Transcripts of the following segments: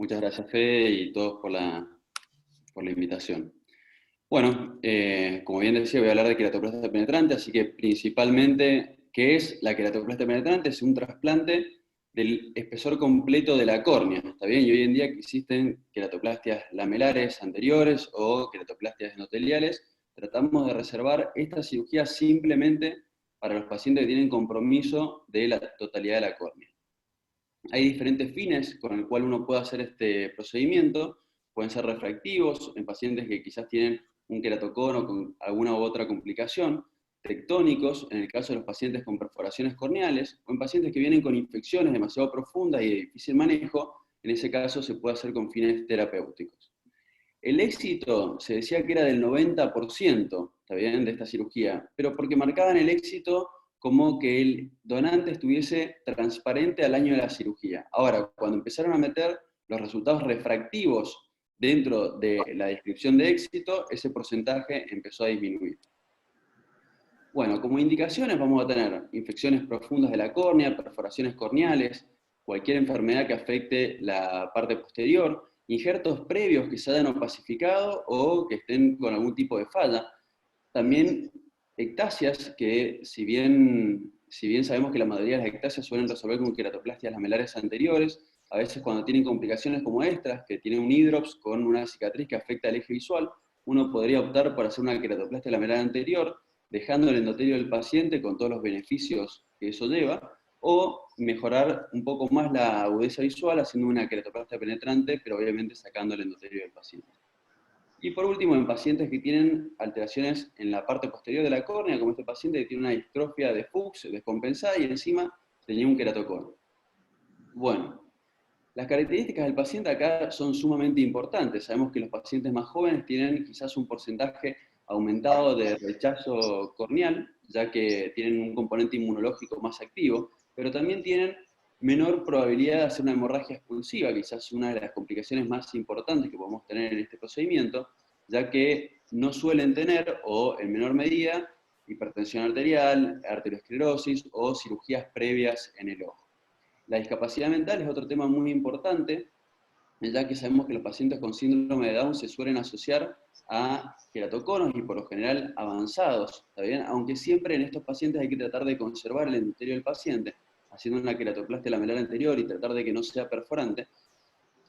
Muchas gracias, Fede, y todos por la invitación. Bueno, como bien decía, voy a hablar de queratoplastia penetrante, así que principalmente, ¿qué es la queratoplastia penetrante? Es un trasplante del espesor completo de la córnea, ¿está bien? Y hoy en día existen queratoplastias lamelares anteriores o queratoplastias endoteliales. Tratamos de reservar esta cirugía simplemente para los pacientes que tienen compromiso de la totalidad de la córnea. Hay diferentes fines con el cual uno puede hacer este procedimiento. Pueden ser refractivos en pacientes que quizás tienen un queratocono con alguna u otra complicación, tectónicos en el caso de los pacientes con perforaciones corneales, o en pacientes que vienen con infecciones demasiado profundas y de difícil manejo. En ese caso se puede hacer con fines terapéuticos. El éxito se decía que era del 90%, ¿está bien?, de esta cirugía, pero porque marcaban el éxito como que el donante estuviese transparente al año de la cirugía. Ahora, cuando empezaron a meter los resultados refractivos dentro de la descripción de éxito, ese porcentaje empezó a disminuir. Bueno, como indicaciones vamos a tener infecciones profundas de la córnea, perforaciones corneales, cualquier enfermedad que afecte la parte posterior, injertos previos que se hayan opacificado o que estén con algún tipo de falla. También ectasias que, si bien sabemos que la mayoría de las ectasias suelen resolver con queratoplastias lamelares anteriores, a veces cuando tienen complicaciones como estas, que tienen un hidrops con una cicatriz que afecta el eje visual, uno podría optar por hacer una queratoplastia lamelar anterior, dejando el endotelio del paciente con todos los beneficios que eso lleva, o mejorar un poco más la agudeza visual haciendo una queratoplastia penetrante, pero obviamente sacando el endotelio del paciente. Y por último, en pacientes que tienen alteraciones en la parte posterior de la córnea, como este paciente que tiene una distrofia de Fuchs descompensada y encima tenía un queratocono. Bueno, las características del paciente acá son sumamente importantes. Sabemos que los pacientes más jóvenes tienen quizás un porcentaje aumentado de rechazo corneal, ya que tienen un componente inmunológico más activo, pero también tienen menor probabilidad de hacer una hemorragia expulsiva, quizás una de las complicaciones más importantes que podemos tener en este procedimiento, ya que no suelen tener, o en menor medida, hipertensión arterial, arteriosclerosis o cirugías previas en el ojo. La discapacidad mental es otro tema muy importante, ya que sabemos que los pacientes con síndrome de Down se suelen asociar a queratoconos y por lo general avanzados, ¿está bien? Aunque siempre en estos pacientes hay que tratar de conservar el endotelio del paciente, haciendo una queratoplastia lamelar anterior y tratar de que no sea perforante,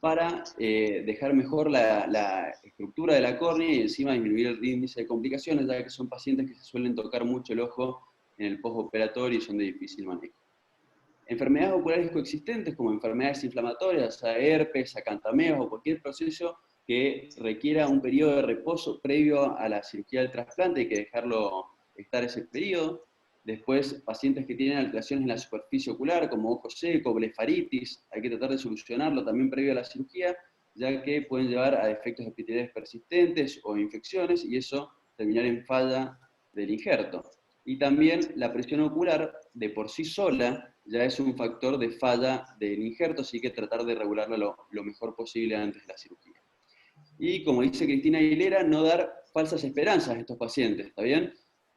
para dejar mejor la estructura de la córnea y encima disminuir el índice de complicaciones, ya que son pacientes que se suelen tocar mucho el ojo en el postoperatorio y son de difícil manejo. Enfermedades oculares coexistentes como enfermedades inflamatorias, sea herpes, acantameos o cualquier proceso que requiera un periodo de reposo previo a la cirugía del trasplante, hay que dejarlo estar ese periodo. Después, pacientes que tienen alteraciones en la superficie ocular, como ojo seco, blefaritis, hay que tratar de solucionarlo también previo a la cirugía, ya que pueden llevar a defectos epiteliales persistentes o infecciones, y eso terminar en falla del injerto. Y también la presión ocular, de por sí sola, ya es un factor de falla del injerto, así que tratar de regularlo lo mejor posible antes de la cirugía. Y como dice Cristina Aguilera, no dar falsas esperanzas a estos pacientes, ¿está bien?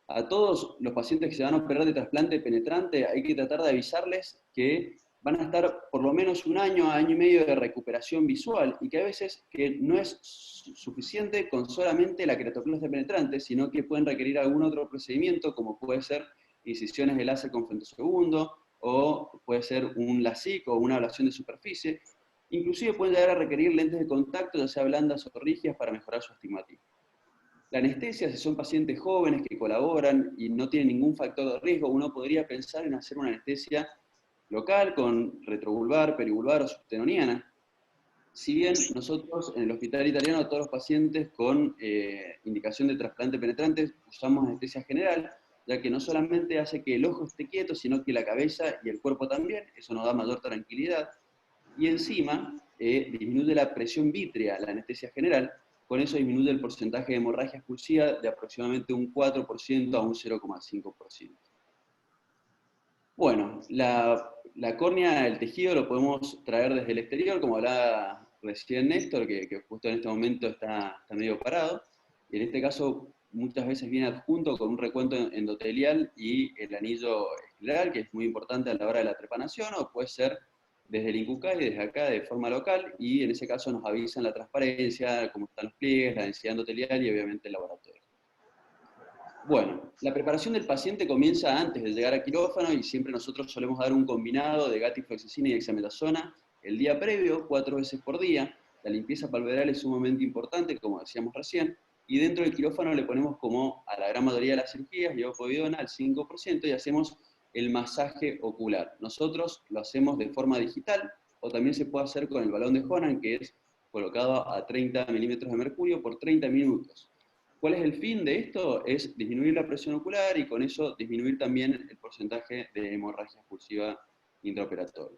A todos los pacientes que se van a operar de trasplante penetrante hay que tratar de avisarles que van a estar por lo menos un año, año y medio de recuperación visual, y que a veces que no es suficiente con solamente la queratoplastia penetrante, sino que pueden requerir algún otro procedimiento, como puede ser incisiones de láser con femtosegundo, o puede ser un LASIK o una ablación de superficie. Inclusive pueden llegar a requerir lentes de contacto, ya sea blandas o rígidas, para mejorar su astigmatismo. La anestesia, si son pacientes jóvenes que colaboran y no tienen ningún factor de riesgo, uno podría pensar en hacer una anestesia local con retrovulvar, perivulvar o subtenoniana. Si bien nosotros en el hospital italiano, todos los pacientes con indicación de trasplante penetrante usamos anestesia general, ya que no solamente hace que el ojo esté quieto, sino que la cabeza y el cuerpo también, eso nos da mayor tranquilidad. Y encima disminuye la presión vítrea, la anestesia general, con eso disminuye el porcentaje de hemorragia expulsiva de aproximadamente un 4% a un 0,5%. Bueno, la córnea, el tejido lo podemos traer desde el exterior, como hablaba recién Néstor, que justo en este momento está medio parado, y en este caso muchas veces viene adjunto con un recuento endotelial y el anillo escleral, que es muy importante a la hora de la trepanación, o puede ser desde el INCUCAI, desde acá, de forma local, y en ese caso nos avisan la transparencia, cómo están los pliegues, la densidad endotelial y obviamente el laboratorio. Bueno, la preparación del paciente comienza antes de llegar a quirófano y siempre nosotros solemos dar un combinado de gatifloxacina y dexametasona el día previo, 4 veces por día. La limpieza palpebral es sumamente importante, como decíamos recién, y dentro del quirófano le ponemos como a la gran mayoría de las cirugías, lipopovidona al 5%, y hacemos el masaje ocular. Nosotros lo hacemos de forma digital, o también se puede hacer con el balón de Honan, que es colocado a 30 milímetros de mercurio por 30 minutos. ¿Cuál es el fin de esto? Es disminuir la presión ocular y con eso disminuir también el porcentaje de hemorragia expulsiva intraoperatoria.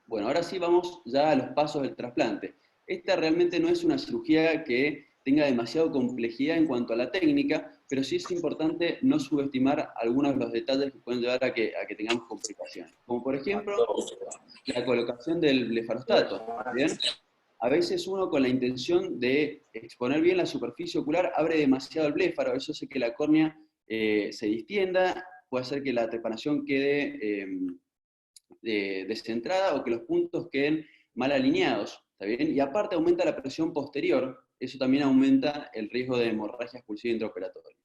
Bueno, ahora sí vamos ya a los pasos del trasplante. Esta realmente no es una cirugía que tenga demasiada complejidad en cuanto a la técnica, pero sí es importante no subestimar algunos de los detalles que pueden llevar a que tengamos complicaciones. Como por ejemplo, la colocación del blefarostato. ¿Bien? A veces uno con la intención de exponer bien la superficie ocular abre demasiado el bléfaro, eso hace que la córnea se distienda, puede hacer que la trepanación quede descentrada o que los puntos queden mal alineados, ¿está bien? Y aparte aumenta la presión posterior, eso también aumenta el riesgo de hemorragia expulsiva intraoperatoria.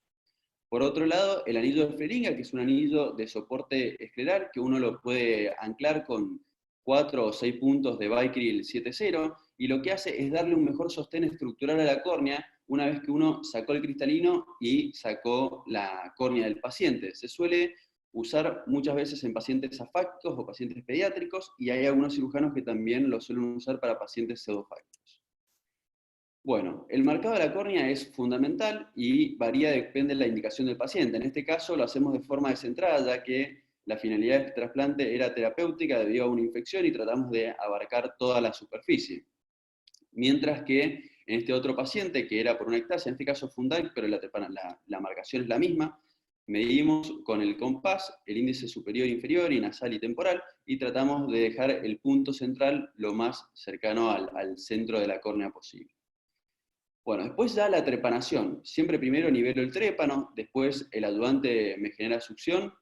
Por otro lado, el anillo de Feringa, que es un anillo de soporte escleral, que uno lo puede anclar con 4 o 6 puntos de Vicryl 7.0, y lo que hace es darle un mejor sostén estructural a la córnea una vez que uno sacó el cristalino y sacó la córnea del paciente. Se suele usar muchas veces en pacientes afácticos o pacientes pediátricos, y hay algunos cirujanos que también lo suelen usar para pacientes pseudofácticos. Bueno, el marcado de la córnea es fundamental y varía, depende de la indicación del paciente. En este caso lo hacemos de forma descentrada, ya que la finalidad de este trasplante era terapéutica debido a una infección y tratamos de abarcar toda la superficie. Mientras que en este otro paciente, que era por una ectasia, en este caso fundac, pero la marcación es la misma, medimos con el compás el índice superior, inferior y nasal y temporal, y tratamos de dejar el punto central lo más cercano al centro de la córnea posible. Bueno, después ya la trepanación. Siempre primero nivelo el trépano, después el ayudante me genera succión,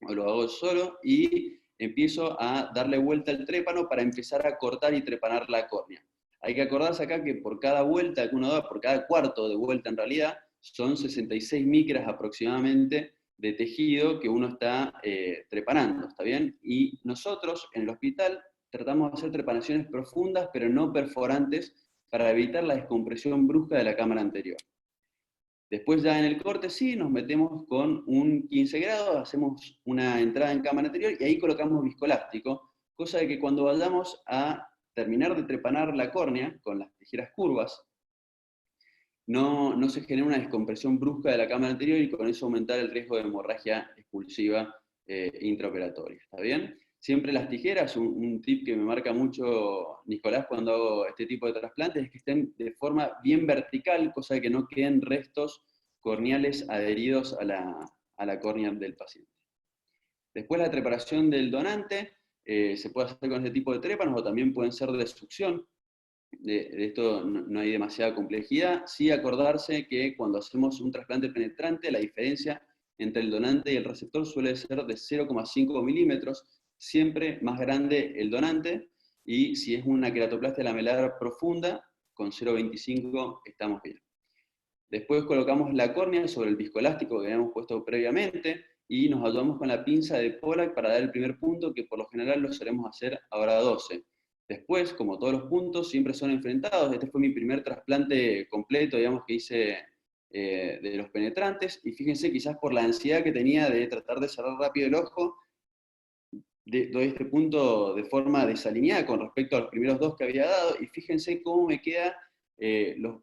o lo hago solo, y empiezo a darle vuelta al trépano para empezar a cortar y trepanar la córnea. Hay que acordarse acá que por cada vuelta que uno da, por cada cuarto de vuelta en realidad, son 66 micras aproximadamente de tejido que uno está trepanando, ¿está bien? Y nosotros en el hospital tratamos de hacer trepanaciones profundas, pero no perforantes, para evitar la descompresión brusca de la cámara anterior. Después ya en el corte sí, nos metemos con un 15 grados, hacemos una entrada en cámara anterior y ahí colocamos viscoelástico, cosa de que cuando vayamos a terminar de trepanar la córnea con las tijeras curvas, no se genera una descompresión brusca de la cámara anterior y con eso aumentar el riesgo de hemorragia expulsiva intraoperatoria. ¿Está bien? Siempre las tijeras, un tip que me marca mucho Nicolás cuando hago este tipo de trasplantes, es que estén de forma bien vertical, cosa de que no queden restos corneales adheridos a la córnea del paciente. Después la preparación del donante, se puede hacer con este tipo de trépanos o también pueden ser de succión. De esto no hay demasiada complejidad. Sí acordarse que cuando hacemos un trasplante penetrante, la diferencia entre el donante y el receptor suele ser de 0,5 milímetros, siempre más grande el donante, y si es una queratoplastia lamelar profunda, con 0,25 estamos bien. Después colocamos la córnea sobre el viscoelástico que habíamos puesto previamente, y nos ayudamos con la pinza de Pollack para dar el primer punto, que por lo general lo solemos hacer a hora 12. Después, como todos los puntos, siempre son enfrentados. Este fue mi primer trasplante completo, digamos, que hice de los penetrantes, y fíjense, quizás por la ansiedad que tenía de tratar de cerrar rápido el ojo, doy este punto de forma desalineada con respecto a los primeros dos que había dado, y fíjense cómo me queda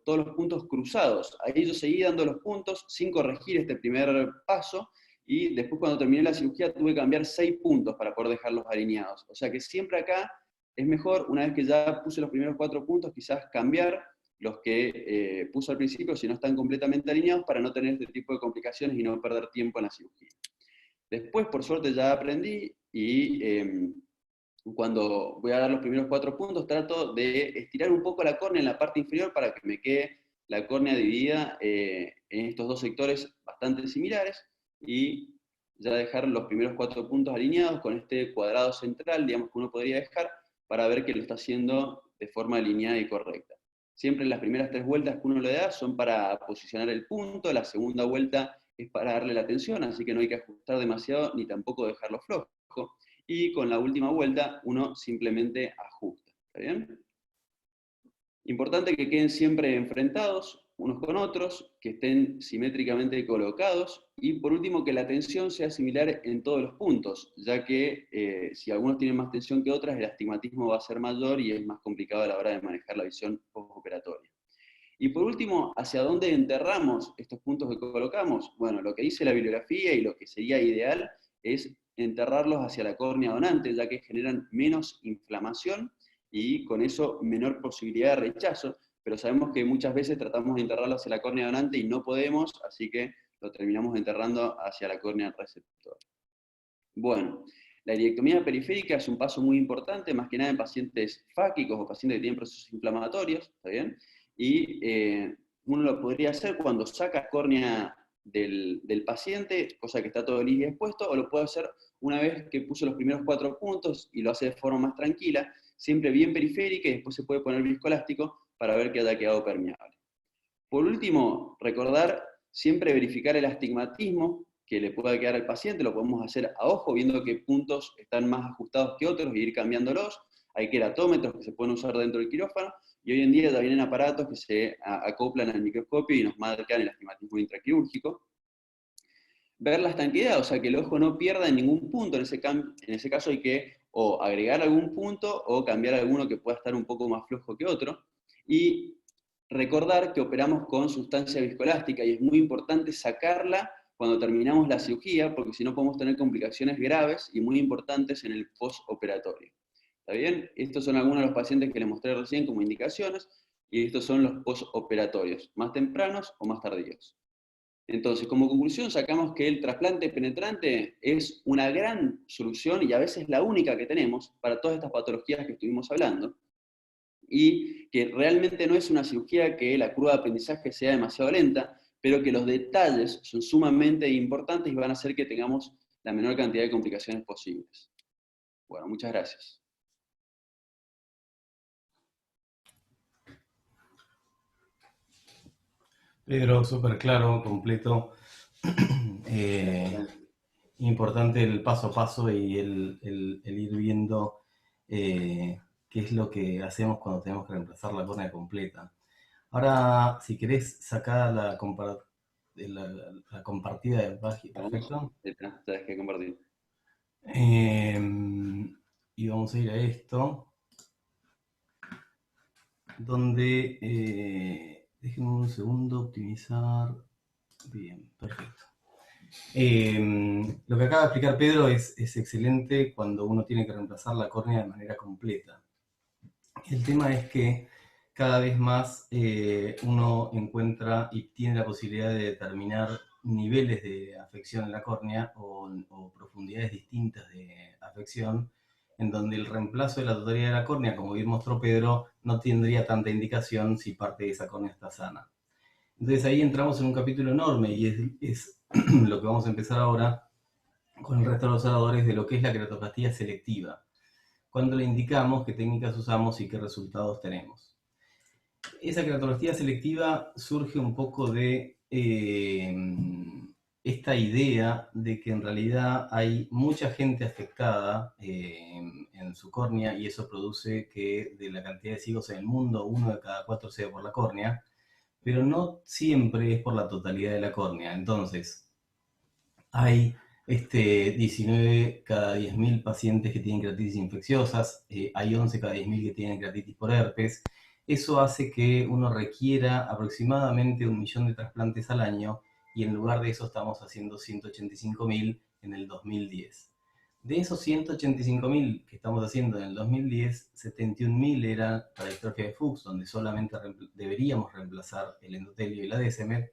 todos los puntos cruzados. Ahí yo seguí dando los puntos sin corregir este primer paso, y después cuando terminé la cirugía tuve que cambiar 6 puntos para poder dejarlos alineados. O sea que siempre acá es mejor, una vez que ya puse los primeros 4 puntos, quizás cambiar los que puse al principio si no están completamente alineados, para no tener este tipo de complicaciones y no perder tiempo en la cirugía. Después, por suerte, ya aprendí, y cuando voy a dar los primeros 4 puntos, trato de estirar un poco la córnea en la parte inferior para que me quede la córnea dividida en estos dos sectores bastante similares, y ya dejar los primeros 4 puntos alineados con este cuadrado central, digamos, que uno podría dejar para ver que lo está haciendo de forma alineada y correcta. Siempre las primeras 3 vueltas que uno le da son para posicionar el punto, la segunda vuelta es para darle la tensión, así que no hay que ajustar demasiado ni tampoco dejarlo flojo. Y con la última vuelta uno simplemente ajusta. ¿Está bien? Importante que queden siempre enfrentados unos con otros, que estén simétricamente colocados, y por último que la tensión sea similar en todos los puntos, ya que si algunos tienen más tensión que otras, el astigmatismo va a ser mayor y es más complicado a la hora de manejar la visión postoperatoria. Y por último, ¿hacia dónde enterramos estos puntos que colocamos? Bueno, lo que dice la bibliografía y lo que sería ideal es enterrarlos hacia la córnea donante, ya que generan menos inflamación y con eso menor posibilidad de rechazo, pero sabemos que muchas veces tratamos de enterrarlo hacia la córnea donante y no podemos, así que lo terminamos enterrando hacia la córnea receptora. Bueno, la ileectomía periférica es un paso muy importante, más que nada en pacientes fáquicos o pacientes que tienen procesos inflamatorios, ¿está bien? Y uno lo podría hacer cuando saca córnea del paciente, cosa que está todo el iris expuesto, o lo puede hacer una vez que puso los primeros 4 puntos y lo hace de forma más tranquila, siempre bien periférica, y después se puede poner viscoelástico para ver que haya quedado permeable. Por último, recordar siempre verificar el astigmatismo que le pueda quedar al paciente, lo podemos hacer a ojo, viendo qué puntos están más ajustados que otros, e ir cambiándolos. Hay queratómetros que se pueden usar dentro del quirófano, y hoy en día ya vienen aparatos que se acoplan al microscopio y nos marcan el astigmatismo intraquirúrgico. Ver la estanqueidad, o sea, que el ojo no pierda en ningún punto, en ese caso hay que o agregar algún punto o cambiar alguno que pueda estar un poco más flojo que otro. Y recordar que operamos con sustancia viscoelástica y es muy importante sacarla cuando terminamos la cirugía, porque si no podemos tener complicaciones graves y muy importantes en el postoperatorio. ¿Está bien? Estos son algunos de los pacientes que les mostré recién como indicaciones, y estos son los postoperatorios, más tempranos o más tardíos. Entonces, como conclusión, sacamos que el trasplante penetrante es una gran solución y a veces la única que tenemos para todas estas patologías que estuvimos hablando, y que realmente no es una cirugía que la curva de aprendizaje sea demasiado lenta, pero que los detalles son sumamente importantes y van a hacer que tengamos la menor cantidad de complicaciones posibles. Bueno, muchas gracias. Pedro, súper claro, completo. Importante el paso a paso y el ir viendo qué es lo que hacemos cuando tenemos que reemplazar la córnea completa. Ahora, si querés sacar la compartida de página, perfecto. Tenés que compartir. Y vamos a ir a esto, donde, déjenme un segundo, optimizar. Bien, perfecto. Lo que acaba de explicar Pedro es excelente cuando uno tiene que reemplazar la córnea de manera completa. El tema es que cada vez más uno encuentra y tiene la posibilidad de determinar niveles de afección en la córnea o profundidades distintas de afección, en donde el reemplazo de la totalidad de la córnea, como bien mostró Pedro, no tendría tanta indicación si parte de esa córnea está sana. Entonces ahí entramos en un capítulo enorme y es lo que vamos a empezar ahora con el resto de los oradores de lo que es la queratoplastía selectiva. Cuando le indicamos qué técnicas usamos y qué resultados tenemos. Esa queratoplastía selectiva surge un poco de esta idea de que en realidad hay mucha gente afectada en su córnea y eso produce que de la cantidad de ciegos en el mundo, 1 de cada 4 sea por la córnea, pero no siempre es por la totalidad de la córnea. Entonces, hay 19 cada 10.000 pacientes que tienen queratitis infecciosas, hay 11 cada 10.000 que tienen queratitis por herpes. Eso hace que uno requiera aproximadamente 1 millón de trasplantes al año y en lugar de eso estamos haciendo 185.000 en el 2010. De esos 185.000 que estamos haciendo en el 2010, 71.000 eran para distrofia de Fuchs, donde solamente deberíamos reemplazar el endotelio y la DSMR.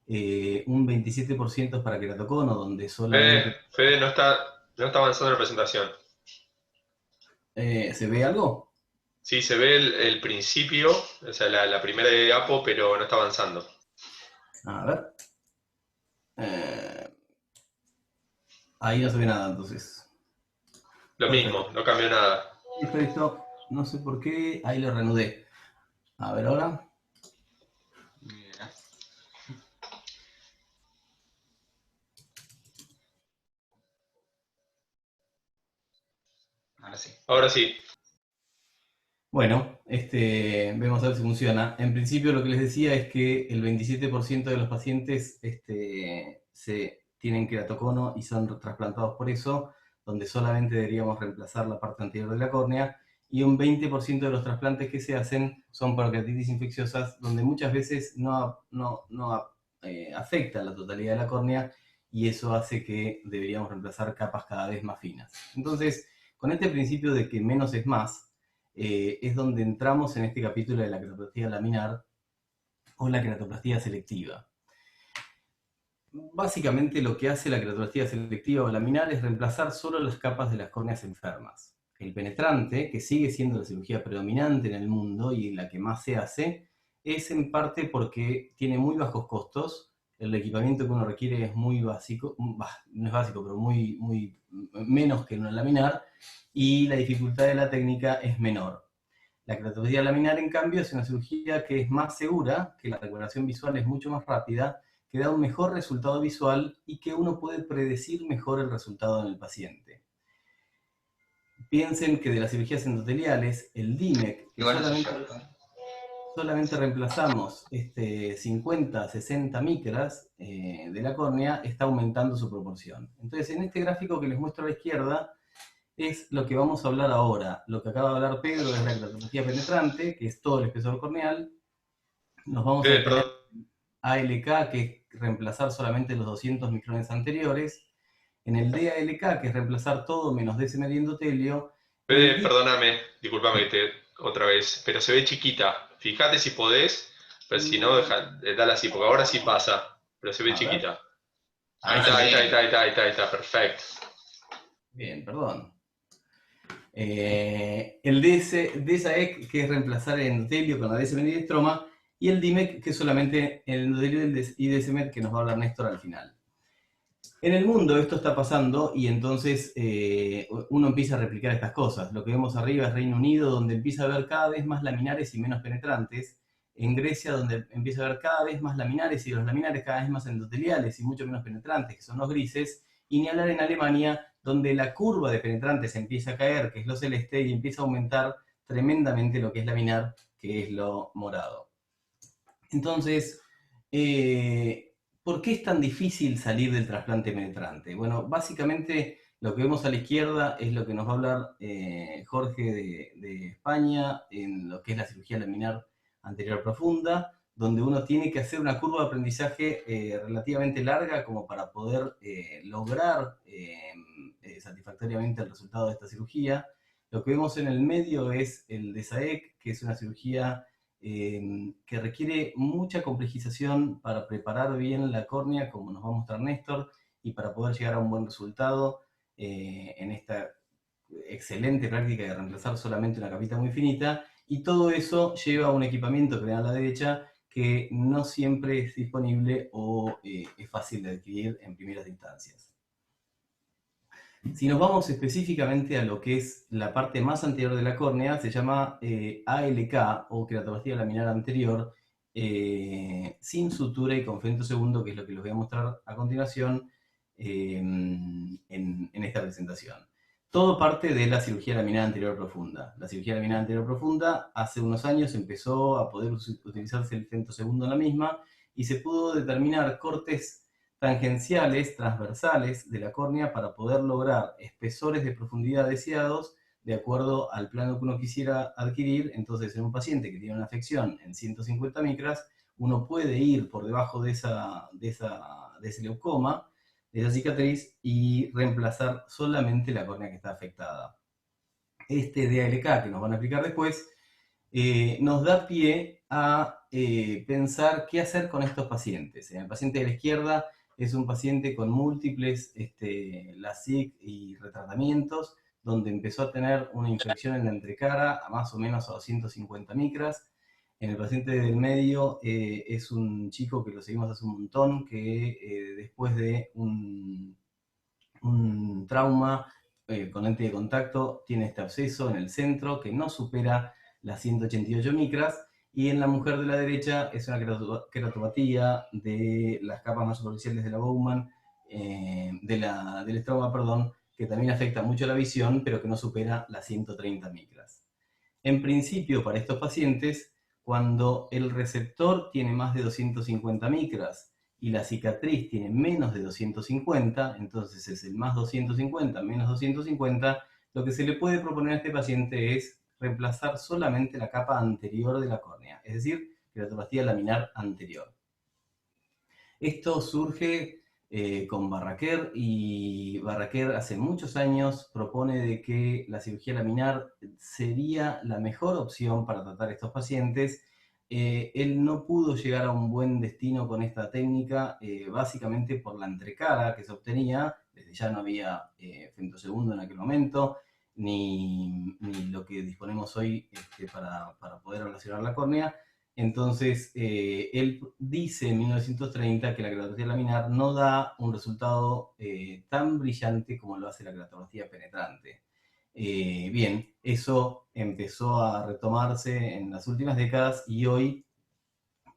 Un 27% es para queratocono, donde solamente... Fede no está avanzando la presentación. ¿Se ve algo? Sí, se ve el principio, o sea, la primera de Apo, pero no está avanzando. A ver. Ahí no se ve nada, entonces. Lo Perfecto. mismo, no cambió nada. Perfecto. No sé por qué. Ahí lo reanudé. A ver ahora. Mira. Ahora sí. Ahora sí. Bueno, vemos a ver si funciona. En principio lo que les decía es que el 27% de los pacientes se tienen queratocono y son trasplantados por eso, donde solamente deberíamos reemplazar la parte anterior de la córnea, y un 20% de los trasplantes que se hacen son por queratitis infecciosas, donde muchas veces no afecta la totalidad de la córnea, y eso hace que deberíamos reemplazar capas cada vez más finas. Entonces, con este principio de que menos es más, es donde entramos en este capítulo de la queratoplastía laminar o la queratoplastía selectiva. Básicamente lo que hace la queratoplastía selectiva o laminar es reemplazar solo las capas de las córneas enfermas. El penetrante, que sigue siendo la cirugía predominante en el mundo y la que más se hace, es en parte porque tiene muy bajos costos, el equipamiento que uno requiere es muy básico, no es básico, pero muy menos que en una laminar, y la dificultad de la técnica es menor. La queratoplastía laminar, en cambio, es una cirugía que es más segura, que la recuperación visual es mucho más rápida, que da un mejor resultado visual y que uno puede predecir mejor el resultado en el paciente. Piensen que de las cirugías endoteliales, el DIMEC, que Igual no sé yo. solamente reemplazamos 50, 60 micras de la córnea, está aumentando su proporción. Entonces, en este gráfico que les muestro a la izquierda, es lo que vamos a hablar ahora. Lo que acaba de hablar Pedro es la queratoplastía penetrante, que es todo el espesor corneal. Nos vamos a detener Perdón, ALK, que es reemplazar solamente los 200 micrones anteriores. En el DALK, que es reemplazar todo menos de ese medio endotelio. En el DIP, Perdóname, discúlpame otra vez, pero se ve chiquita. Fíjate si podés, pero si no, dale así, porque ahora sí pasa, pero se ve a ver. chiquita. Ahí Ahí se está, ve ahí está, ahí bien. está, ahí está, ahí está, ahí está, perfecto. Bien, perdón. El DSAEC, que es reemplazar el endotelio con la DS-mediastroma, y el DIMEC, que es solamente el endotelio y DSMED, que nos va a hablar Néstor al final. En el mundo esto está pasando y entonces uno empieza a replicar estas cosas. Lo que vemos arriba es Reino Unido, donde empieza a haber cada vez más laminares y menos penetrantes. En Grecia, donde empieza a haber cada vez más laminares y los laminares cada vez más endoteliales y mucho menos penetrantes, que son los grises. Y ni hablar en Alemania, donde la curva de penetrantes empieza a caer, que es lo celeste, y empieza a aumentar tremendamente lo que es laminar, que es lo morado. Entonces, ¿por qué es tan difícil salir del trasplante penetrante? Bueno, básicamente lo que vemos a la izquierda es lo que nos va a hablar Jorge de España en lo que es la cirugía laminar anterior profunda, donde uno tiene que hacer una curva de aprendizaje relativamente larga como para poder lograr satisfactoriamente el resultado de esta cirugía. Lo que vemos en el medio es el DSAEC, que es una cirugía que requiere mucha complejización para preparar bien la córnea, como nos va a mostrar Néstor, y para poder llegar a un buen resultado en esta excelente práctica de reemplazar solamente una capita muy finita, y todo eso lleva a un equipamiento que ven a la derecha que no siempre es disponible o es fácil de adquirir en primeras instancias. Si nos vamos específicamente a lo que es la parte más anterior de la córnea, se llama ALK o queratoplastía laminar anterior, sin sutura y con freno segundo, que es lo que les voy a mostrar a continuación en esta presentación. Todo parte de la cirugía laminar anterior profunda. La cirugía laminar anterior profunda hace unos años empezó a poder utilizarse el freno segundo en la misma y se pudo determinar cortes tangenciales, transversales de la córnea para poder lograr espesores de profundidad deseados de acuerdo al plano que uno quisiera adquirir. Entonces, en un paciente que tiene una afección en 150 micras, uno puede ir por debajo de ese leucoma, de esa cicatriz, y reemplazar solamente la córnea que está afectada. Este DALK que nos van a explicar después nos da pie a pensar qué hacer con estos pacientes. En el paciente de la izquierda es un paciente con múltiples LASIK y retratamientos, donde empezó a tener una infección en la entrecara a más o menos a 250 micras. En el paciente del medio es un chico que lo seguimos hace un montón, que después de un trauma con lente de contacto, tiene este absceso en el centro que no supera las 188 micras, y en la mujer de la derecha es una queratopatía de las capas más superficiales de la Bowman, del estroma, perdón, que también afecta mucho la visión, pero que no supera las 130 micras. En principio, para estos pacientes, cuando el receptor tiene más de 250 micras y la cicatriz tiene menos de 250, entonces es el más 250 menos 250, lo que se le puede proponer a este paciente es reemplazar solamente la capa anterior de la córnea, es decir, queratoplastia laminar anterior. Esto surge con Barraquer, y Barraquer hace muchos años propone de que la cirugía laminar sería la mejor opción para tratar a estos pacientes. Él no pudo llegar a un buen destino con esta técnica, básicamente por la entrecara que se obtenía. Desde ya no había femtosegundo en aquel momento, ni lo que disponemos hoy para poder relacionar la córnea. Entonces, él dice en 1930 que la queratoplastia laminar no da un resultado tan brillante como lo hace la queratoplastia penetrante. Bien, eso empezó a retomarse en las últimas décadas, y hoy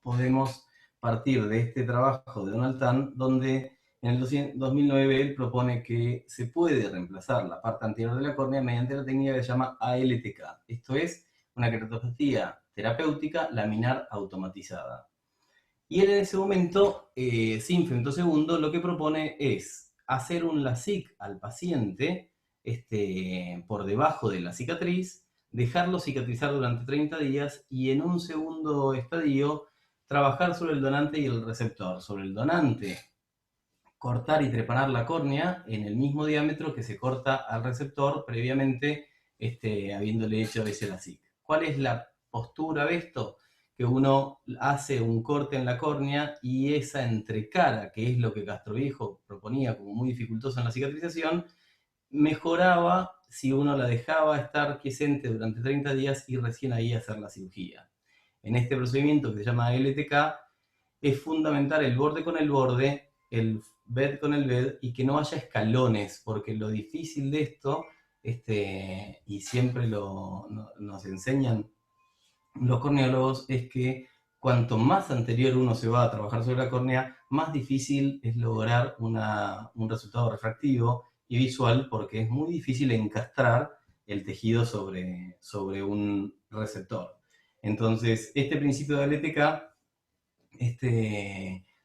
podemos partir de este trabajo de Donald Tan, donde en el 2009 él propone que se puede reemplazar la parte anterior de la córnea mediante la técnica que se llama ALTK. Esto es una queratoplastia terapéutica laminar automatizada. Y él en ese momento, sin femtosegundo, lo que propone es hacer un LASIK al paciente por debajo de la cicatriz, dejarlo cicatrizar durante 30 días y en un segundo estadio trabajar sobre el donante y el receptor. Sobre el donante, cortar y trepanar la córnea en el mismo diámetro que se corta al receptor previamente, habiéndole hecho ese LASIK. ¿Cuál es la postura de esto? Que uno hace un corte en la córnea y esa entrecara, que es lo que Castroviejo proponía como muy dificultoso en la cicatrización, mejoraba si uno la dejaba estar quiescente durante 30 días y recién ahí hacer la cirugía. En este procedimiento que se llama LTK es fundamental el borde con el borde, el bed con el bed, y que no haya escalones, porque lo difícil de esto, y siempre nos enseñan los corneólogos, es que cuanto más anterior uno se va a trabajar sobre la córnea, más difícil es lograr un resultado refractivo y visual, porque es muy difícil encastrar el tejido sobre un receptor. Entonces, este principio de LTK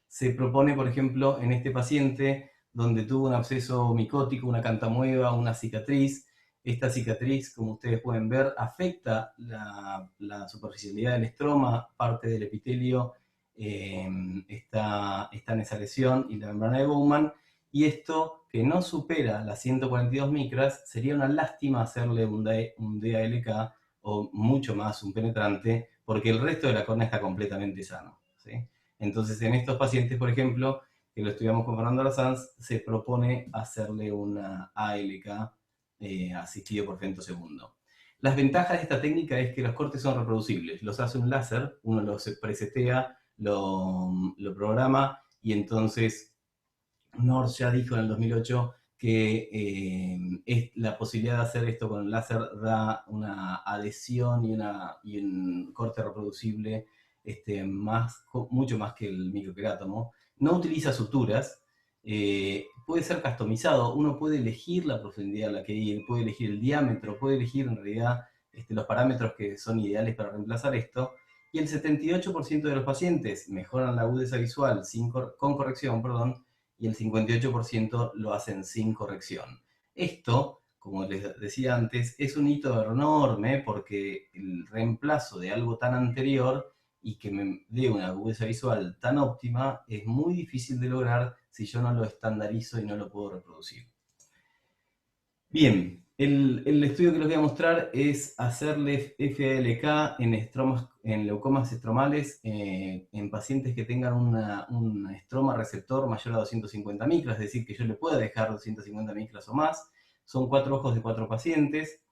se propone, por ejemplo, en este paciente donde tuvo un absceso micótico, una cantamueva, una cicatriz. Esta cicatriz, como ustedes pueden ver, afecta la superficialidad del estroma, parte del epitelio está en esa lesión, y la membrana de Bowman, y esto, que no supera las 142 micras, sería una lástima hacerle un DALK o mucho más un penetrante, porque el resto de la córnea está completamente sano, ¿sí? Entonces, en estos pacientes, por ejemplo, que lo estudiamos con Fernando Lasanz, se propone hacerle una ALK asistido por femtosegundo. Las ventajas de esta técnica es que los cortes son reproducibles. Los hace un láser, uno los presetea, lo programa, y entonces Nors ya dijo en el 2008 que la posibilidad de hacer esto con el láser da una adhesión y un corte reproducible mucho más que el microquerátomo. No utiliza suturas, puede ser customizado, uno puede elegir la profundidad a la que ir, puede elegir el diámetro, puede elegir en realidad los parámetros que son ideales para reemplazar esto, y el 78% de los pacientes mejoran la agudeza visual con corrección, y el 58% lo hacen sin corrección. Esto, como les decía antes, es un hito enorme, porque el reemplazo de algo tan anterior y que me dé una agudeza visual tan óptima es muy difícil de lograr si yo no lo estandarizo y no lo puedo reproducir. Bien, el estudio que les voy a mostrar es hacerle FALK en leucomas estromales en pacientes que tengan un estroma receptor mayor a 250 micras, es decir, que yo le pueda dejar 250 micras o más. Son 4 ojos de 4 pacientes.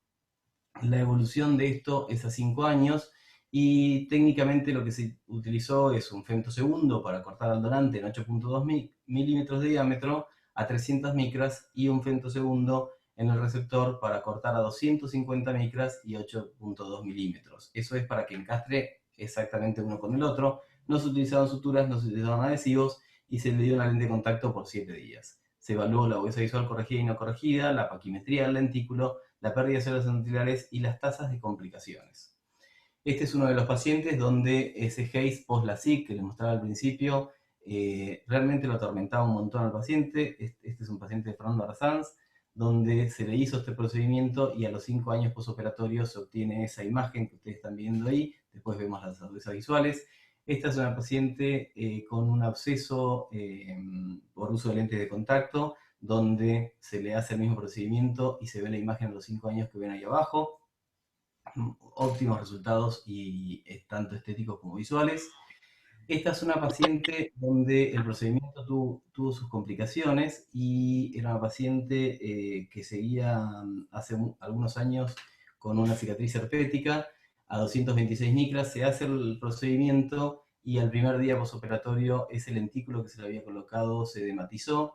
La evolución de esto es a 5 años, y técnicamente lo que se utilizó es un femtosegundo para cortar al donante en 8.2 milímetros de diámetro, a 300 micras y un femtosegundo en el receptor para cortar a 250 micras y 8.2 milímetros. Eso es para que encastre exactamente uno con el otro. No se utilizaban suturas, no se utilizaban adhesivos y se le dio una lente de contacto por 7 días. Se evaluó la agudeza visual corregida y no corregida, la paquimetría del lentículo, la pérdida de células anticulares y las tasas de complicaciones. Este es uno de los pacientes donde ese haze post-LASIK que les mostraba al principio realmente lo atormentaba un montón al paciente. Este es un paciente de Fernando Arsanz, donde se le hizo este procedimiento y a los 5 años postoperatorios se obtiene esa imagen que ustedes están viendo ahí. Después vemos las agudezas visuales. Esta es una paciente con un absceso por uso de lentes de contacto, donde se le hace el mismo procedimiento y se ve la imagen a los 5 años que ven ahí abajo. Óptimos resultados y tanto estéticos como visuales. Esta es una paciente donde el procedimiento tuvo sus complicaciones y era una paciente que seguía hace algunos años con una cicatriz herpética a 226 micras. Se hace el procedimiento y al primer día postoperatorio ese lentículo que se le había colocado se dematizó.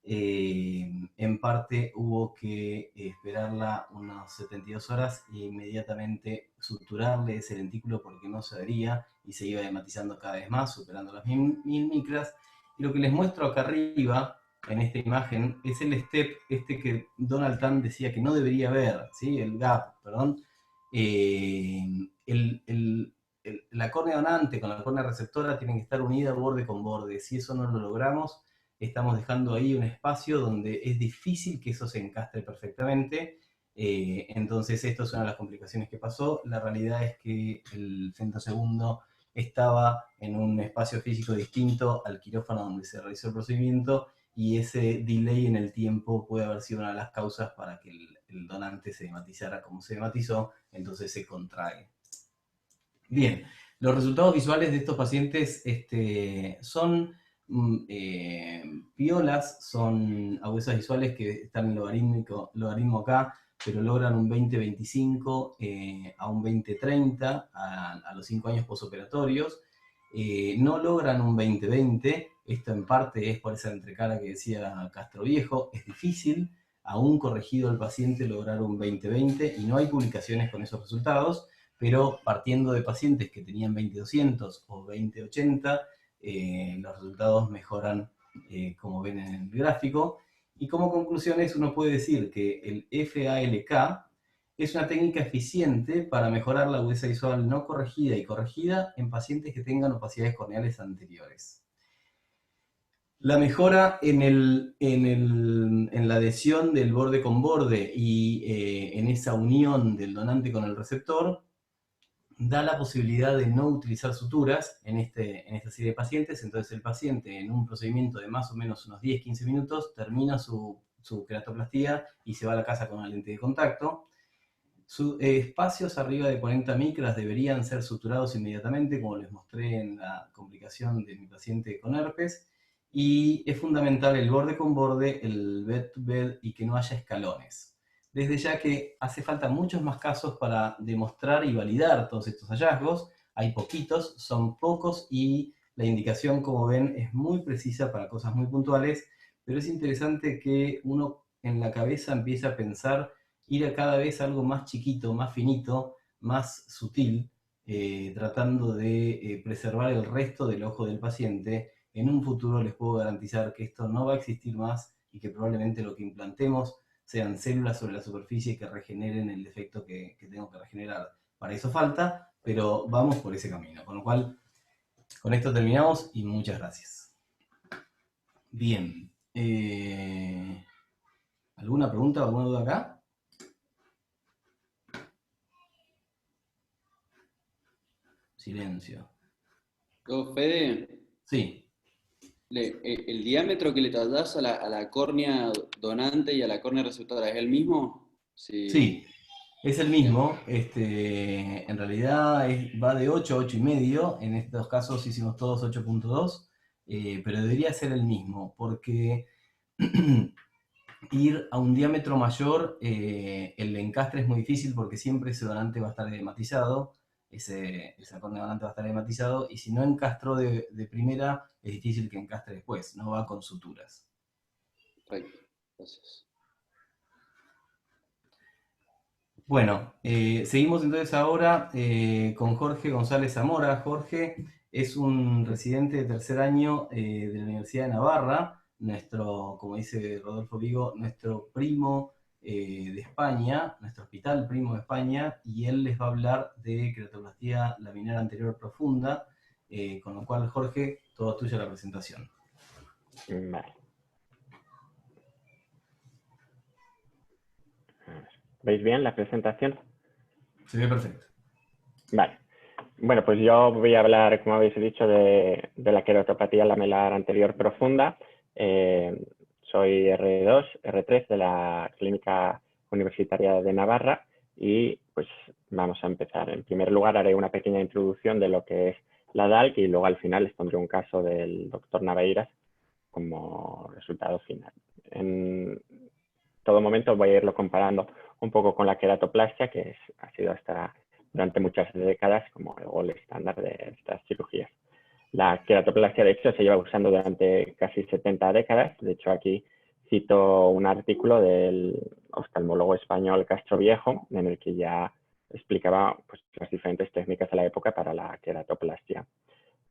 En parte hubo que esperarla unas 72 horas e inmediatamente suturarle ese lentículo porque no se adhería y se iba dematizando cada vez más, superando las 1000 micras. Y lo que les muestro acá arriba, en esta imagen, es el step que Donald Trump decía que no debería haber, ¿sí? El gap, perdón. La córnea donante con la córnea receptora tienen que estar unidas borde con borde. Si eso no lo logramos, estamos dejando ahí un espacio donde es difícil que eso se encastre perfectamente. Entonces esto es una de las complicaciones que pasó. La realidad es que el femtosegundo estaba en un espacio físico distinto al quirófano donde se realizó el procedimiento y ese delay en el tiempo puede haber sido una de las causas para que el donante se dematizara como se dematizó, entonces se contrae. Bien, los resultados visuales de estos pacientes son piolas, son agudezas visuales que están en logaritmo acá, pero logran un 20-25 a un 20-30 a los 5 años posoperatorios. No logran un 20-20, esto en parte es por esa entrecara que decía Castro Viejo. Es difícil, aún corregido el paciente, lograr un 20-20 y no hay publicaciones con esos resultados, pero partiendo de pacientes que tenían 20-200 o 20-80, los resultados mejoran como ven en el gráfico. Y como conclusiones uno puede decir que el FALK es una técnica eficiente para mejorar la agudeza visual no corregida y corregida en pacientes que tengan opacidades corneales anteriores. La mejora en la adhesión del borde con borde y en esa unión del donante con el receptor da la posibilidad de no utilizar suturas en esta serie de pacientes. Entonces el paciente en un procedimiento de más o menos unos 10-15 minutos termina su queratoplastía y se va a la casa con una lente de contacto. Espacios arriba de 40 micras deberían ser suturados inmediatamente, como les mostré en la complicación de mi paciente con herpes. Y es fundamental el borde con borde, el bed to bed y que no haya escalones. Desde ya que hace falta muchos más casos para demostrar y validar todos estos hallazgos. Hay poquitos, son pocos y la indicación, como ven, es muy precisa para cosas muy puntuales, pero es interesante que uno en la cabeza empiece a pensar ir a cada vez algo más chiquito, más finito, más sutil, tratando de preservar el resto del ojo del paciente. En un futuro les puedo garantizar que esto no va a existir más y que probablemente lo que implantemos sean células sobre la superficie que regeneren el defecto que tengo que regenerar. Para eso falta, pero vamos por ese camino. Con lo cual, con esto terminamos y muchas gracias. Bien. ¿Alguna pregunta, alguna duda acá? Silencio. Fede, Sí. ¿el diámetro que le tallás a la córnea donante y a la córnea receptora es el mismo? Sí, es el mismo. En realidad va de 8 a 8,5. En estos casos hicimos todos 8.2, pero debería ser el mismo, porque ir a un diámetro mayor, el encastre es muy difícil porque siempre ese donante va a estar edematizado. Esa córnea donante va a estar edematizado, y si no encastró de primera, es difícil que encastre después, no va con suturas. Perfecto, gracias. Bueno, seguimos entonces ahora con Jorge González Zamora. Jorge es un residente de tercer año de la Universidad de Navarra, nuestro, como dice Rodolfo Vigo, nuestro primo de España, nuestro hospital primo de España, y él les va a hablar de queratoplastía laminar anterior profunda, con lo cual, Jorge, todo tuya la presentación. Vale. ¿Veis bien la presentación? Se ve perfecto. Vale. Bueno, pues yo voy a hablar, como habéis dicho, de la queratopatía lamelar anterior profunda. Soy R2, R3 de la Clínica Universitaria de Navarra y pues vamos a empezar. En primer lugar haré una pequeña introducción de lo que es la DALC y luego al final les pondré un caso del doctor Naveiras como resultado final. En todo momento voy a irlo comparando un poco con la queratoplastia, que ha sido hasta durante muchas décadas como el gold estándar de estas cirugías. La queratoplastia, de hecho, se lleva usando durante casi 70 décadas. De hecho, aquí cito un artículo del oftalmólogo español Castro Viejo, en el que ya explicaba pues, las diferentes técnicas de la época para la queratoplastia.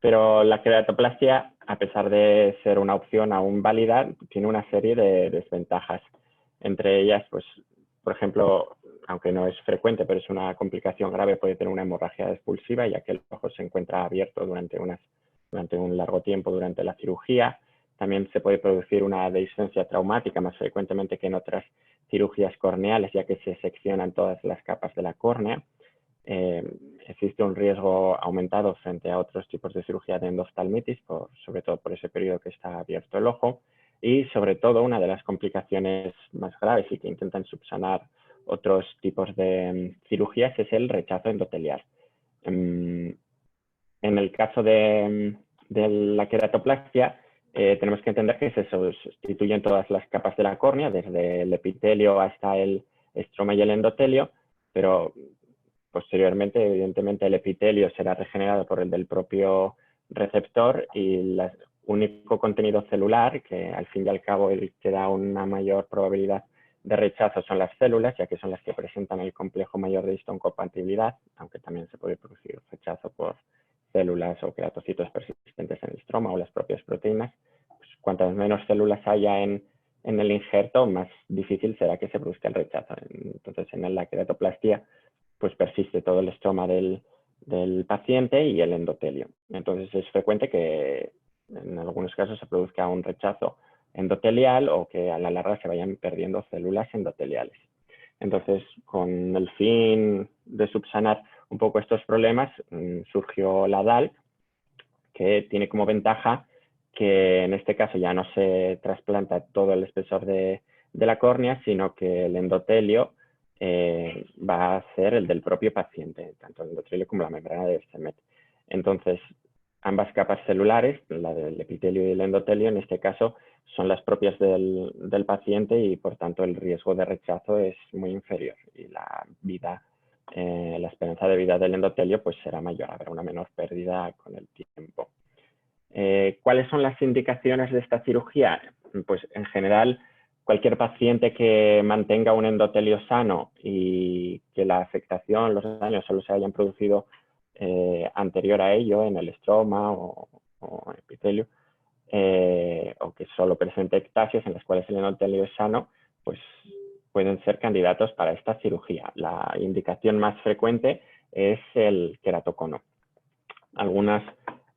Pero la queratoplastia, a pesar de ser una opción aún válida, tiene una serie de desventajas. Entre ellas, pues, por ejemplo, aunque no es frecuente, pero es una complicación grave, puede tener una hemorragia expulsiva, ya que el ojo se encuentra abierto durante un largo tiempo durante la cirugía. También se puede producir una dehiscencia traumática más frecuentemente que en otras cirugías corneales, ya que se seccionan todas las capas de la córnea. Existe un riesgo aumentado frente a otros tipos de cirugía de endoftalmitis, sobre todo por ese periodo que está abierto el ojo. Y sobre todo, una de las complicaciones más graves y que intentan subsanar otros tipos de cirugías es el rechazo endotelial. En el caso de la queratoplastia, tenemos que entender que se sustituyen todas las capas de la córnea, desde el epitelio hasta el estroma y el endotelio, pero posteriormente, evidentemente, el epitelio será regenerado por el del propio receptor y el único contenido celular, que al fin y al cabo el que da una mayor probabilidad de rechazo son las células, ya que son las que presentan el complejo mayor de histocompatibilidad, aunque también se puede producir rechazo por células o queratocitos persistentes en el estroma o las propias proteínas. Pues, cuantas menos células haya en el injerto, más difícil será que se produzca el rechazo. Entonces, en la queratoplastia, pues persiste todo el estroma del paciente y el endotelio. Entonces es frecuente que en algunos casos se produzca un rechazo endotelial o que a la larga se vayan perdiendo células endoteliales. Entonces, con el fin de subsanar un poco estos problemas, surgió la DALC, que tiene como ventaja que en este caso ya no se trasplanta todo el espesor de la córnea, sino que el endotelio va a ser el del propio paciente, tanto el endotelio como la membrana de Vercemet. Entonces, ambas capas celulares, la del epitelio y el endotelio, en este caso, son las propias del paciente y, por tanto, el riesgo de rechazo es muy inferior y la esperanza de vida del endotelio pues será mayor, habrá una menor pérdida con el tiempo. ¿Cuáles son las indicaciones de esta cirugía? Pues, en general, cualquier paciente que mantenga un endotelio sano y que la afectación, los daños solo se hayan producido anterior a ello en el estroma o epitelio, o que solo presente ectasias en las cuales el endotelio es sano, pues pueden ser candidatos para esta cirugía. La indicación más frecuente es el queratocono. Algunos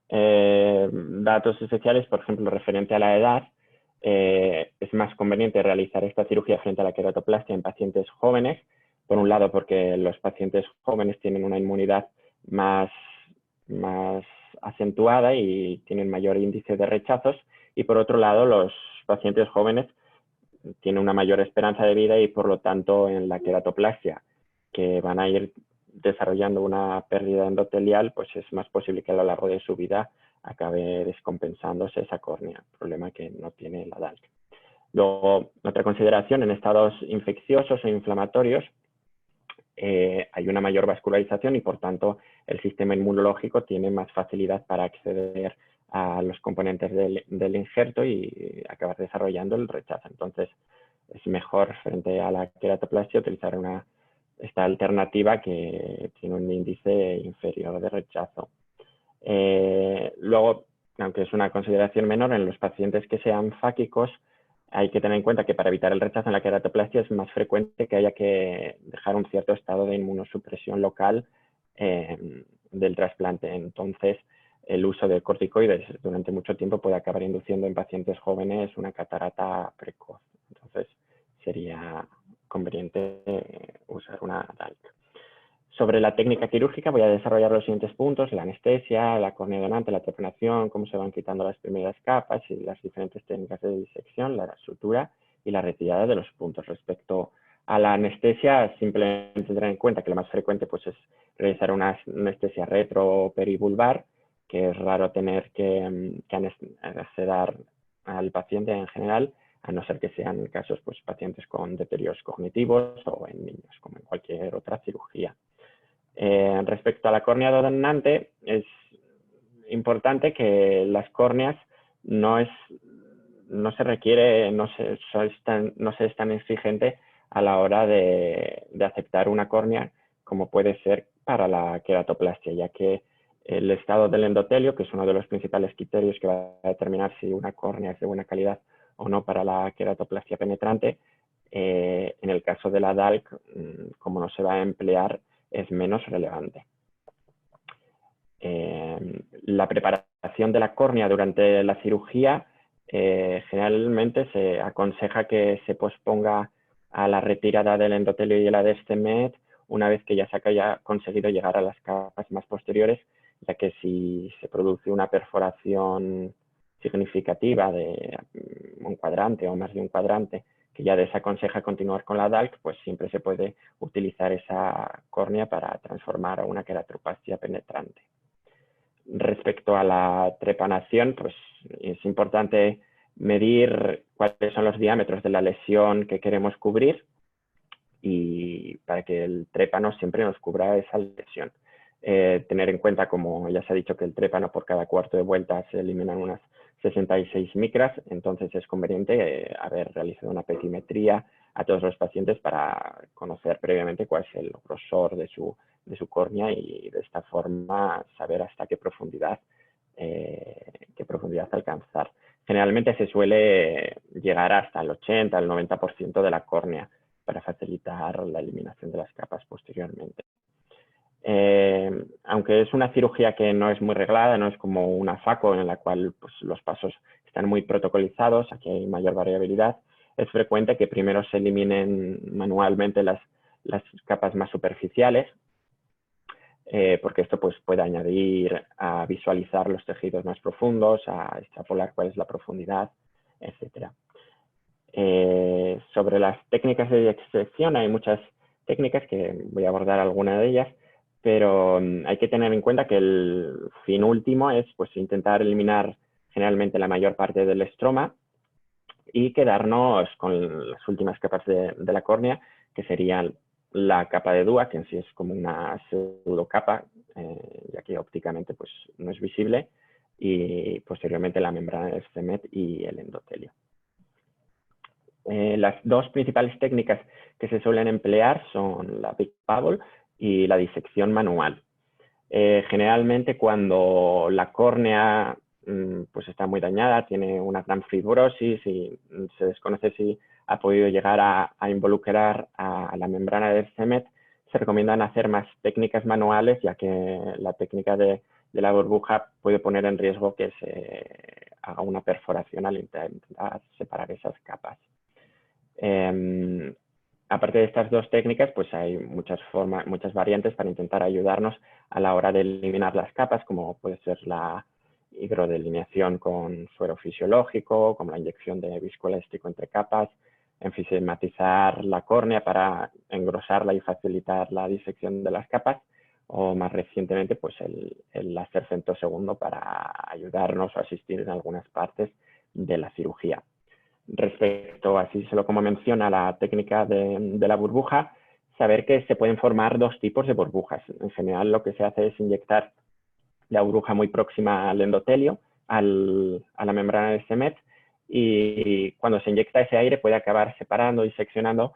datos especiales, por ejemplo, referente a la edad, es más conveniente realizar esta cirugía frente a la queratoplastia en pacientes jóvenes, por un lado porque los pacientes jóvenes tienen una inmunidad más acentuada y tienen mayor índice de rechazos, y por otro lado los pacientes jóvenes tienen una mayor esperanza de vida y por lo tanto en la queratoplastia, que van a ir desarrollando una pérdida endotelial, pues es más posible que a lo largo de su vida acabe descompensándose esa córnea, problema que no tiene la DALC. Luego, otra consideración, en estados infecciosos e inflamatorios hay una mayor vascularización y por tanto el sistema inmunológico tiene más facilidad para acceder a los componentes del injerto y acabar desarrollando el rechazo. Entonces, es mejor frente a la queratoplastia utilizar esta alternativa que tiene un índice inferior de rechazo. Luego, aunque es una consideración menor, en los pacientes que sean fáquicos, hay que tener en cuenta que para evitar el rechazo en la queratoplastia es más frecuente que haya que dejar un cierto estado de inmunosupresión local del trasplante. Entonces, el uso de corticoides durante mucho tiempo puede acabar induciendo en pacientes jóvenes una catarata precoz. Entonces, sería conveniente usar una DALC. Sobre la técnica quirúrgica voy a desarrollar los siguientes puntos: la anestesia, la córnea donante, la trepanación, cómo se van quitando las primeras capas y las diferentes técnicas de disección, la sutura y la retirada de los puntos. Respecto a la anestesia, simplemente tener en cuenta que lo más frecuente pues, es realizar una anestesia retro-perivulvar, que es raro tener que sedar al paciente en general, a no ser que sean casos pues, pacientes con deterioros cognitivos o en niños, como en cualquier otra cirugía. Respecto a la córnea donante, es importante que las córneas no es tan exigente a la hora de aceptar una córnea como puede ser para la queratoplastia, ya que el estado del endotelio, que es uno de los principales criterios que va a determinar si una córnea es de buena calidad o no para la queratoplastia penetrante, en el caso de la DALC, como no se va a emplear, es menos relevante. La preparación de la córnea durante la cirugía generalmente se aconseja que se posponga a la retirada del endotelio y el ADSMED una vez que ya se haya conseguido llegar a las capas más posteriores, ya que si se produce una perforación significativa de un cuadrante o más de un cuadrante que ya desaconseja continuar con la DALC, pues siempre se puede utilizar esa córnea para transformar a una queratoplastia penetrante. Respecto a la trepanación, pues es importante medir cuáles son los diámetros de la lesión que queremos cubrir y para que el trépano siempre nos cubra esa lesión. Tener en cuenta, como ya se ha dicho, que el trépano por cada cuarto de vuelta se eliminan unas 66 micras, entonces es conveniente haber realizado una petimetría a todos los pacientes para conocer previamente cuál es el grosor de su córnea y de esta forma saber hasta qué profundidad alcanzar. Generalmente se suele llegar hasta el 80, el 90% de la córnea para facilitar la eliminación de las capas posteriormente. Aunque es una cirugía que no es muy reglada, no es como una FACO en la cual pues, los pasos están muy protocolizados, aquí hay mayor variabilidad, es frecuente que primero se eliminen manualmente las capas más superficiales, porque esto pues, puede añadir a visualizar los tejidos más profundos, a extrapolar cuál es la profundidad, etc. Sobre las técnicas de disección hay muchas técnicas que voy a abordar alguna de ellas, pero hay que tener en cuenta que el fin último es pues, intentar eliminar generalmente la mayor parte del estroma y quedarnos con las últimas capas de la córnea, que serían la capa de DUA, que en sí es como una pseudocapa, ya que ópticamente pues, no es visible, y posteriormente la membrana del CEMET y el endotelio. Las dos principales técnicas que se suelen emplear son la Big Bubble y la disección manual. Generalmente cuando la córnea pues está muy dañada, tiene una gran fibrosis y se desconoce si ha podido llegar a involucrar a la membrana del CEMET, se recomiendan hacer más técnicas manuales, ya que la técnica de la burbuja puede poner en riesgo que se haga una perforación al intentar separar esas capas. Aparte de estas dos técnicas, pues hay muchas variantes para intentar ayudarnos a la hora de eliminar las capas, como puede ser la hidrodelineación con suero fisiológico, como la inyección de viscoelástico entre capas, enfisematizar la córnea para engrosarla y facilitar la disección de las capas, o más recientemente pues el láser femtosegundo para ayudarnos o asistir en algunas partes de la cirugía. Respecto, así solo como menciona la técnica de la burbuja, saber que se pueden formar dos tipos de burbujas. En general lo que se hace es inyectar la burbuja muy próxima al endotelio, a la membrana de CEMET, y cuando se inyecta ese aire puede acabar separando y seccionando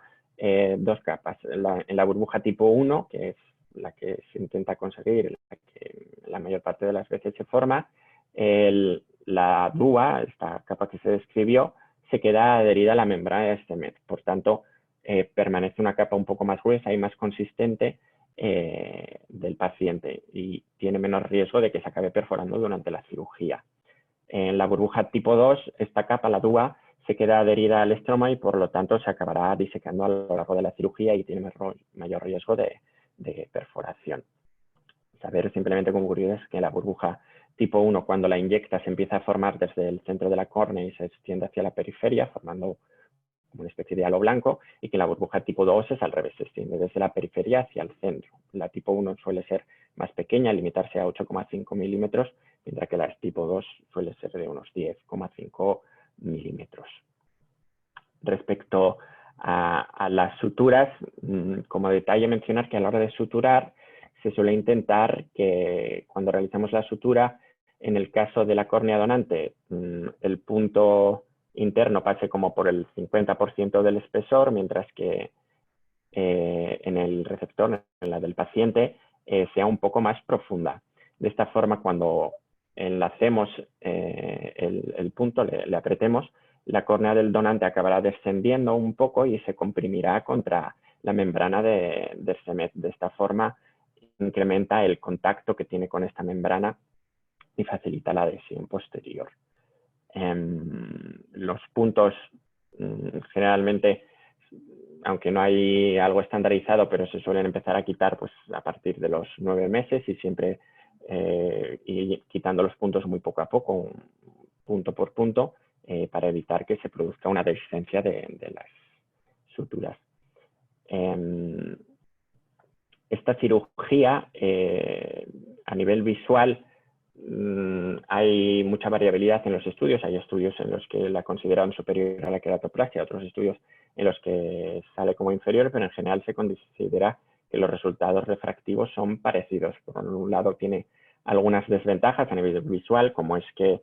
dos capas. En la burbuja tipo 1, que es la que se intenta conseguir, la que la mayor parte de las veces se forma, la DUA, esta capa que se describió, se queda adherida a la membrana de CEMET. Por tanto, permanece una capa un poco más gruesa y más consistente del paciente, y tiene menos riesgo de que se acabe perforando durante la cirugía. En la burbuja tipo 2, esta capa, la DUA, se queda adherida al estroma y por lo tanto se acabará disecando a lo largo de la cirugía y tiene mayor riesgo de perforación. Saber simplemente como curiosidad es que la burbuja tipo 1, cuando la inyecta, se empieza a formar desde el centro de la córnea y se extiende hacia la periferia, formando como una especie de halo blanco, y que la burbuja tipo 2 es al revés, se extiende desde la periferia hacia el centro. La tipo 1 suele ser más pequeña, limitarse a 8,5 milímetros, mientras que la tipo 2 suele ser de unos 10,5 milímetros. Respecto a las suturas, como detalle mencionar que a la hora de suturar se suele intentar que cuando realizamos la sutura, en el caso de la córnea donante, el punto interno pase como por el 50% del espesor, mientras que en el receptor, en la del paciente, sea un poco más profunda. De esta forma, cuando enlacemos el punto, le apretemos, la córnea del donante acabará descendiendo un poco y se comprimirá contra la membrana de CEMET. De esta forma, incrementa el contacto que tiene con esta membrana y facilita la adhesión posterior. Los puntos generalmente, aunque no hay algo estandarizado, pero se suelen empezar a quitar pues, a partir de los 9 meses y siempre ir quitando los puntos muy poco a poco, punto por punto, para evitar que se produzca una dehiscencia de las suturas. Esta cirugía, a nivel visual, hay mucha variabilidad en los estudios. Hay estudios en los que la consideran superior a la queratoplastia, otros estudios en los que sale como inferior, pero en general se considera que los resultados refractivos son parecidos. Por un lado, tiene algunas desventajas a nivel visual, como es que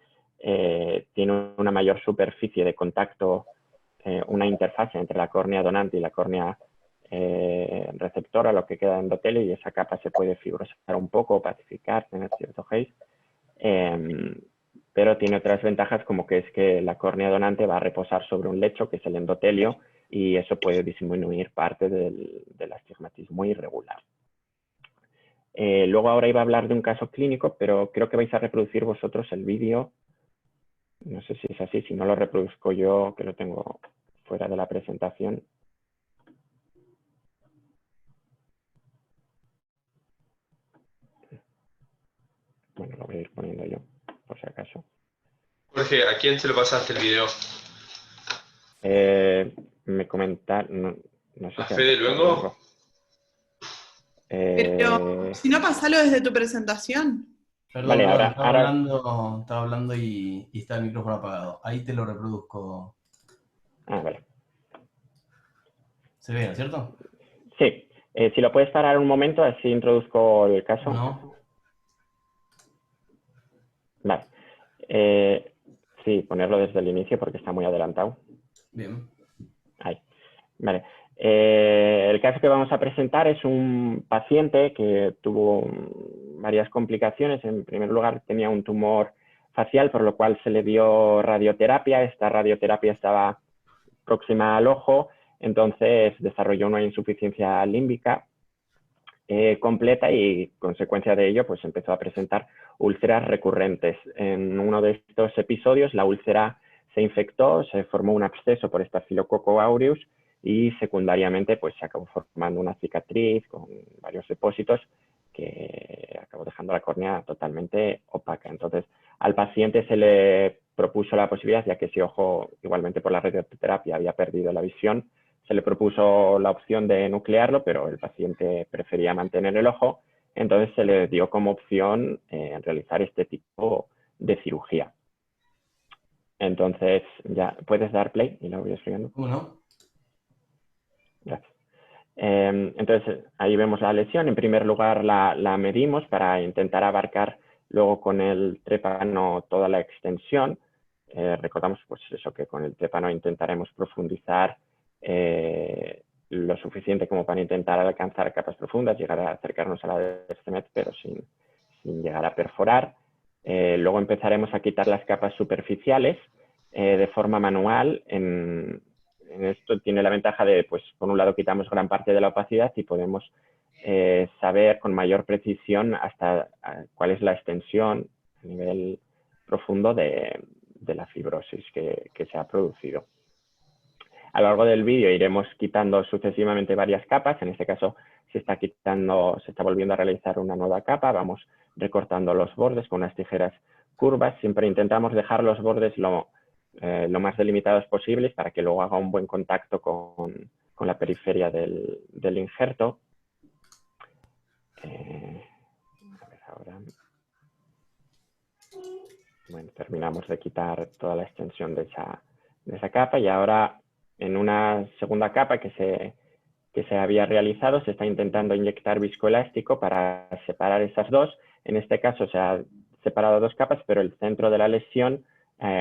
tiene una mayor superficie de contacto, una interfase entre la córnea donante y la córnea receptora, lo que queda endotelio, y esa capa se puede fibrosar un poco, opacificar, tener cierto haze. Pero tiene otras ventajas, como que es que la córnea donante va a reposar sobre un lecho, que es el endotelio, y eso puede disminuir parte del astigmatismo irregular. Luego ahora iba a hablar de un caso clínico, pero creo que vais a reproducir vosotros el vídeo. No sé si es así, si no lo reproduzco yo, que lo tengo fuera de la presentación. Bueno, lo voy a ir poniendo yo, por si acaso. Jorge, ¿a quién se lo pasaste el video? Me comentaron, no sé ¿A si Fede Luengo? Pero si no, pasalo desde tu presentación. Perdón, Vale, perdón, ahora... estaba hablando y está el micrófono apagado. Ahí te lo reproduzco. Ah, vale. ¿Se ve, ¿no es cierto? Sí. Si lo puedes parar un momento, así introduzco el caso. No. Vale. Sí, ponerlo desde el inicio porque está muy adelantado. Bien. Ahí. Vale. El caso que vamos a presentar es un paciente que tuvo varias complicaciones. En primer lugar, tenía un tumor facial, por lo cual se le dio radioterapia. Esta radioterapia estaba próxima al ojo, entonces desarrolló una insuficiencia límbica completa y, consecuencia de ello, pues empezó a presentar úlceras recurrentes. En uno de estos episodios, la úlcera se infectó, se formó un absceso por Staphylococcus aureus y, secundariamente, pues se acabó formando una cicatriz con varios depósitos que acabó dejando la córnea totalmente opaca. Entonces, al paciente se le propuso la posibilidad, ya que ese ojo, igualmente por la radioterapia, había perdido la visión, se le propuso la opción de nuclearlo, pero el paciente prefería mantener el ojo, entonces se le dio como opción realizar este tipo de cirugía. Entonces, ya puedes dar play y lo voy explicando. ¿Cómo no? Gracias. Entonces, ahí vemos la lesión. En primer lugar, la medimos para intentar abarcar Luego con el trépano toda la extensión. Recordamos pues eso, que con el trépano intentaremos profundizar lo suficiente como para intentar alcanzar capas profundas, llegar a acercarnos a la de CEMET, pero sin llegar a perforar. Luego empezaremos a quitar las capas superficiales de forma manual. En esto tiene la ventaja de, pues, por un lado quitamos gran parte de la opacidad y podemos saber con mayor precisión hasta cuál es la extensión a nivel profundo de la fibrosis que se ha producido. A lo largo del vídeo iremos quitando sucesivamente varias capas. En este caso se está volviendo a realizar una nueva capa. Vamos recortando los bordes con unas tijeras curvas. Siempre intentamos dejar los bordes lo más delimitados posibles para que luego haga un buen contacto con la periferia del injerto. A ver ahora. Bueno, terminamos de quitar toda la extensión de esa capa y ahora en una segunda capa que se había realizado se está intentando inyectar viscoelástico para separar esas dos. En este caso se ha separado dos capas, pero el centro de la lesión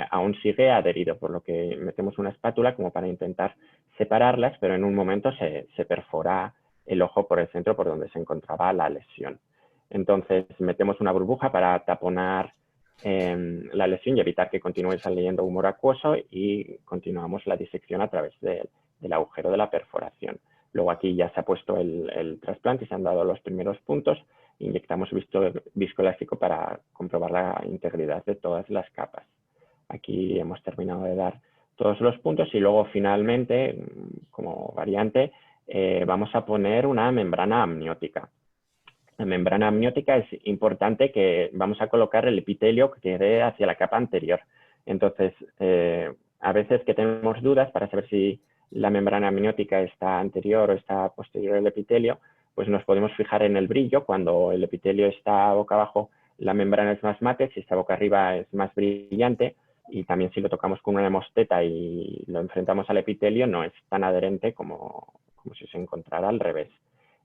aún sigue adherido, por lo que metemos una espátula como para intentar separarlas, pero en un momento se perfora el ojo por el centro por donde se encontraba la lesión. Entonces metemos una burbuja para taponar la lesión y evitar que continúe saliendo humor acuoso y continuamos la disección a través del agujero de la perforación. Luego aquí ya se ha puesto el trasplante y se han dado los primeros puntos. Inyectamos viscoelástico para comprobar la integridad de todas las capas. Aquí hemos terminado de dar todos los puntos y luego finalmente, como variante, vamos a poner una membrana amniótica. La membrana amniótica es importante que vamos a colocar el epitelio que quede hacia la capa anterior. Entonces, a veces que tenemos dudas para saber si la membrana amniótica está anterior o está posterior al epitelio, pues nos podemos fijar en el brillo. Cuando el epitelio está boca abajo, la membrana es más mate, si está boca arriba es más brillante, y también si lo tocamos con una hemosteta y lo enfrentamos al epitelio no es tan adherente como si se encontrara al revés.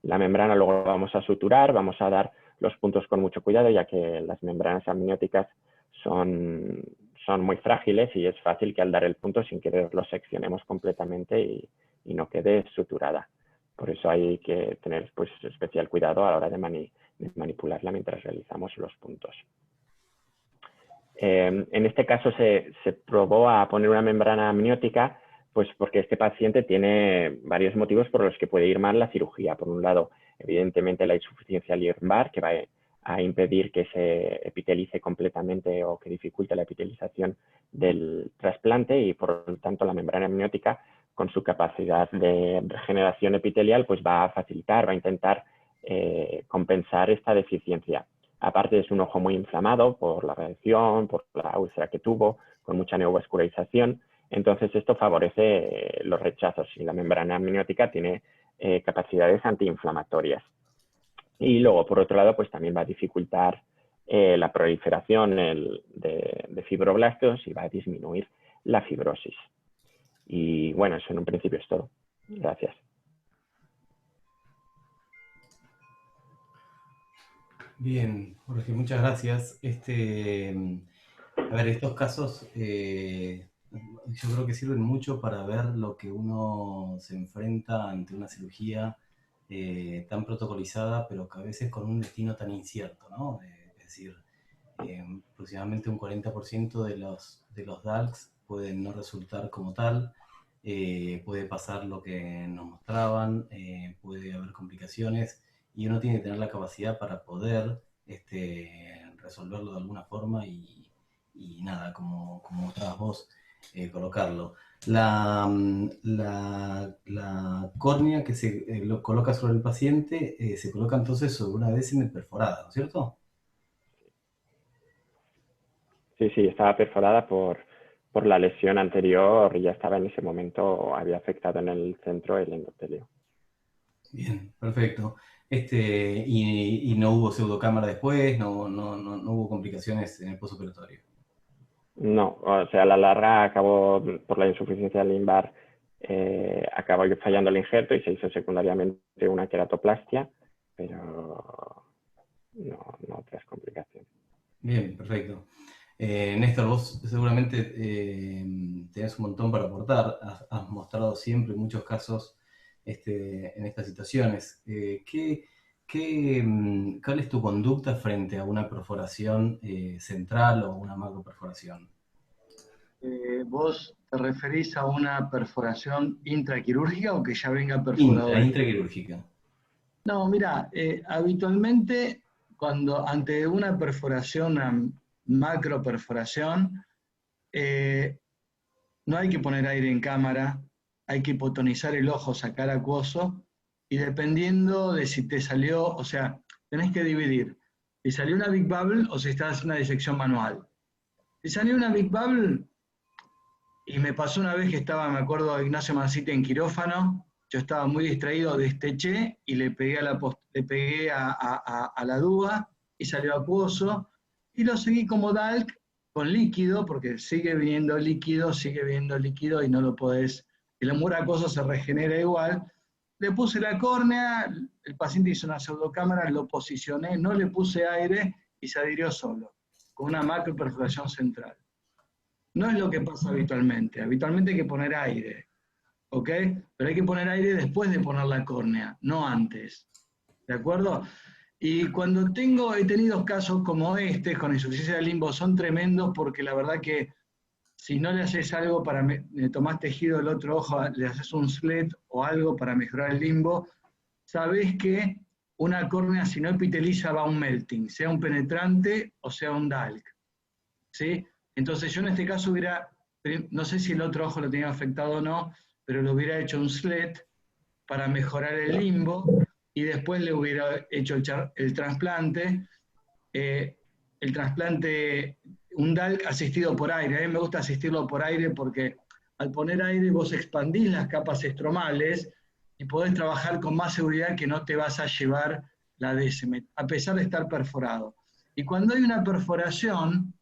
La membrana luego la vamos a suturar, vamos a dar los puntos con mucho cuidado, ya que las membranas amnióticas son muy frágiles y es fácil que al dar el punto sin querer lo seccionemos completamente y no quede suturada. Por eso hay que tener pues, especial cuidado a la hora de manipularla mientras realizamos los puntos. En este caso se probó a poner una membrana amniótica pues porque este paciente tiene varios motivos por los que puede ir mal la cirugía. Por un lado, evidentemente la insuficiencia lumbar, que va a impedir que se epitelice completamente o que dificulte la epitelización del trasplante, y por lo tanto la membrana amniótica, con su capacidad de regeneración epitelial, pues va a facilitar, va a intentar compensar esta deficiencia. Aparte es un ojo muy inflamado por la radiación, por la úlcera que tuvo, con mucha neovascularización. Entonces esto favorece los rechazos y la membrana amniótica tiene capacidades antiinflamatorias. Y luego, por otro lado, pues también va a dificultar la proliferación de fibroblastos y va a disminuir la fibrosis. Y bueno, eso en un principio es todo. Gracias. Bien, Jorge, muchas gracias. A ver, estos casos yo creo que sirven mucho para ver lo que uno se enfrenta ante una cirugía tan protocolizada, pero que a veces con un destino tan incierto, ¿no? Es decir, aproximadamente un 40% de los DALCs pueden no resultar como tal, puede pasar lo que nos mostraban, puede haber complicaciones, y uno tiene que tener la capacidad para poder resolverlo de alguna forma y nada, como mostrabas vos, colocarlo. La córnea que se lo coloca sobre el paciente se coloca entonces sobre una DSM perforada, ¿no es cierto? Sí, estaba perforada por la lesión anterior, ya estaba en ese momento, había afectado en el centro el endotelio. Bien, perfecto. Y no hubo pseudocámara después, no hubo complicaciones en el postoperatorio. No, o sea, a la larga acabó por la insuficiencia lumbar, acabó fallando el injerto y se hizo secundariamente una queratoplastia, pero no otras complicaciones. Bien, perfecto. Néstor, vos seguramente tenés un montón para aportar. Has mostrado siempre muchos casos en estas situaciones. ¿Cuál es tu conducta frente a una perforación central o una macroperforación? ¿Vos te referís a una perforación intraquirúrgica o que ya venga perforado? Intraquirúrgica. No, mira, habitualmente ante una perforación, una macroperforación, no hay que poner aire en cámara, hay que hipotonizar el ojo, sacar acuoso, y dependiendo de si te salió, o sea, tenés que dividir si salió una Big Bubble o si estás en una disección manual. Si salió una Big Bubble, y me pasó una vez que estaba, me acuerdo, Ignacio Mancita en quirófano, yo estaba muy distraído, desteché y le pegué a la dúa y salió acuoso, y lo seguí como DALC con líquido, porque sigue viniendo líquido y no lo podés, el humor acuoso se regenera igual. Le puse la córnea, el paciente hizo una pseudocámara, lo posicioné, no le puse aire y se adhirió solo, con una macroperforación central. No es lo que pasa habitualmente. Habitualmente hay que poner aire, ¿ok? Pero hay que poner aire después de poner la córnea, no antes. ¿De acuerdo? Y cuando he tenido casos como este, con insuficiencia del limbo, son tremendos porque la verdad que si no le haces algo tomás tejido del otro ojo, le haces un slet o algo para mejorar el limbo, sabés que una córnea si no epiteliza va a un melting, sea un penetrante o sea un DALC. ¿Sí? Entonces yo en este caso no sé si el otro ojo lo tenía afectado o no, pero le hubiera hecho un slet para mejorar el limbo y después le hubiera hecho el trasplante. El trasplante, un DALC asistido por aire. A mí me gusta asistirlo por aire porque al poner aire vos expandís las capas estromales y podés trabajar con más seguridad que no te vas a llevar la DSM, a pesar de estar perforado. Y cuando hay una perforación,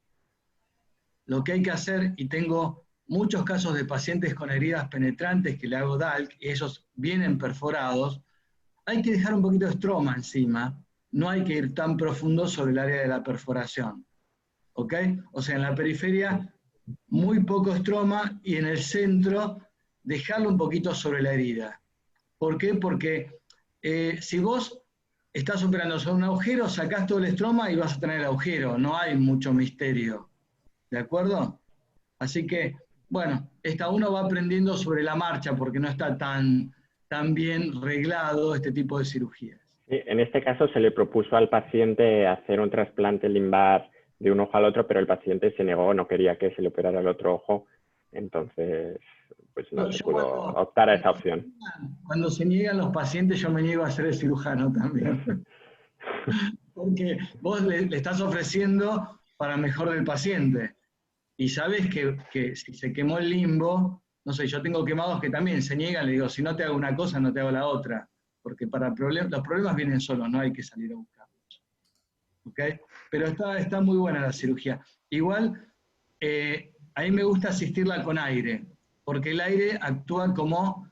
lo que hay que hacer, y tengo muchos casos de pacientes con heridas penetrantes que le hago DALC, y ellos vienen perforados, hay que dejar un poquito de estroma encima, no hay que ir tan profundo sobre el área de la perforación. ¿Ok? O sea, en la periferia, muy poco estroma, y en el centro, dejarlo un poquito sobre la herida. ¿Por qué? Porque si vos estás operando sobre un agujero, sacás todo el estroma y vas a tener el agujero, no hay mucho misterio. ¿De acuerdo? Así que, bueno, uno va aprendiendo sobre la marcha porque no está tan bien reglado este tipo de cirugías. Sí, en este caso se le propuso al paciente hacer un trasplante limbar de un ojo al otro, pero el paciente se negó, no quería que se le operara el otro ojo, entonces pues no se pudo optar a esa opción. Cuando se niegan los pacientes, yo me niego a ser el cirujano también. Porque vos le estás ofreciendo para mejor del paciente. Y sabes que si se quemó el limbo, no sé, yo tengo quemados que también se niegan, le digo, si no te hago una cosa, no te hago la otra. Porque los problemas vienen solos, no hay que salir a buscarlos. ¿Ok? Pero está muy buena la cirugía. Igual, a mí me gusta asistirla con aire, porque el aire actúa como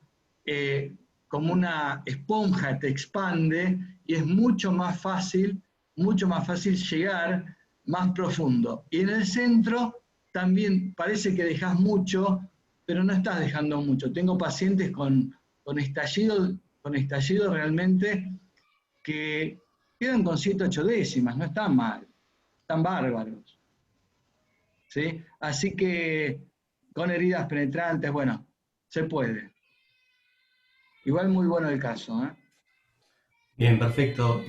una esponja, te expande, y es mucho más fácil llegar más profundo. Y en el centro también parece que dejas mucho, pero no estás dejando mucho. Tengo pacientes con estallido realmente que quedan con 7, 8 décimas, no están mal, están bárbaros. ¿Sí? Así que con heridas penetrantes, bueno, se puede. Igual muy bueno el caso, ¿eh? Bien, perfecto.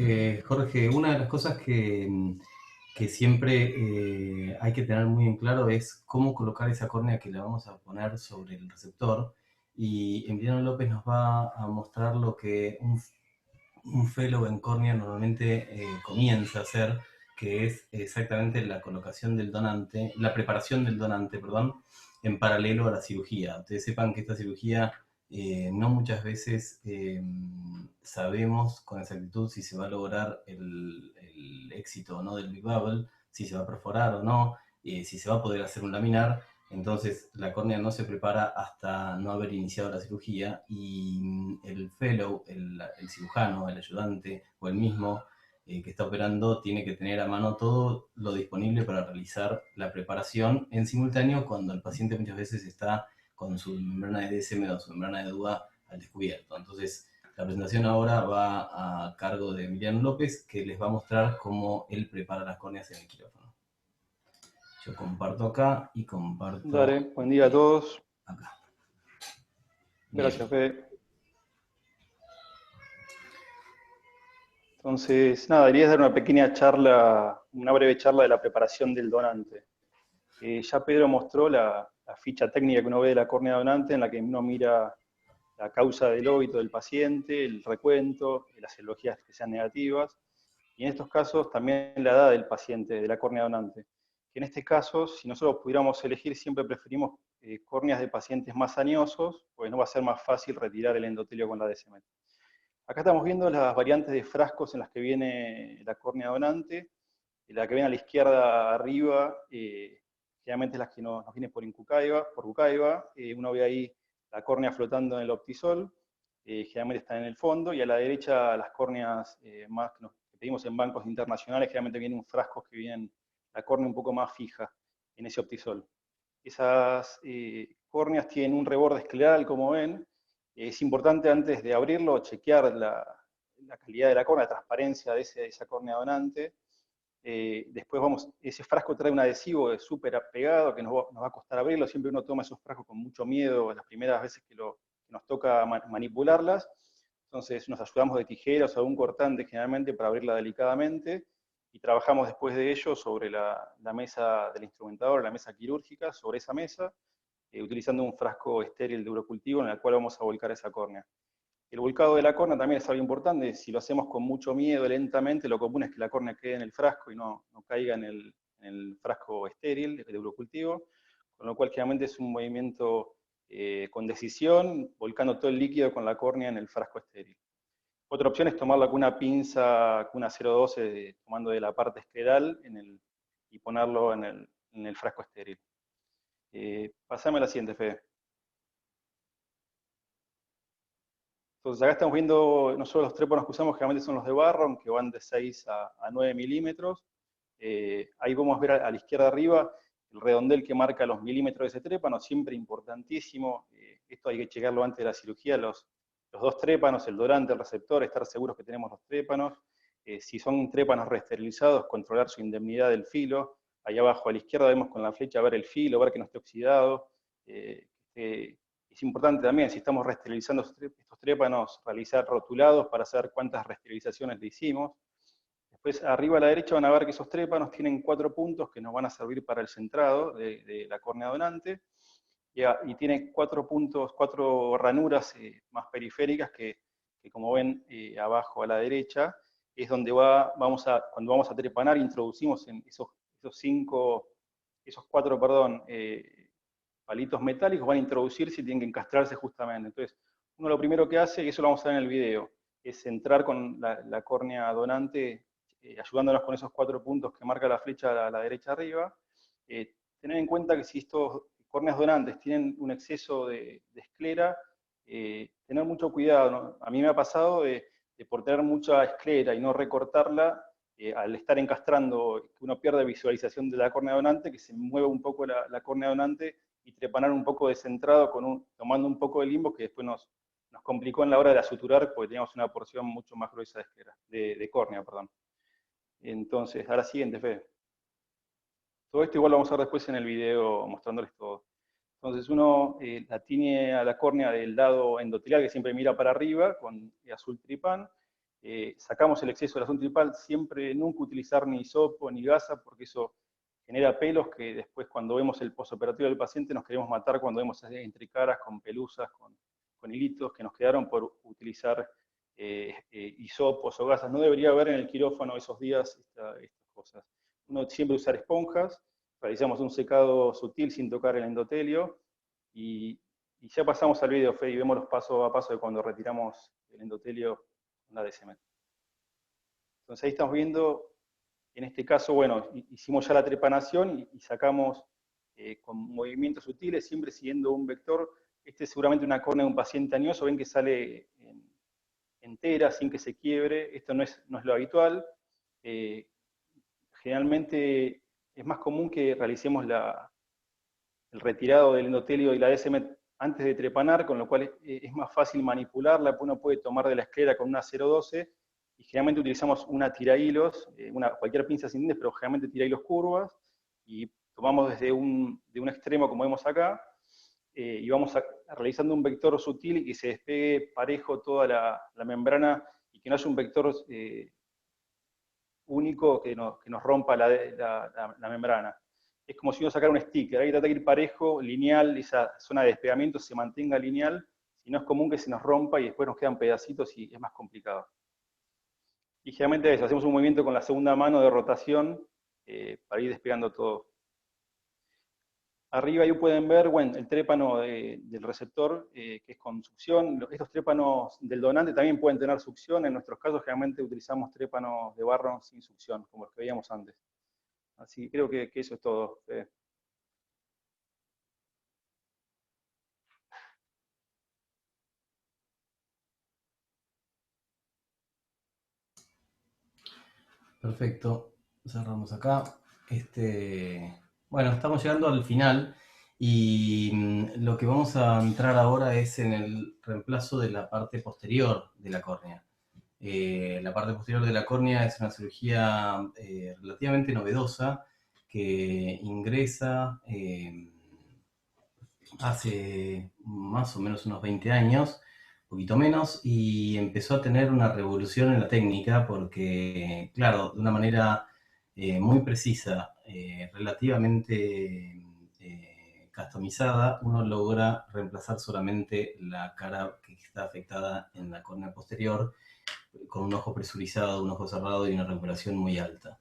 Jorge, una de las cosas que siempre hay que tener muy en claro es cómo colocar esa córnea que le vamos a poner sobre el receptor. Y Emiliano López nos va a mostrar lo que un fellow en córnea normalmente comienza a hacer, que es exactamente la colocación del donante, la preparación del donante, perdón, en paralelo a la cirugía. Ustedes sepan que esta cirugía no muchas veces sabemos con exactitud si se va a lograr el éxito o no del Big Bubble, si se va a perforar o no, si se va a poder hacer un laminar. Entonces la córnea no se prepara hasta no haber iniciado la cirugía, y el fellow, el cirujano, el ayudante o el mismo, que está operando tiene que tener a mano todo lo disponible para realizar la preparación en simultáneo cuando el paciente muchas veces está con su membrana de DSM o su membrana de DUA al descubierto. Entonces, la presentación ahora va a cargo de Emiliano López, que les va a mostrar cómo él prepara las córneas en el quirófano. Yo comparto acá y comparto... Dale, buen día a todos. Acá. Gracias, Fede. Entonces, nada, quería dar una pequeña charla, una breve charla de la preparación del donante. Ya Pedro mostró la ficha técnica que uno ve de la córnea donante, en la que uno mira la causa del óbito del paciente, el recuento, las etiologías que sean negativas, y en estos casos también la edad del paciente, de la córnea donante. Que en este caso, si nosotros pudiéramos elegir, siempre preferimos córneas de pacientes más añosos, pues no va a ser más fácil retirar el endotelio con la DSM. Acá estamos viendo las variantes de frascos en las que viene la córnea donante. La que viene a la izquierda arriba, generalmente es la que nos viene por Cucaiba. Uno ve ahí la córnea flotando en el Optisol, generalmente está en el fondo, y a la derecha las córneas más que pedimos en bancos internacionales, generalmente vienen un frasco que vienen la córnea un poco más fija en ese Optisol. Esas córneas tienen un reborde escleral, como ven. Es importante antes de abrirlo chequear la calidad de la córnea, la transparencia de esa córnea donante. Después ese frasco trae un adhesivo súper pegado que nos va a costar abrirlo. Siempre uno toma esos frascos con mucho miedo las primeras veces que nos toca manipularlas. Entonces nos ayudamos de tijeras o de un cortante generalmente para abrirla delicadamente, y trabajamos después de ello sobre la mesa del instrumentador, la mesa quirúrgica, sobre esa mesa, utilizando un frasco estéril de urocultivo en el cual vamos a volcar esa córnea. El volcado de la córnea también es algo importante. Si lo hacemos con mucho miedo, lentamente, lo común es que la córnea quede en el frasco y no caiga en el frasco estéril de urocultivo, con lo cual generalmente es un movimiento con decisión, volcando todo el líquido con la córnea en el frasco estéril. Otra opción es tomarla con una pinza, con una 0,12, tomando de la parte escleral y ponerlo en el frasco estéril. Pasame a la siguiente, Fede. Entonces acá estamos viendo, nosotros los trépanos que usamos generalmente son los de Barron, que van de 6 a 9 milímetros. Ahí podemos ver a la izquierda arriba el redondel que marca los milímetros de ese trépano, siempre importantísimo. Esto hay que checarlo antes de la cirugía, los dos trépanos, el donante, el receptor, estar seguros que tenemos los trépanos. Si son trépanos reesterilizados, controlar su indemnidad del filo. Ahí abajo a la izquierda vemos con la flecha ver el filo, ver que no esté oxidado. Es importante también, si estamos reesterilizando estos trépanos, realizar rotulados para saber cuántas reesterilizaciones le hicimos. Después, arriba a la derecha van a ver que esos trépanos tienen 4 puntos que nos van a servir para el centrado de la córnea donante, y tiene 4 puntos, 4 ranuras más periféricas que como ven abajo a la derecha, es donde cuando vamos a trepanar, introducimos en esos 4 palitos metálicos, van a introducirse y tienen que encastrarse justamente. Entonces, uno lo primero que hace, y eso lo vamos a ver en el video, es entrar con la córnea donante, ayudándonos con esos 4 puntos que marca la flecha a la derecha arriba. Tener en cuenta que si estos córneas donantes tienen un exceso de esclera, tener mucho cuidado, ¿no? A mí me ha pasado de por tener mucha esclera y no recortarla, al estar encastrando, que uno pierde visualización de la córnea donante, que se mueve un poco la córnea donante, y trepanar un poco descentrado, tomando un poco de limbo, que después nos complicó en la hora de suturar, porque teníamos una porción mucho más gruesa de esclera, de córnea, perdón. Entonces, ahora siguiente, Fede. Todo esto igual lo vamos a ver después en el video, mostrándoles todo. Entonces uno la tiene a la córnea del lado endotelial, que siempre mira para arriba, con azul tripán. Sacamos el exceso del azul tripán, siempre nunca utilizar ni hisopo ni gasa, porque eso genera pelos que después, cuando vemos el posoperativo del paciente, nos queremos matar cuando vemos entre caras con pelusas, con hilitos que nos quedaron por utilizar hisopos o gasas. No debería haber en el quirófano esos días estas cosas. Uno siempre usar esponjas, realizamos un secado sutil sin tocar el endotelio, y ya pasamos al video, Fede, y vemos los paso a paso de cuando retiramos el endotelio con la DSM. Entonces ahí estamos viendo, en este caso, bueno, hicimos ya la trepanación y sacamos con movimientos sutiles, siempre siguiendo un vector. Este es seguramente una córnea de un paciente añoso, ven que sale entera, sin que se quiebre. Esto no es lo habitual. generalmente es más común que realicemos el retirado del endotelio y la DSM antes de trepanar, con lo cual es más fácil manipularla, uno puede tomar de la esclera con una 0,12, y generalmente utilizamos una tirahilos, cualquier pinza sin dientes, pero generalmente tirahilos curvas, y tomamos desde un extremo, como vemos acá, y vamos realizando un vector sutil y que se despegue parejo toda la membrana, y que no haya un vector único que nos rompa la membrana. Es como si uno sacara un sticker, hay que tratar de ir parejo, lineal, esa zona de despegamiento se mantenga lineal, si no es común que se nos rompa y después nos quedan pedacitos y es más complicado. Y generalmente eso, hacemos un movimiento con la segunda mano de rotación para ir despegando todo. Arriba ahí pueden ver, bueno, el trépano del receptor, que es con succión. Estos trépanos del donante también pueden tener succión. En nuestros casos generalmente utilizamos trépanos de barro sin succión, como los que veíamos antes. Así que creo que eso es todo. Perfecto, cerramos acá. Bueno, estamos llegando al final y lo que vamos a entrar ahora es en el reemplazo de la parte posterior de la córnea. La parte posterior de la córnea es una cirugía relativamente novedosa que ingresa hace más o menos unos 20 años, un poquito menos, y empezó a tener una revolución en la técnica porque, claro, de una manera muy precisa, relativamente customizada, uno logra reemplazar solamente la cara que está afectada en la córnea posterior con un ojo presurizado, un ojo cerrado y una recuperación muy alta.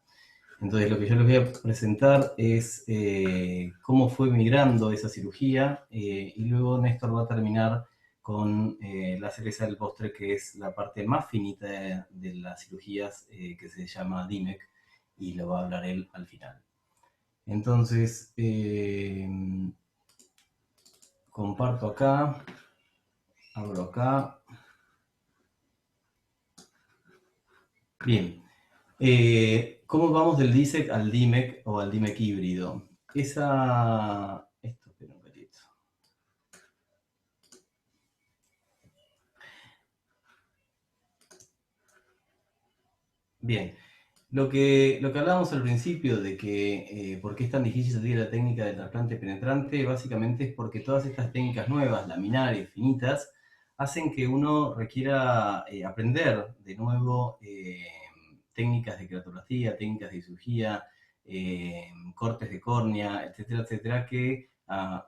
Entonces lo que yo les voy a presentar es cómo fue migrando esa cirugía y luego Néstor va a terminar con la cereza del postre, que es la parte más finita de las cirugías, que se llama DIMEC, y lo va a hablar él al final. Entonces, comparto acá, abro acá. Bien. ¿Cómo vamos del DISEC al DIMEC o al DIMEC híbrido? Esto, espera un ratito. Bien, lo que hablábamos al principio de que por qué es tan difícil salir la técnica de trasplante penetrante, básicamente es porque todas estas técnicas nuevas, laminares, finitas, hacen que uno requiera aprender de nuevo técnicas de queratoplastía, técnicas de cirugía, cortes de córnea, etcétera, etcétera, que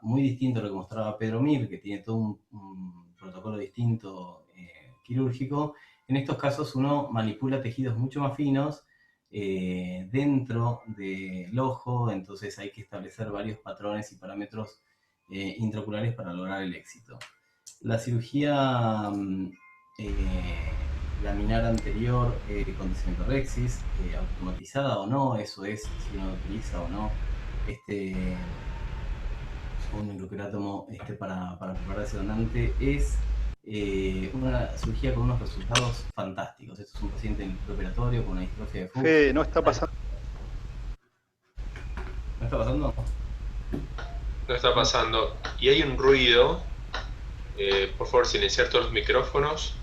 muy distinto a lo que mostraba Pedro Mir, que tiene todo un protocolo distinto quirúrgico. En estos casos uno manipula tejidos mucho más finos dentro del ojo, entonces hay que establecer varios patrones y parámetros intraoculares para lograr el éxito. La cirugía laminar anterior con cementorrexis, automatizada o no, eso es, si uno utiliza o no un microquerátomo para preparar ese donante, es una cirugía con unos resultados fantásticos. Esto es un paciente en el preoperatorio con una distrofia de Fuchs. No está pasando. ¿No está pasando? No está pasando. Y hay un ruido. Por favor, silenciar todos los micrófonos.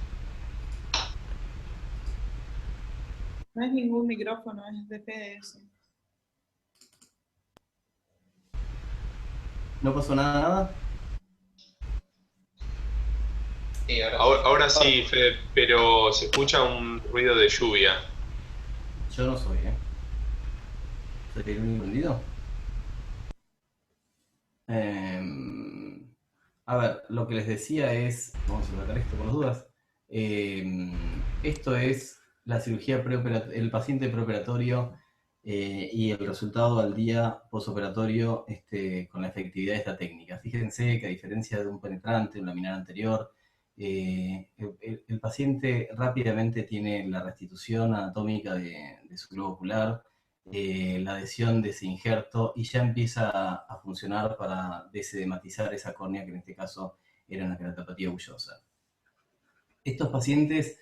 No es ningún micrófono, es de PDS. ¿No pasó nada? Sí, Ahora sí, Fede, pero se escucha un ruido de lluvia. Yo no soy, ¿Soy el único prendido? A ver, lo que les decía es, vamos a sacar esto por las dudas, esto es la cirugía el paciente preoperatorio y el resultado al día posoperatorio con la efectividad de esta técnica. Fíjense que a diferencia de un penetrante, un laminar anterior, el paciente rápidamente tiene la restitución anatómica de su globo ocular, la adhesión de ese injerto y ya empieza a funcionar para desedematizar esa córnea, que en este caso era una queratopatía bullosa. Estos pacientes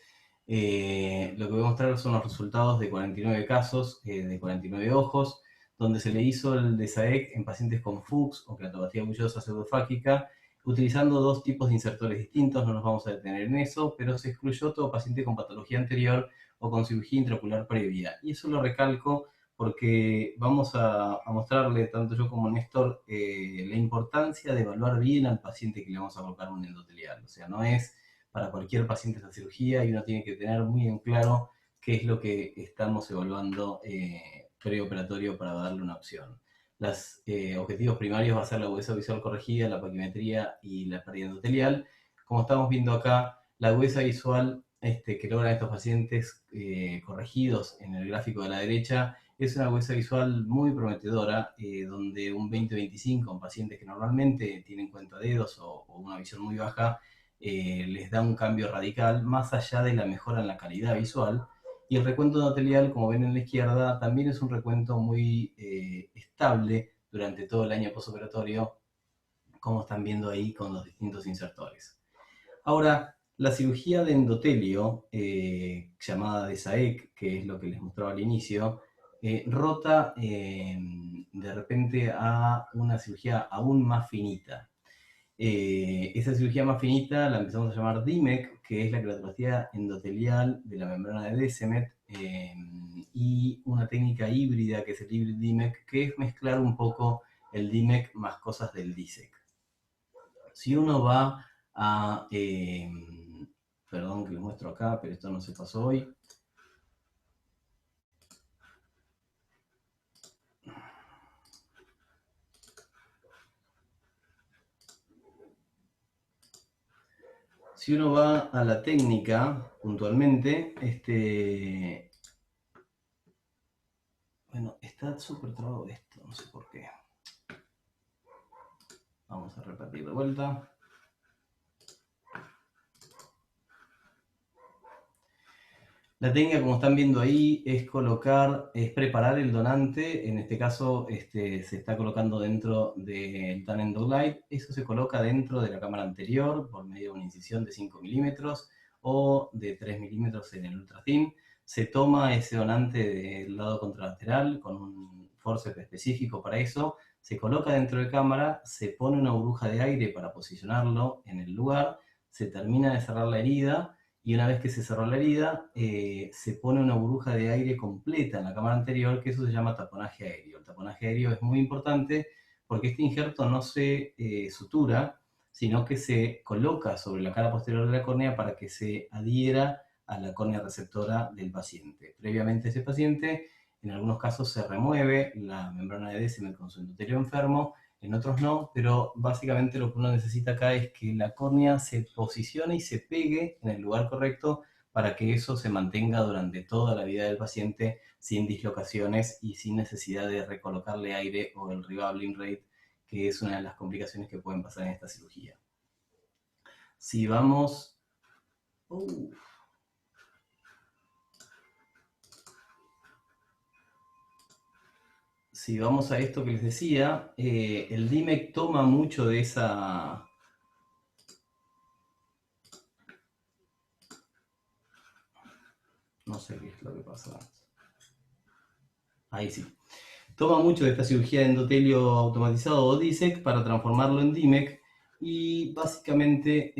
Lo que voy a mostrar son los resultados de 49 casos, de 49 ojos, donde se le hizo el DESAEC en pacientes con Fuchs o queratopatía bullosa pseudofágica, utilizando dos tipos de insertores distintos. No nos vamos a detener en eso, pero se excluyó todo paciente con patología anterior o con cirugía intraocular previa. Y eso lo recalco porque vamos a mostrarle, tanto yo como Néstor, la importancia de evaluar bien al paciente que le vamos a colocar un endotelial. O sea, no es para cualquier paciente esta cirugía y uno tiene que tener muy en claro qué es lo que estamos evaluando preoperatorio para darle una opción. Los objetivos primarios va a ser la agudeza visual corregida, la paquimetría y la pérdida endotelial. Como estamos viendo acá, la agudeza visual que logran estos pacientes corregidos en el gráfico de la derecha es una agudeza visual muy prometedora, donde un 20-25 en pacientes que normalmente tienen cuentadedos o una visión muy baja, les da un cambio radical, más allá de la mejora en la calidad visual. Y el recuento endotelial, como ven en la izquierda, también es un recuento muy estable durante todo el año postoperatorio, como están viendo ahí con los distintos insertores. Ahora, la cirugía de endotelio, llamada DESAEC, que es lo que les mostraba al inicio, rota de repente a una cirugía aún más finita. Esa cirugía más finita la empezamos a llamar DIMEC, que es la queratopatía endotelial de la membrana de Descemet, y una técnica híbrida que es el híbrido DIMEC, que es mezclar un poco el DIMEC más cosas del DISEC. Si uno va a... perdón que les muestro acá, pero esto no se pasó hoy. Si uno va a la técnica, puntualmente, bueno, está súper trabado esto, no sé por qué. Vamos a repetir de vuelta. La técnica, como están viendo ahí, es preparar el donante. En este caso, se está colocando dentro del TAN Endoglide. Eso se coloca dentro de la cámara anterior por medio de una incisión de 5 milímetros o de 3 milímetros en el ultra thin. Se toma ese donante del lado contralateral con un forceps específico para eso. Se coloca dentro de cámara, se pone una burbuja de aire para posicionarlo en el lugar, se termina de cerrar la herida. Y una vez que se cerró la herida, se pone una burbuja de aire completa en la cámara anterior, que eso se llama taponaje aéreo. El taponaje aéreo es muy importante porque este injerto no se sutura, sino que se coloca sobre la cara posterior de la córnea para que se adhiera a la córnea receptora del paciente. Previamente ese paciente, en algunos casos se remueve la membrana de Descemet con su endotelio enfermo, en otros no, pero básicamente lo que uno necesita acá es que la córnea se posicione y se pegue en el lugar correcto para que eso se mantenga durante toda la vida del paciente sin dislocaciones y sin necesidad de recolocarle aire o el rebabbling rate, que es una de las complicaciones que pueden pasar en esta cirugía. Si vamos... Si vamos a esto que les decía, el DIMEC toma mucho de esa... No sé qué es lo que pasa. Ahí sí. Toma mucho de esta cirugía de endotelio automatizado o DISEC para transformarlo en DIMEC. Y básicamente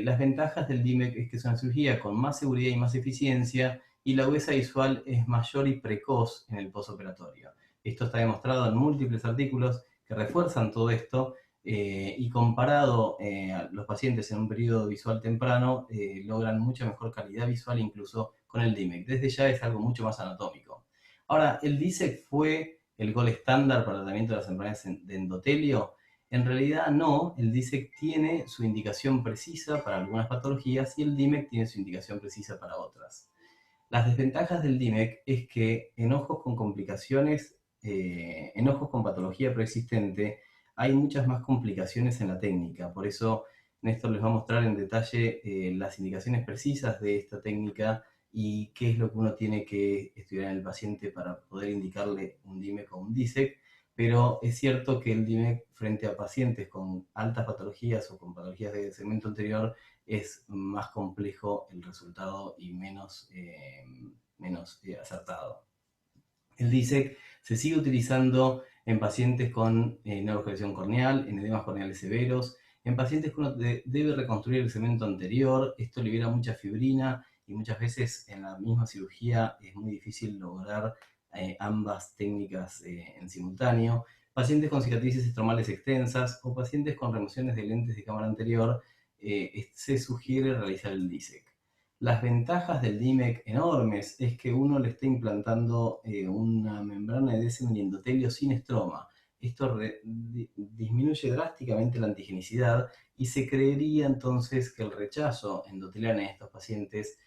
las ventajas del DIMEC es que es una cirugía con más seguridad y más eficiencia, y la agudeza visual es mayor y precoz en el postoperatorio. Esto está demostrado en múltiples artículos que refuerzan todo esto, y comparado a los pacientes en un periodo visual temprano, logran mucha mejor calidad visual incluso con el DIMEC. Desde ya es algo mucho más anatómico. Ahora, ¿el DISEC fue el gol estándar para el tratamiento de las enfermedades de endotelio? En realidad no, el DISEC tiene su indicación precisa para algunas patologías y el DIMEC tiene su indicación precisa para otras. Las desventajas del DIMEC es que en ojos con complicaciones, en ojos con patología preexistente, hay muchas más complicaciones en la técnica. Por eso Néstor les va a mostrar en detalle las indicaciones precisas de esta técnica y qué es lo que uno tiene que estudiar en el paciente para poder indicarle un DIMEC o un DISEC. pero es cierto que el DIMEC frente a pacientes con altas patologías o con patologías de segmento anterior es más complejo el resultado y menos acertado. El DISEC se sigue utilizando en pacientes con neurocognición corneal, en edemas corneales severos, en pacientes que uno debe reconstruir el segmento anterior. Esto libera mucha fibrina y muchas veces en la misma cirugía es muy difícil lograr ambas técnicas en simultáneo. Pacientes con cicatrices estromales extensas o pacientes con remociones de lentes de cámara anterior, se sugiere realizar el DISEC. Las ventajas del DIMEC enormes es que uno le está implantando una membrana de DSM endotelio sin estroma. Esto disminuye drásticamente la antigenicidad y se creería entonces que el rechazo endotelial en estos pacientes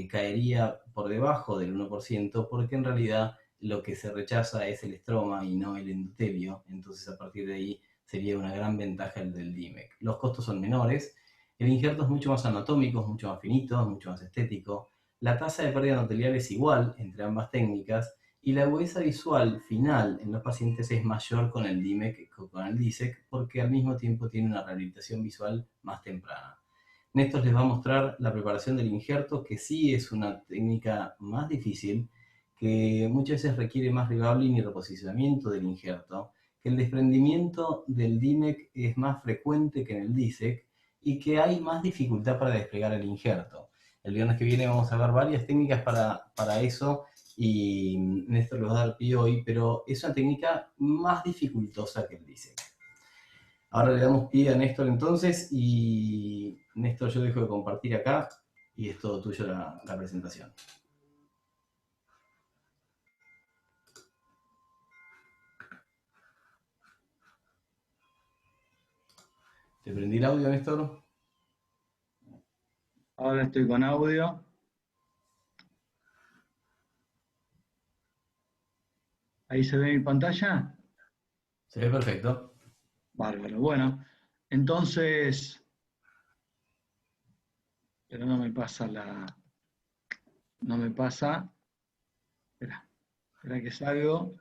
caería por debajo del 1%, porque en realidad lo que se rechaza es el estroma y no el endotelio. Entonces a partir de ahí sería una gran ventaja el del DIMEC. Los costos son menores. El injerto es mucho más anatómico, es mucho más finito, es mucho más estético. La tasa de pérdida endotelial es igual entre ambas técnicas y la agudeza visual final en los pacientes es mayor con el DIMEC que con el DISEC, porque al mismo tiempo tiene una rehabilitación visual más temprana. Néstor les va a mostrar la preparación del injerto, que sí es una técnica más difícil, que muchas veces requiere más rebabbling y reposicionamiento del injerto, que el desprendimiento del DIMEC es más frecuente que en el DISEC, y que hay más dificultad para desplegar el injerto. El viernes que viene vamos a ver varias técnicas para eso, y Néstor les va a dar pie hoy, pero es una técnica más dificultosa que el DISEC. Ahora le damos pie a Néstor entonces, y Néstor, yo dejo de compartir acá, y es todo tuyo la presentación. ¿Te prendí el audio, Néstor? Ahora estoy con audio. ¿Ahí se ve mi pantalla? Se ve perfecto. Bárbaro. Bueno, entonces... Pero no me pasa la... No me pasa... Espera que salgo.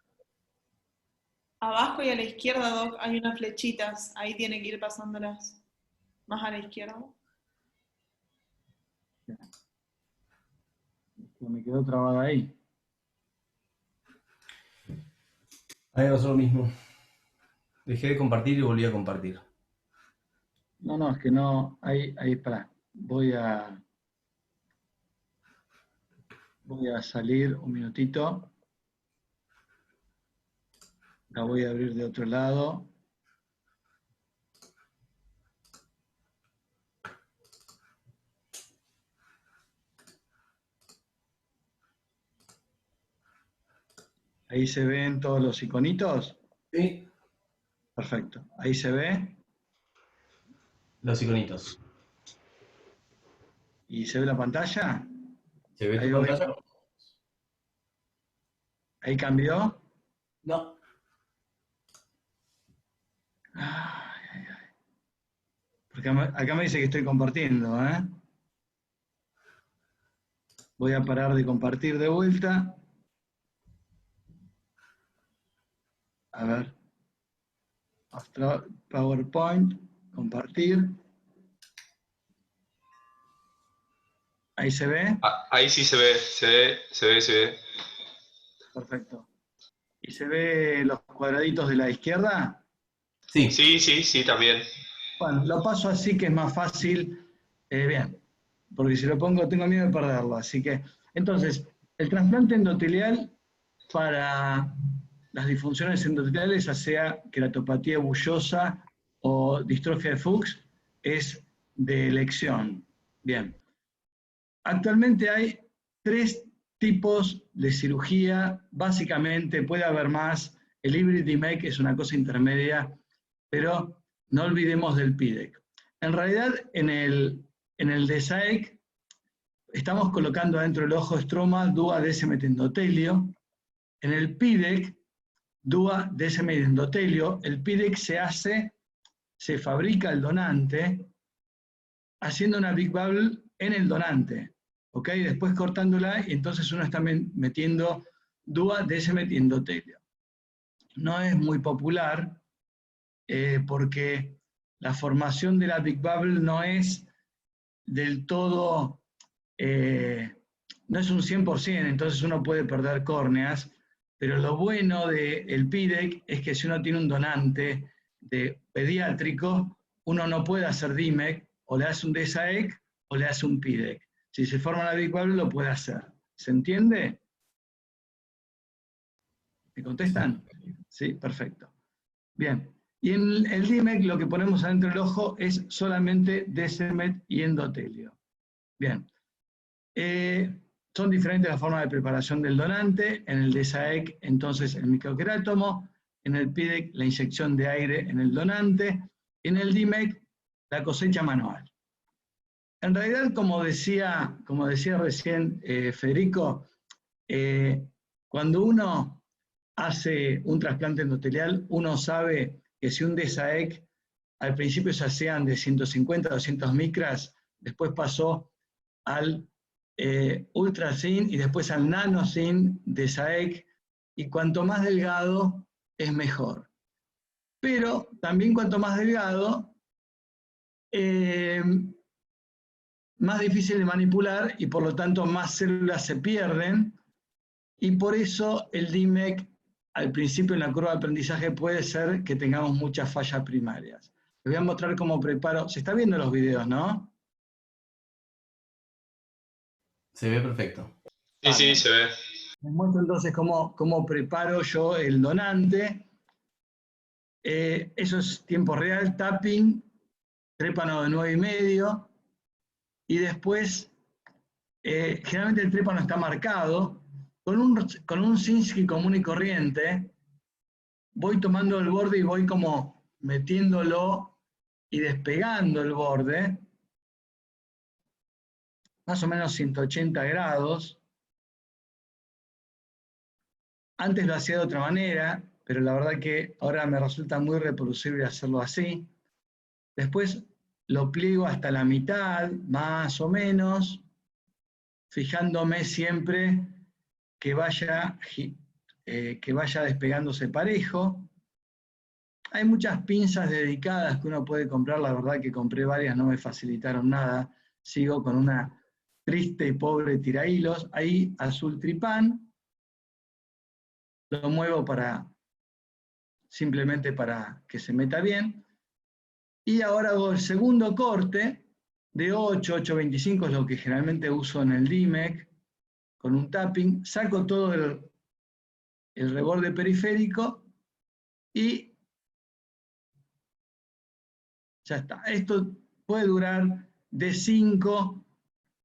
Abajo y a la izquierda, Doc, hay unas flechitas. Ahí tiene que ir pasándolas. Más a la izquierda. Me quedó trabada ahí. Ahí pasó lo mismo. Dejé de compartir y volví a compartir. No, es que no... Ahí, espera. Voy a salir un minutito. La voy a abrir de otro lado. Ahí se ven todos los iconitos. Sí. Perfecto. Ahí se ve. Los iconitos. ¿Y se ve la pantalla? ¿Se ve tu pantalla? ¿Ahí cambió? No. Ay. Porque acá me dice que estoy compartiendo, ¿eh? Voy a parar de compartir de vuelta. A ver. PowerPoint, compartir. ¿Ahí se ve? Ahí sí se ve. Perfecto. ¿Y se ve los cuadraditos de la izquierda? Sí. Sí, también. Bueno, lo paso así que es más fácil. Bien, porque si lo pongo tengo miedo de perderlo. Así que, entonces, el trasplante endotelial para las disfunciones endoteliales, ya sea queratopatía bullosa o distrofia de Fuchs, es de elección. Bien. Actualmente hay 3 tipos de cirugía, básicamente puede haber más. El hybrid DIMEC es una cosa intermedia, pero no olvidemos del PIDEC. En realidad, en el DSAEC estamos colocando adentro del ojo estroma, DUA, DSM endotelio. En el PIDEC, DUA, DSM endotelio, el PIDEC se fabrica el donante haciendo una Big Bubble en el donante. ¿Ok? Después cortándola, y entonces uno está metiendo DUA, DSM endotelio. no es muy popular porque la formación de la Big Bubble no es del todo, no es un 100%, entonces uno puede perder córneas, pero lo bueno del PIDEC es que si uno tiene un donante pediátrico, uno no puede hacer DIMEC, o le hace un DESAEC o le hace un PIDEC. Si se forma la Big Bubble lo puede hacer. ¿Se entiende? ¿Me contestan? Sí, perfecto. Bien. Y en el DIMEC lo que ponemos adentro del ojo es solamente DSMET y endotelio. Bien. Son diferentes las formas de preparación del donante. En el DESAEC, entonces, el microquerátomo. En el PIDEC, la inyección de aire en el donante. En el DIMEC, la cosecha manual. En realidad, como decía recién Federico, cuando uno hace un trasplante endotelial, uno sabe que si un DESAEC al principio se hacían de 150 a 200 micras, después pasó al ultrasin y después al nanosin DESAEC, y cuanto más delgado es mejor. Pero también cuanto más delgado, más difícil de manipular y por lo tanto más células se pierden, y por eso el DIMEC al principio en la curva de aprendizaje puede ser que tengamos muchas fallas primarias. Les voy a mostrar cómo preparo. Se está viendo los videos, ¿no? Se ve perfecto. Sí, sí, se ve. Les muestro entonces cómo preparo yo el donante. Eso es tiempo real, tapping, trépano de 9,5, y después, generalmente el trépano está marcado, con un Sinskey común y corriente, voy tomando el borde y voy como metiéndolo y despegando el borde, más o menos 180 grados. Antes lo hacía de otra manera, pero la verdad que ahora me resulta muy reproducible hacerlo así. Después lo pliego hasta la mitad, más o menos, fijándome siempre que vaya despegándose parejo. Hay muchas pinzas dedicadas que uno puede comprar, la verdad que compré varias, no me facilitaron nada. Sigo con una triste y pobre tirahilos. Ahí azul tripán, lo muevo simplemente para que se meta bien. Y ahora hago el segundo corte de 8, 8,25 es lo que generalmente uso en el DIMEC, con un tapping, saco todo el reborde periférico y ya está. Esto puede durar de 5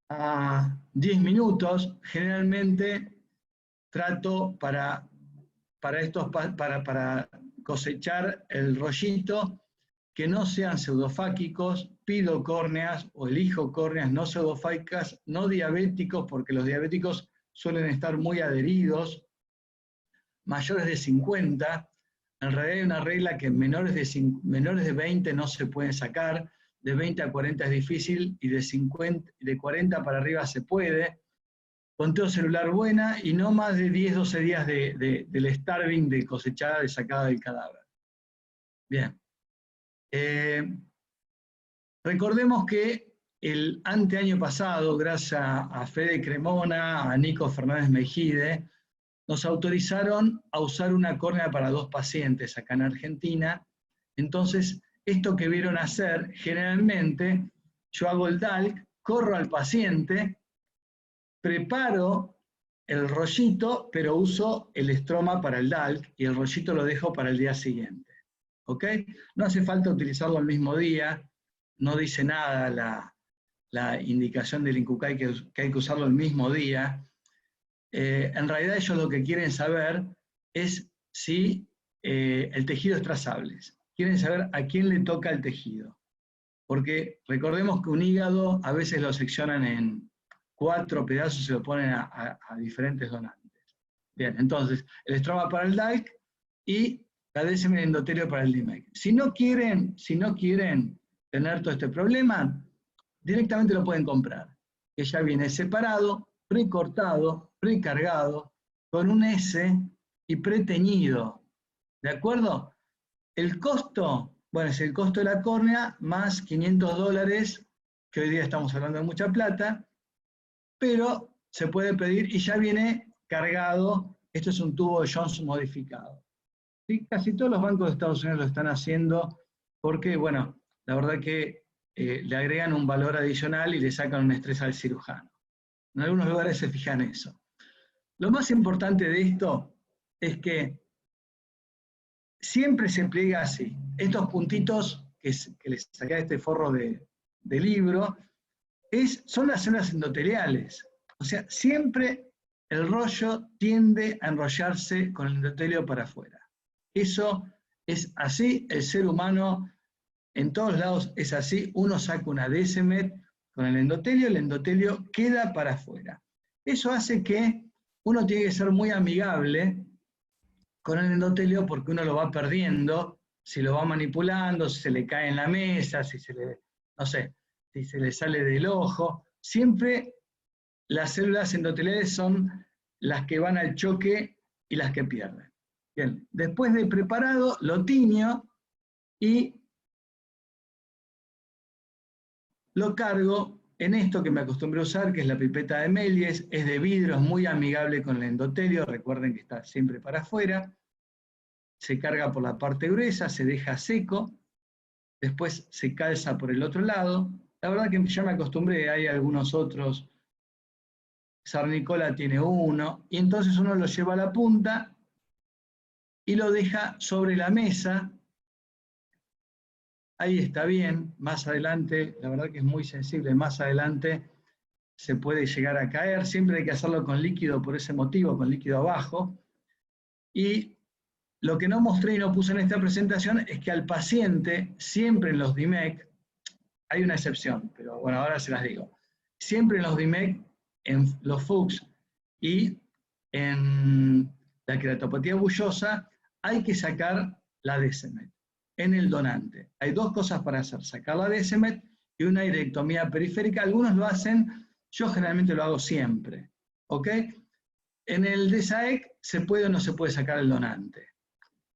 a 10 minutos. Generalmente trato para cosechar el rollito que no sean pseudofáquicos, pido córneas o elijo córneas no pseudofáquicas, no diabéticos, porque los diabéticos suelen estar muy adheridos, mayores de 50. En realidad hay una regla que menores de 20 no se pueden sacar, de 20 a 40 es difícil, y de 40 para arriba se puede. Conteo celular buena y no más de 10, 12 días del starving, de cosechada, de sacada del cadáver. Bien. Recordemos que el anteaño pasado, gracias a Fede Cremona, a Nico Fernández Mejide, nos autorizaron a usar una córnea para 2 pacientes acá en Argentina. Entonces, esto que vieron hacer, generalmente yo hago el DALC, corro al paciente, preparo el rollito, pero uso el estroma para el DALC y el rollito lo dejo para el día siguiente. ¿Ok? No hace falta utilizarlo el mismo día, no dice nada la indicación del INCUCAI que hay que usarlo el mismo día. En realidad ellos lo que quieren saber es si el tejido es trazable. Quieren saber a quién le toca el tejido. Porque recordemos que un hígado a veces lo seccionan en 4 pedazos y se lo ponen a diferentes donantes. Bien, entonces, el estroma para el DALC y la DSM endotelio para el DIMEC. Si no quieren tener todo este problema, directamente lo pueden comprar. Que ya viene separado, precortado, precargado, con un S y preteñido. ¿De acuerdo? El costo, bueno, es el costo de la córnea más $500, que hoy día estamos hablando de mucha plata, pero se puede pedir y ya viene cargado. Esto es un tubo de Jones modificado. ¿Sí? Casi todos los bancos de Estados Unidos lo están haciendo porque, bueno, la verdad que le agregan un valor adicional y le sacan un estrés al cirujano. En algunos lugares se fijan eso. Lo más importante de esto es que siempre se pliega así. Estos puntitos que les saqué a este forro de libro son las células endoteliales. O sea, siempre el rollo tiende a enrollarse con el endotelio para afuera. Eso es así, el ser humano en todos lados es así. Uno saca una Descemet con el endotelio queda para afuera. Eso hace que uno tiene que ser muy amigable con el endotelio porque uno lo va perdiendo, si lo va manipulando, si se le cae en la mesa, si se le, no sé, si se le sale del ojo. Siempre las células endoteliales son las que van al choque y las que pierden. Bien, después de preparado, lo tiño y lo cargo en esto que me acostumbré a usar, que es la pipeta de Méliès. Es de vidrio, es muy amigable con el endotelio, recuerden que está siempre para afuera. Se carga por la parte gruesa, se deja seco, después se calza por el otro lado. La verdad que ya me acostumbré, hay algunos otros. Sarnicola tiene uno, y entonces uno lo lleva a la punta y lo deja sobre la mesa. Ahí está bien, más adelante, la verdad que es muy sensible, más adelante se puede llegar a caer, siempre hay que hacerlo con líquido por ese motivo, con líquido abajo. Y lo que no mostré y no puse en esta presentación es que al paciente, siempre en los DIMEC, hay una excepción, pero bueno, ahora se las digo, siempre en los DIMEC, en los Fuchs y en la queratopatía bullosa, hay que sacar la Descemet en el donante. Hay dos cosas para hacer, sacar la Descemet y una irectomía periférica. Algunos lo hacen, yo generalmente lo hago siempre, ¿ok? En el DESAEC se puede o no se puede sacar el donante,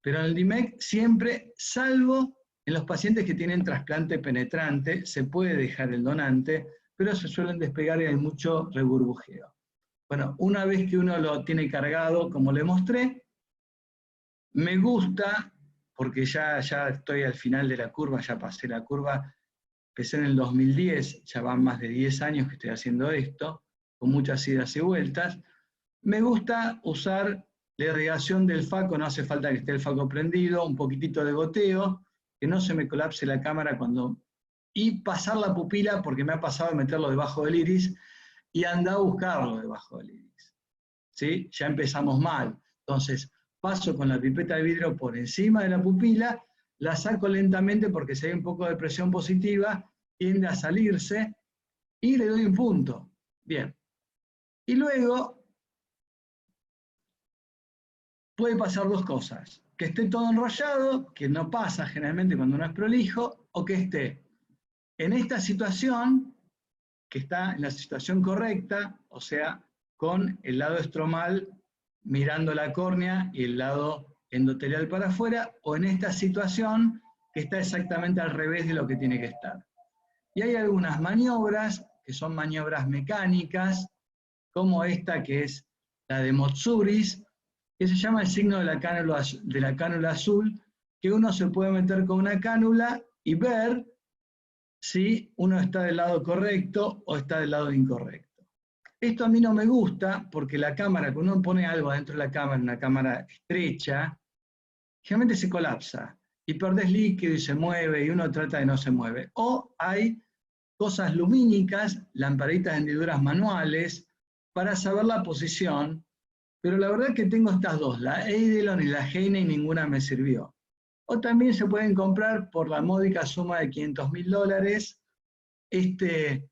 pero en el DIMEC siempre, salvo en los pacientes que tienen trasplante penetrante, se puede dejar el donante, pero se suelen despegar y hay mucho reburbujeo. Bueno, una vez que uno lo tiene cargado, como le mostré, me gusta, porque ya estoy al final de la curva, ya pasé la curva, empecé en el 2010, ya van más de 10 años que estoy haciendo esto, con muchas idas y vueltas. Me gusta usar la irrigación del faco, no hace falta que esté el faco prendido, un poquitito de goteo, que no se me colapse la cámara y pasar la pupila, porque me ha pasado de meterlo debajo del iris, y anda a buscarlo debajo del iris. ¿Sí? Ya empezamos mal. Entonces, paso con la pipeta de vidrio por encima de la pupila, la saco lentamente porque si hay un poco de presión positiva, tiende a salirse, y le doy un punto. Bien. Y luego, puede pasar dos cosas. Que esté todo enrollado, que no pasa generalmente cuando uno es prolijo, o que esté en esta situación, que está en la situación correcta, o sea, con el lado estromal mirando la córnea y el lado endotelial para afuera, o en esta situación que está exactamente al revés de lo que tiene que estar. Y hay algunas maniobras, que son maniobras mecánicas, como esta que es la de Motsuris, que se llama el signo de la cánula azul, que uno se puede meter con una cánula y ver si uno está del lado correcto o está del lado incorrecto. Esto a mí no me gusta porque la cámara, cuando uno pone algo dentro de la cámara, una cámara estrecha, generalmente se colapsa y perdés líquido y se mueve y uno trata de no se mueve. O hay cosas lumínicas, lamparitas de hendiduras manuales, para saber la posición, pero la verdad que tengo estas dos, la Eidolon y la Heine, y ninguna me sirvió. O también se pueden comprar por la módica suma de $500.000 este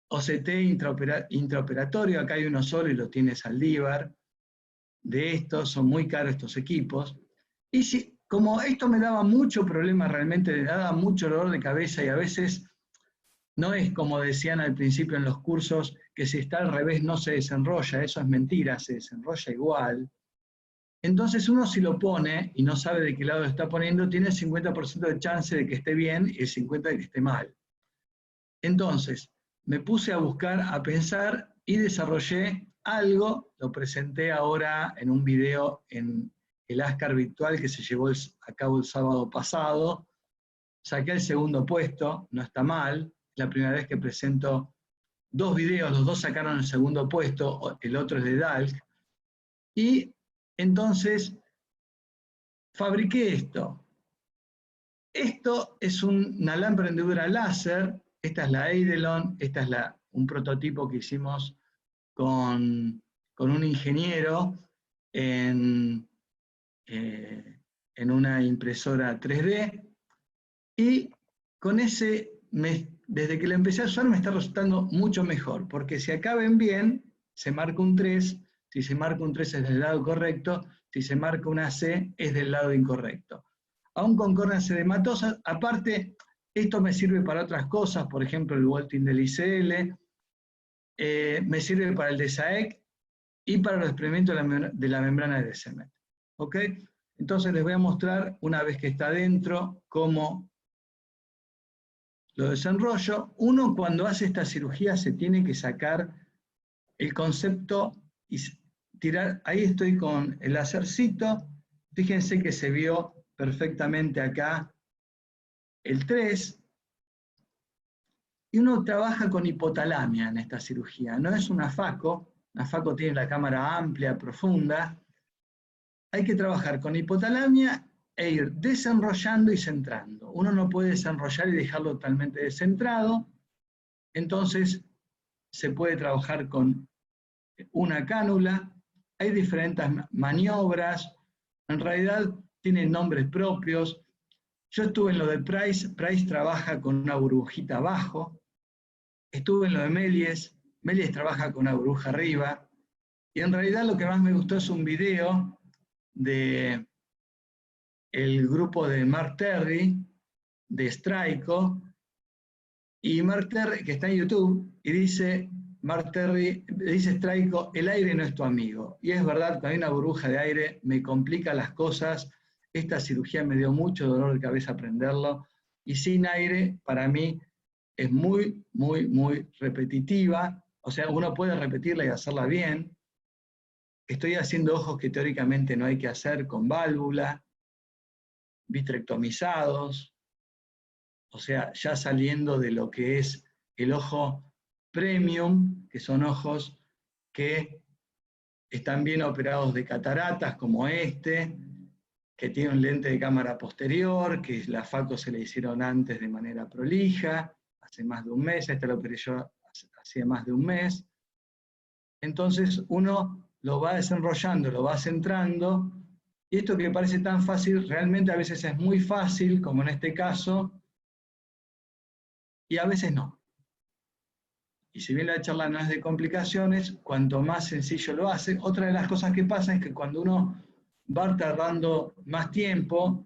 OCT intraoperatorio. Acá hay uno solo y lo tiene Saldívar. De estos, son muy caros estos equipos. Y como esto me daba mucho problema realmente, me daba mucho dolor de cabeza y a veces no es como decían al principio en los cursos, que si está al revés no se desenrolla, eso es mentira, se desenrolla igual. Entonces uno si lo pone y no sabe de qué lado lo está poniendo, tiene el 50% de chance de que esté bien y el 50% de que esté mal. Entonces, me puse a buscar, a pensar y desarrollé algo, lo presenté ahora en un video en el Ascar virtual que se llevó a cabo el sábado pasado. Saqué el segundo puesto, no está mal, es la primera vez que presento 2 videos, los 2 sacaron el segundo puesto, el otro es de Dalk, y entonces fabriqué esto. Esto es una lámpara hendidura láser, esta es la Eidolon, esta es un prototipo que hicimos con un ingeniero en una impresora 3D, y con ese, desde que lo empecé a usar me está resultando mucho mejor, porque si acá ven bien, se marca un 3, si se marca un 3 es del lado correcto, si se marca una C es del lado incorrecto. Aún con córneas edematosas, aparte, esto me sirve para otras cosas, por ejemplo el volting del ICL, me sirve para el DSAEC y para los experimentos de la membrana de DSMET. ¿Ok? Entonces les voy a mostrar, una vez que está dentro, cómo lo desenrollo. Uno cuando hace esta cirugía se tiene que sacar el concepto y tirar, ahí estoy con el lásercito, fíjense que se vio perfectamente acá el 3, y uno trabaja con hipotalamia en esta cirugía, no es una FACO tiene la cámara amplia, profunda, hay que trabajar con hipotalamia e ir desenrollando y centrando. Uno no puede desenrollar y dejarlo totalmente descentrado, entonces se puede trabajar con una cánula, hay diferentes maniobras, en realidad tienen nombres propios. Yo estuve en lo de Price trabaja con una burbujita abajo, estuve en lo de Méliès trabaja con una burbuja arriba, y en realidad lo que más me gustó es un video de el grupo de Mark Terry, de Straico, y Mark Terry, que está en YouTube, y dice, Mark Terry, dice Straico, el aire no es tu amigo. Y es verdad, cuando hay una burbuja de aire me complica las cosas, esta cirugía me dio mucho dolor de cabeza aprenderlo, y sin aire, para mí, es muy, muy, muy repetitiva, o sea, uno puede repetirla y hacerla bien. Estoy haciendo ojos que teóricamente no hay que hacer con válvula, vitrectomizados, o sea, ya saliendo de lo que es el ojo premium, que son ojos que están bien operados de cataratas, como este, que tiene un lente de cámara posterior, que la FACO se le hicieron antes de manera prolija, hace más de un mes, este lo operé yo hacía más de un mes. Entonces uno lo va desenrollando, lo va centrando, y esto que parece tan fácil, realmente a veces es muy fácil, como en este caso, y a veces no. Y si bien la charla no es de complicaciones, cuanto más sencillo lo hace, otra de las cosas que pasa es que cuando uno va tardando más tiempo,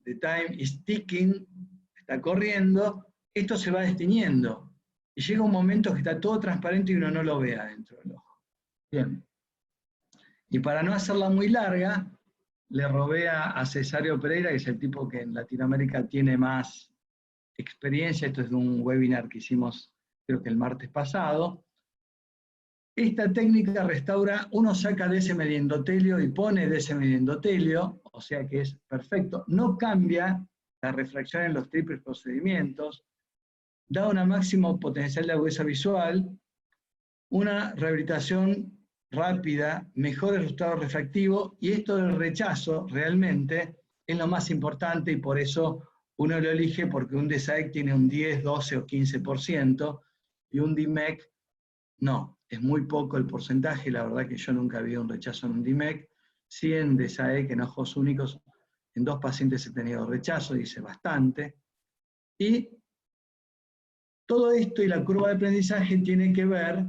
the time is ticking, está corriendo, esto se va destiñendo. Y llega un momento que está todo transparente y uno no lo ve adentro del ojo. Bien. Y para no hacerla muy larga, le robé a Cesario Pereira, que es el tipo que en Latinoamérica tiene más experiencia, esto es de un webinar que hicimos creo que el martes pasado. Esta técnica restaura, uno saca de ese endotelio y pone de ese endotelio, o sea que es perfecto, no cambia la refracción en los triples procedimientos, da una máxima potencial de agudeza visual, una rehabilitación rápida, mejor el resultado refractivo, y esto del rechazo realmente es lo más importante, y por eso uno lo elige, porque un DSAEC tiene un 10, 12 o 15%, y un DMEC no, es muy poco el porcentaje, la verdad que yo nunca vi un rechazo en un DMEC, sí en DSAEC, en ojos únicos, en 2 pacientes he tenido rechazo, dice bastante, y todo esto y la curva de aprendizaje tiene que ver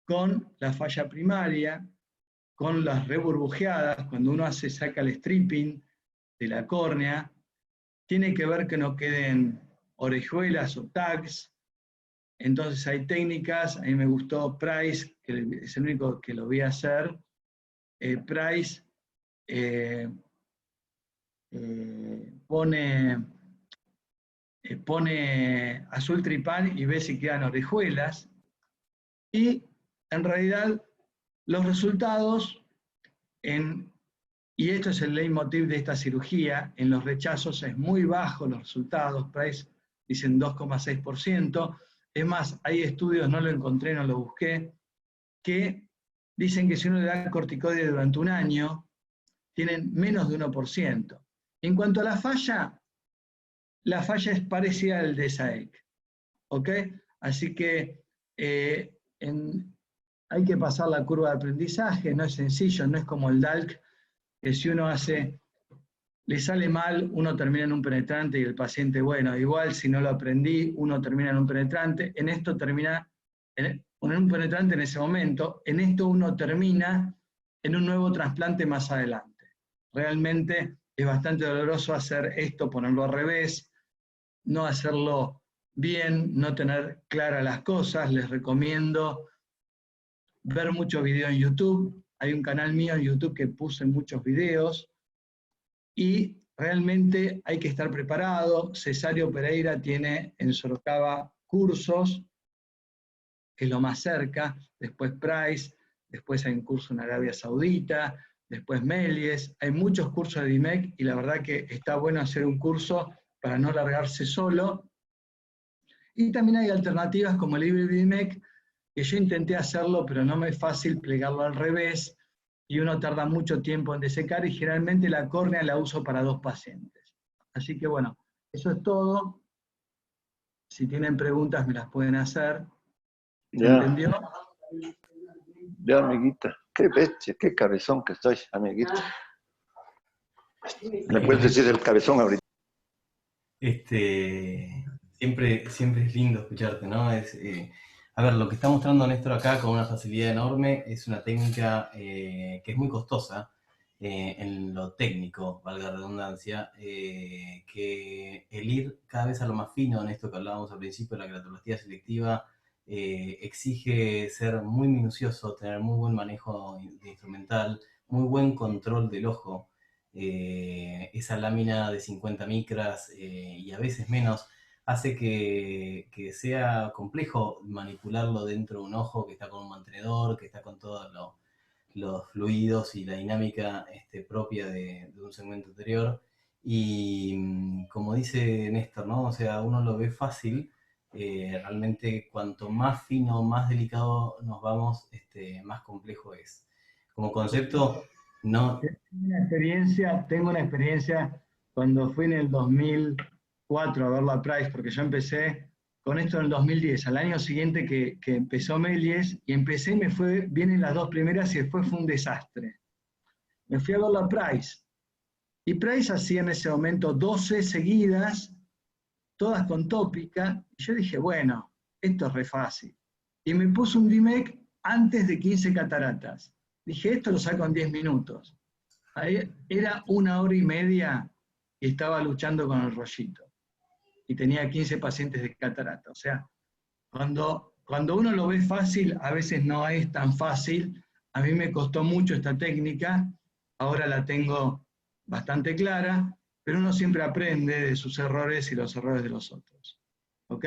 con la falla primaria, con las reburbujeadas, cuando uno saca el stripping de la córnea, tiene que ver que no queden orejuelas o tags. Entonces hay técnicas, a mí me gustó Price, que es el único que lo vi hacer. Price pone azul tripán y ve si quedan orejuelas, y en realidad los resultados, y esto es el leitmotiv de esta cirugía, en los rechazos es muy bajo los resultados, Price dicen 2,6%, es más, hay estudios, no lo encontré, no lo busqué, que dicen que si uno le da corticoide durante un año, tienen menos de 1%. En cuanto a la falla es parecida al de SAEC, ¿ok? Así que hay que pasar la curva de aprendizaje, no es sencillo, no es como el DALC, que si uno le sale mal, uno termina en un penetrante y el paciente, bueno, igual si no lo aprendí, uno termina en un penetrante, en esto termina en un penetrante en ese momento, en esto uno termina en un nuevo trasplante más adelante. Realmente es bastante doloroso hacer esto, ponerlo al revés, no hacerlo bien, no tener claras las cosas. Les recomiendo ver muchos videos en YouTube. Hay un canal mío en YouTube que puse muchos videos y realmente hay que estar preparado. Cesario Pereira tiene en Sorocaba cursos, que es lo más cerca, después Price, después hay un curso en Arabia Saudita, después Melies, hay muchos cursos de DIMEC y la verdad que está bueno hacer un curso para no largarse solo. Y también hay alternativas como el IBDIMEC, que yo intenté hacerlo, pero no me es fácil plegarlo al revés, y uno tarda mucho tiempo en desecar, y generalmente la córnea la uso para 2 pacientes. Así que bueno, eso es todo. Si tienen preguntas me las pueden hacer. ¿Se entendió? Ya, amiguita. Qué bestia, qué cabezón que estoy, amiguita. ¿Me puedes decir el cabezón ahorita? Siempre es lindo escucharte, ¿no? A ver, lo que está mostrando Néstor acá con una facilidad enorme es una técnica que es muy costosa en lo técnico, valga la redundancia, que el ir cada vez a lo más fino en esto que hablábamos al principio, la queratoplastia selectiva, exige ser muy minucioso, tener muy buen manejo de instrumental, muy buen control del ojo. Esa lámina de 50 micras y a veces menos hace que sea complejo manipularlo dentro de un ojo que está con un mantenedor, que está con todos los fluidos y la dinámica propia de un segmento anterior. Y como dice Néstor, ¿no? O sea, uno lo ve fácil, realmente cuanto más fino, más delicado nos vamos, más complejo es. Como concepto, no... Tengo una experiencia cuando fui en el 2004 a ver la Price, porque yo empecé con esto en el 2010, al año siguiente que empezó Melies, y empecé y me fue bien en las 2 primeras y después fue un desastre. Me fui a ver la Price, y Price hacía en ese momento 12 seguidas, todas con tópica, y yo dije, bueno, esto es re fácil. Y me puso un DIMEC antes de 15 cataratas. Dije, esto lo saco en 10 minutos. Ahí era 1 hora y media y estaba luchando con el rollito. Y tenía 15 pacientes de catarata. O sea, cuando uno lo ve fácil, a veces no es tan fácil. A mí me costó mucho esta técnica, ahora la tengo bastante clara, pero uno siempre aprende de sus errores y los errores de los otros. ¿Ok?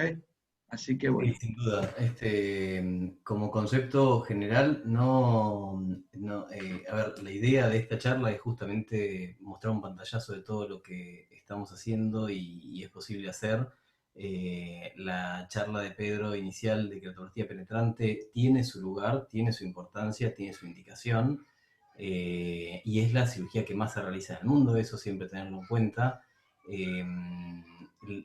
Así que bueno. Sí, sin duda. Como concepto general, a ver, la idea de esta charla es justamente mostrar un pantallazo de todo lo que estamos haciendo y es posible hacer. La charla de Pedro inicial de queratoplastia penetrante tiene su lugar, tiene su importancia, tiene su indicación, y es la cirugía que más se realiza en el mundo, eso siempre tenerlo en cuenta.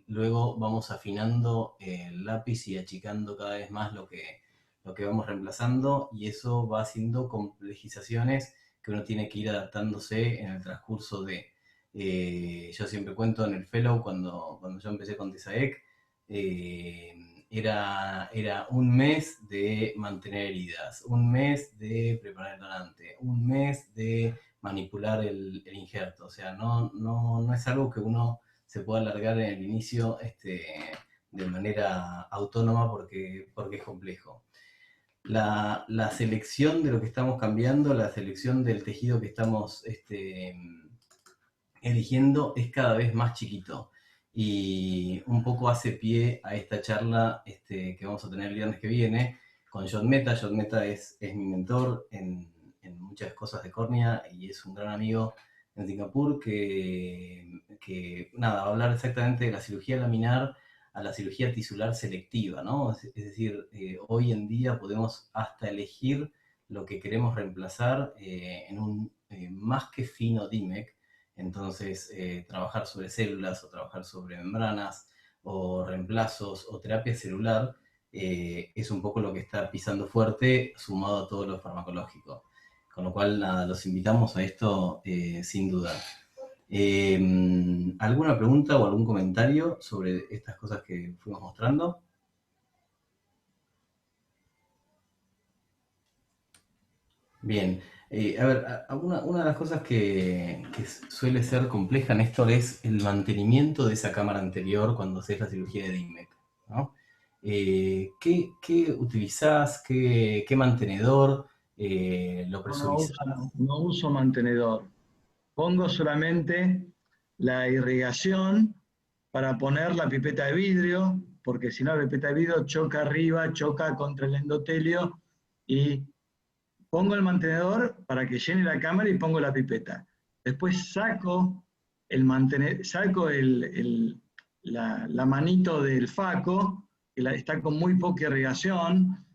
Luego vamos afinando el lápiz y achicando cada vez más lo que vamos reemplazando, y eso va haciendo complejizaciones que uno tiene que ir adaptándose en el transcurso de... yo siempre cuento en el fellow, cuando yo empecé con TESAEC, era un mes de mantener heridas, un mes de preparar el donante, un mes de manipular el injerto. O sea, no es algo que uno se pueda alargar en el inicio de manera autónoma porque es complejo. la selección de lo que estamos cambiando, la selección del tejido que estamos eligiendo es cada vez más chiquito. Y un poco hace pie a esta charla que vamos a tener el viernes que viene con John Mehta. John Mehta es mi mentor en muchas cosas de córnea y es un gran amigo en Singapur que nada, va a hablar exactamente de la cirugía laminar a la cirugía tisular selectiva, ¿no? Es decir, hoy en día podemos hasta elegir lo que queremos reemplazar en un más que fino DIMEC. Entonces, trabajar sobre células o trabajar sobre membranas o reemplazos o terapia celular es un poco lo que está pisando fuerte sumado a todo lo farmacológico. Con lo cual, nada, los invitamos a esto sin duda. ¿Alguna pregunta o algún comentario sobre estas cosas que fuimos mostrando? Bien. A ver, una de las cosas que suele ser compleja en esto es el mantenimiento de esa cámara anterior cuando haces la cirugía de DIMEC, ¿no? ¿Qué utilizás? ¿Qué mantenedor lo presumís? No uso mantenedor. Pongo solamente la irrigación para poner la pipeta de vidrio, porque si no la pipeta de vidrio choca arriba, choca contra el endotelio y pongo el mantenedor para que llene la cámara y pongo la pipeta. Después saco la manito del faco, que está con muy poca irrigación,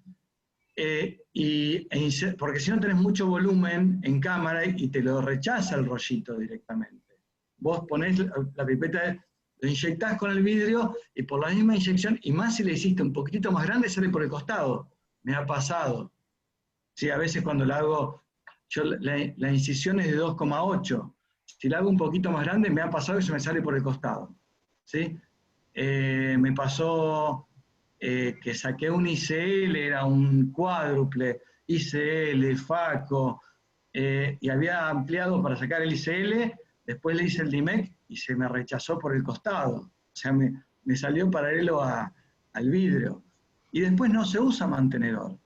porque si no tenés mucho volumen en cámara y te lo rechaza el rollito directamente. Vos ponés la pipeta, lo inyectás con el vidrio y por la misma inyección, y más si le hiciste un poquitito más grande, sale por el costado. Me ha pasado. Sí, a veces cuando la hago, la incisión es de 2,8. Si la hago un poquito más grande, me ha pasado que se me sale por el costado. ¿Sí? Me pasó que saqué un ICL, era un cuádruple, ICL, FACO, y había ampliado para sacar el ICL, después le hice el DIMEC y se me rechazó por el costado. O sea, me salió paralelo al vidrio. Y después no se usa mantenedor.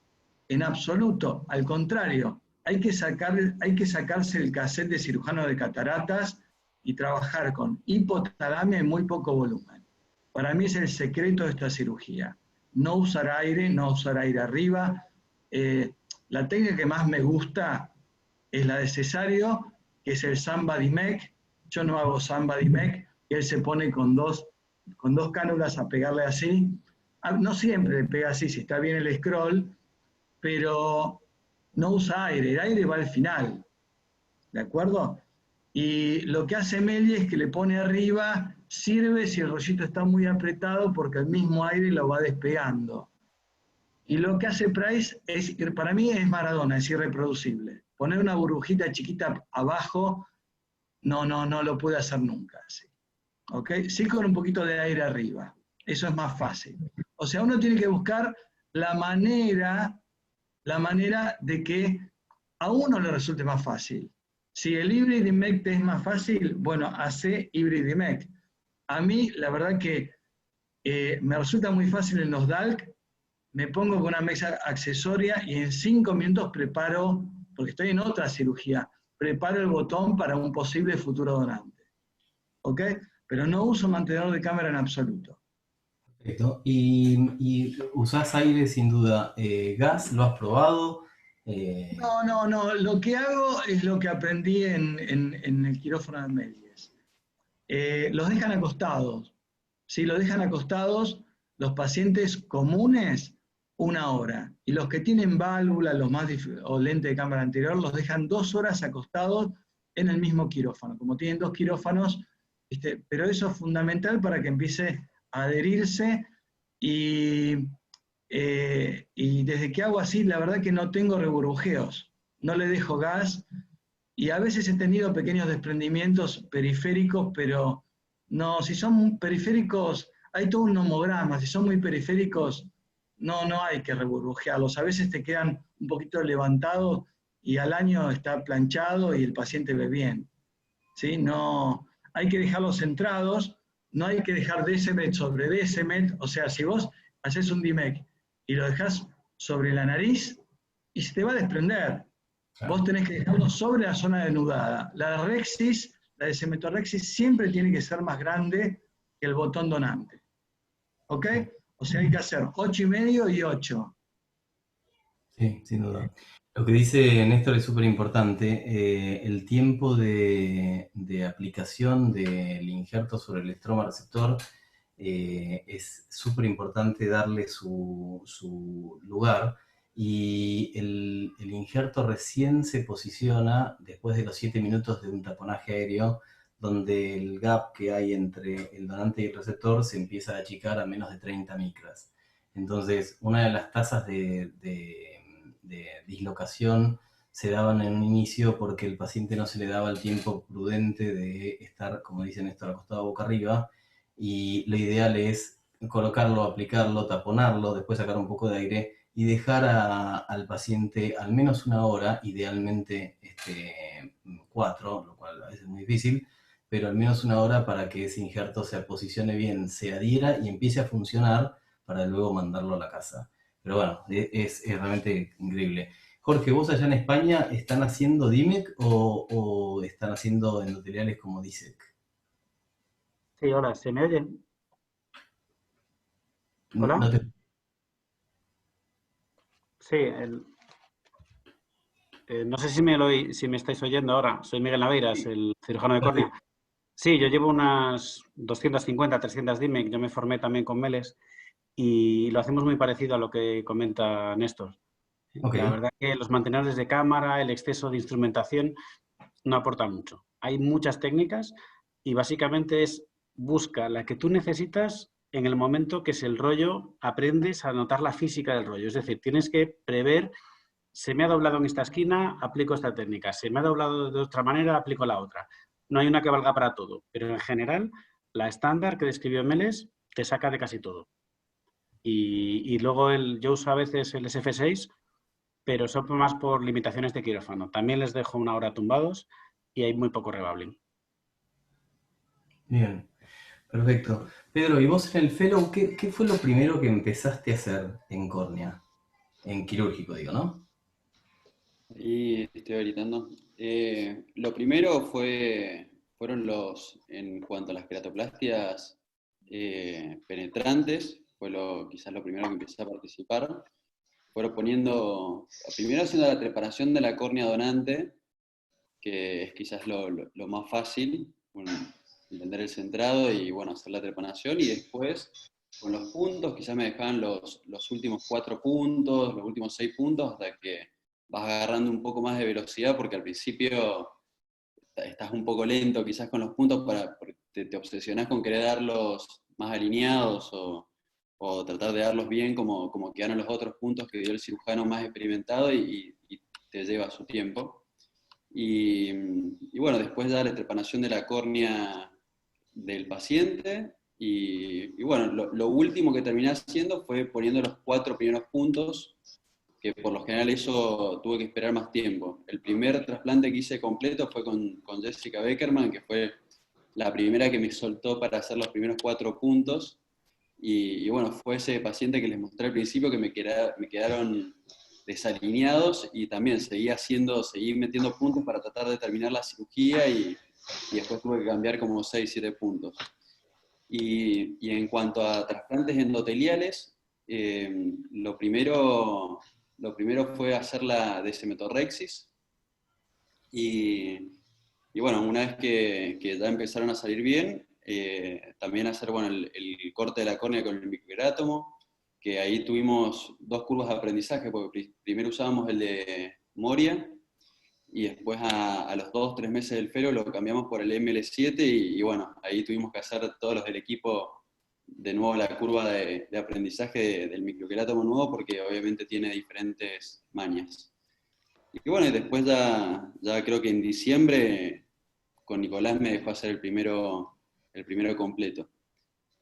En absoluto, al contrario, hay que sacarse el cassette de cirujano de cataratas y trabajar con hipotalamia y muy poco volumen. Para mí es el secreto de esta cirugía. No usar aire arriba. La técnica que más me gusta es la de cesario, que es el Samba DIMEC. Yo no hago Samba DIMEC, que él se pone con dos cánulas a pegarle así. No siempre le pega así, si está bien el scroll, pero no usa aire, el aire va al final, ¿de acuerdo? Y lo que hace Meli es que le pone arriba, sirve si el rollito está muy apretado porque el mismo aire lo va despegando. Y lo que hace Price, para mí es Maradona, es irreproducible. Poner una burbujita chiquita abajo, no lo puede hacer nunca. ¿Sí? ¿Okay? Sí, con un poquito de aire arriba, eso es más fácil. O sea, uno tiene que buscar la manera de que a uno le resulte más fácil. Si el Hybrid DIMEC te es más fácil, bueno, hace Hybrid DIMEC. A mí, la verdad que me resulta muy fácil en los DALC, me pongo con una mesa accesoria y en 5 minutos preparo, porque estoy en otra cirugía, preparo el botón para un posible futuro donante. ¿Ok? Pero no uso mantenedor de cámara en absoluto. Perfecto. ¿Y usás aire sin duda? ¿Gas? ¿Lo has probado? No. Lo que hago es lo que aprendí en el quirófano de Méliès. Los dejan acostados. Si los dejan acostados, los pacientes comunes, 1 hora. Y los que tienen válvula, o lente de cámara anterior, los dejan 2 horas acostados en el mismo quirófano. Como tienen 2 quirófanos, pero eso es fundamental para que empiece a adherirse y desde que hago así, la verdad que no tengo reburbujeos, no le dejo gas y a veces he tenido pequeños desprendimientos periféricos, pero no, si son periféricos, hay todo un nomograma, si son muy periféricos, no hay que reburbujearlos, a veces te quedan un poquito levantados y al año está planchado y el paciente ve bien, ¿sí? No, hay que dejarlos centrados, no hay que dejar Descemet sobre Descemet, o sea, si vos haces un DIMEC y lo dejás sobre la nariz y se te va a desprender. Claro. Vos tenés que dejarlo sobre la zona denudada. La rexis, la de cementorrexis, siempre tiene que ser más grande que el botón donante. ¿Ok? O sea, hay que hacer 8,5 y 8. Sí, sin duda. Lo que dice Néstor es súper importante. El tiempo de aplicación del injerto sobre el estroma receptor es súper importante darle su lugar. Y el injerto recién se posiciona después de los 7 minutos de un taponaje aéreo, donde el gap que hay entre el donante y el receptor se empieza a achicar a menos de 30 micras. Entonces, una de las tasas de dislocación se daban en un inicio porque el paciente no se le daba el tiempo prudente de estar, como dicen esto, acostado boca arriba, y lo ideal es colocarlo, aplicarlo, taponarlo, después sacar un poco de aire y dejar al paciente al menos 1 hora, idealmente 4, lo cual a veces es muy difícil, pero al menos 1 hora para que ese injerto se posicione bien, se adhiera y empiece a funcionar para luego mandarlo a la casa. Pero bueno, es realmente increíble. Jorge, ¿vos allá en España están haciendo DIMEC o están haciendo endoteliales como DISEC? Sí, hola, ¿se me oyen? ¿Hola? No te... Sí, no sé si me estáis oyendo ahora. Soy Miguel Naveiras, el cirujano de córnea. Sí, yo llevo unas 250, 300 DIMEC. Yo me formé también con Meles y lo hacemos muy parecido a lo que comenta Néstor. Okay. La verdad que los mantenedores de cámara, el exceso de instrumentación no aporta mucho. Hay muchas técnicas y básicamente busca la que tú necesitas en el momento que es el rollo, aprendes a notar la física del rollo. Es decir, tienes que prever, se me ha doblado en esta esquina, aplico esta técnica. Se me ha doblado de otra manera, aplico la otra. No hay una que valga para todo, pero en general la estándar que describió Meles te saca de casi todo. Y luego yo uso a veces el SF6, pero son más por limitaciones de quirófano. También les dejo 1 hora tumbados y hay muy poco rebabbling. Bien, perfecto. Pedro, ¿y vos en el fellow qué fue lo primero que empezaste a hacer en córnea? En quirúrgico, digo, ¿no? Y estoy gritando. Lo primero fueron en cuanto a las queratoplastias penetrantes, fue quizás lo primero que empecé a participar. Fueron primero haciendo la preparación de la córnea donante, que es quizás lo más fácil, entender el centrado y bueno, hacer la trepanación, y después con los puntos, quizás me dejaban los últimos 4 puntos, los últimos 6 puntos, hasta que vas agarrando un poco más de velocidad, porque al principio estás un poco lento quizás con los puntos, porque te obsesionás con querer darlos más alineados o tratar de darlos bien como quedaron los otros puntos que dio el cirujano más experimentado y te lleva su tiempo. Y bueno, después ya la trepanación de la córnea del paciente, y bueno, lo último que terminé haciendo fue poniendo los 4 primeros puntos, que por lo general eso tuve que esperar más tiempo. El primer trasplante que hice completo fue con Jessica Beckerman, que fue la primera que me soltó para hacer los primeros 4 puntos, y bueno, fue ese paciente que les mostré al principio que me quedaron desalineados, y también seguí metiendo puntos para tratar de terminar la cirugía, y después tuve que cambiar como 6, 7 puntos. Y en cuanto a trasplantes endoteliales, lo primero fue hacer la descementorrexis, y bueno, una vez que ya empezaron a salir bien, también hacer bueno, el corte de la córnea con el microquerátomo, que ahí tuvimos 2 curvas de aprendizaje, porque primero usábamos el de Moria, y después a los 2-3 meses del fellow lo cambiamos por el ML7, y bueno, ahí tuvimos que hacer todos los del equipo de nuevo la curva de aprendizaje del microquerátomo nuevo, porque obviamente tiene diferentes mañas. Y bueno, y después ya creo que en diciembre con Nicolás me dejó hacer el primero completo.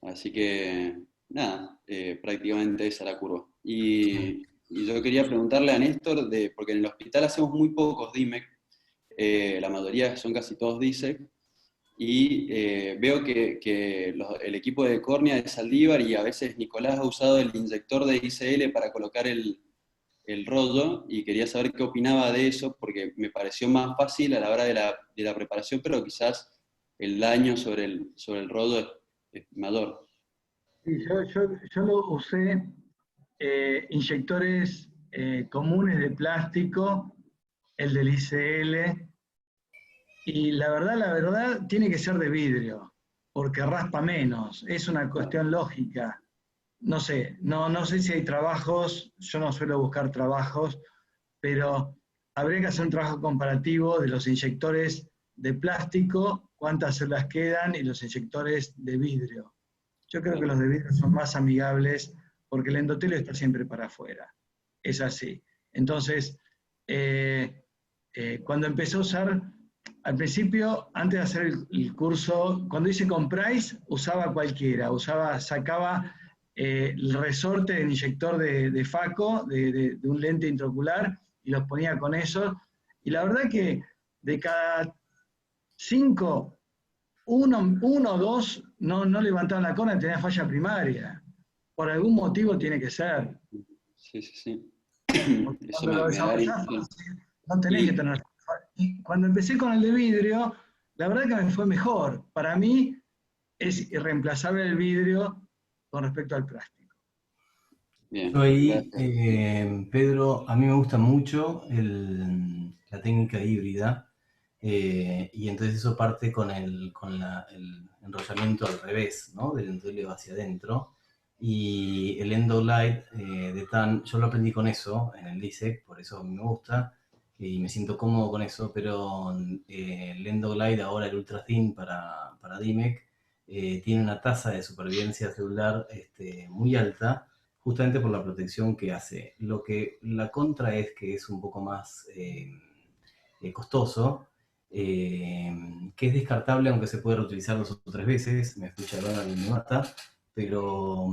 Así que nada, prácticamente esa es la curva. Y yo quería preguntarle a Néstor, porque en el hospital hacemos muy pocos DIMEC, la mayoría son casi todos DISEC, y veo que el equipo de córnea de Saldívar y a veces Nicolás ha usado el inyector de ICL para colocar el el rollo y quería saber qué opinaba de eso, porque me pareció más fácil a la hora de la preparación, pero quizás el daño sobre el rollo es mayor. Sí, yo lo usé inyectores comunes de plástico, el del ICL, y la verdad, tiene que ser de vidrio, porque raspa menos, es una cuestión lógica. No sé, no sé si hay trabajos, yo no suelo buscar trabajos, pero habría que hacer un trabajo comparativo de los inyectores de plástico, cuántas células quedan, y los inyectores de vidrio. Yo creo que los de vidrio son más amigables porque el endotelio está siempre para afuera. Es así. Entonces, cuando empecé a usar, al principio, antes de hacer el curso, cuando hice con Price, usaba cualquiera, sacaba el resorte del inyector de Faco, de un lente intraocular, y los ponía con eso. Y la verdad que de cada 5, uno o dos no levantaban la córnea y tenían falla primaria. Por algún motivo tiene que ser. Sí. Cuando lo desarrollás, no tenés que tener. Y cuando empecé con el de vidrio, la verdad que me fue mejor. Para mí es irreemplazable el vidrio con respecto al plástico. Bien, Yo ahí, Pedro, a mí me gusta mucho la técnica híbrida, y entonces eso parte con el enrollamiento al revés, ¿no? Del endotelio hacia adentro. Y el Endolight de TAN, yo lo aprendí con eso en el LISEC, por eso me gusta y me siento cómodo con eso, pero el Endolight, ahora el Ultra Thin para DIMEC, tiene una tasa de supervivencia celular muy alta, justamente por la protección que hace. Lo que la contra es que es un poco más costoso, que es descartable, aunque se puede reutilizar 2 o 3 veces. Me escucha hablar y me mata, pero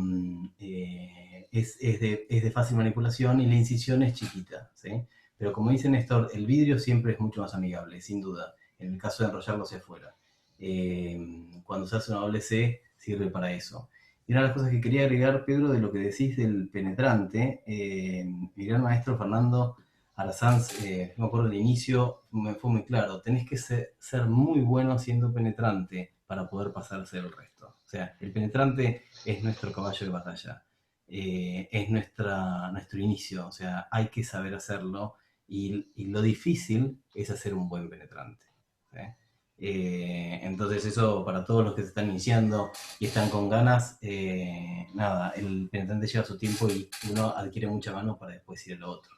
es de fácil manipulación y la incisión es chiquita, ¿sí? Pero como dice Néstor, el vidrio siempre es mucho más amigable, sin duda, en el caso de enrollarlo hacia afuera. Cuando se hace una WC, sirve para eso. Y una de las cosas que quería agregar, Pedro, de lo que decís del penetrante, mi gran maestro Fernando Arazanz, me acuerdo del inicio, me fue muy claro, tenés que ser muy bueno siendo penetrante para poder pasarse el resto. O sea, el penetrante es nuestro caballo de batalla, es nuestro inicio, o sea, hay que saber hacerlo, y lo difícil es hacer un buen penetrante, ¿sí? Entonces eso, para todos los que se están iniciando y están con ganas, nada, el penetrante lleva su tiempo y uno adquiere mucha mano para después ir a lo otro.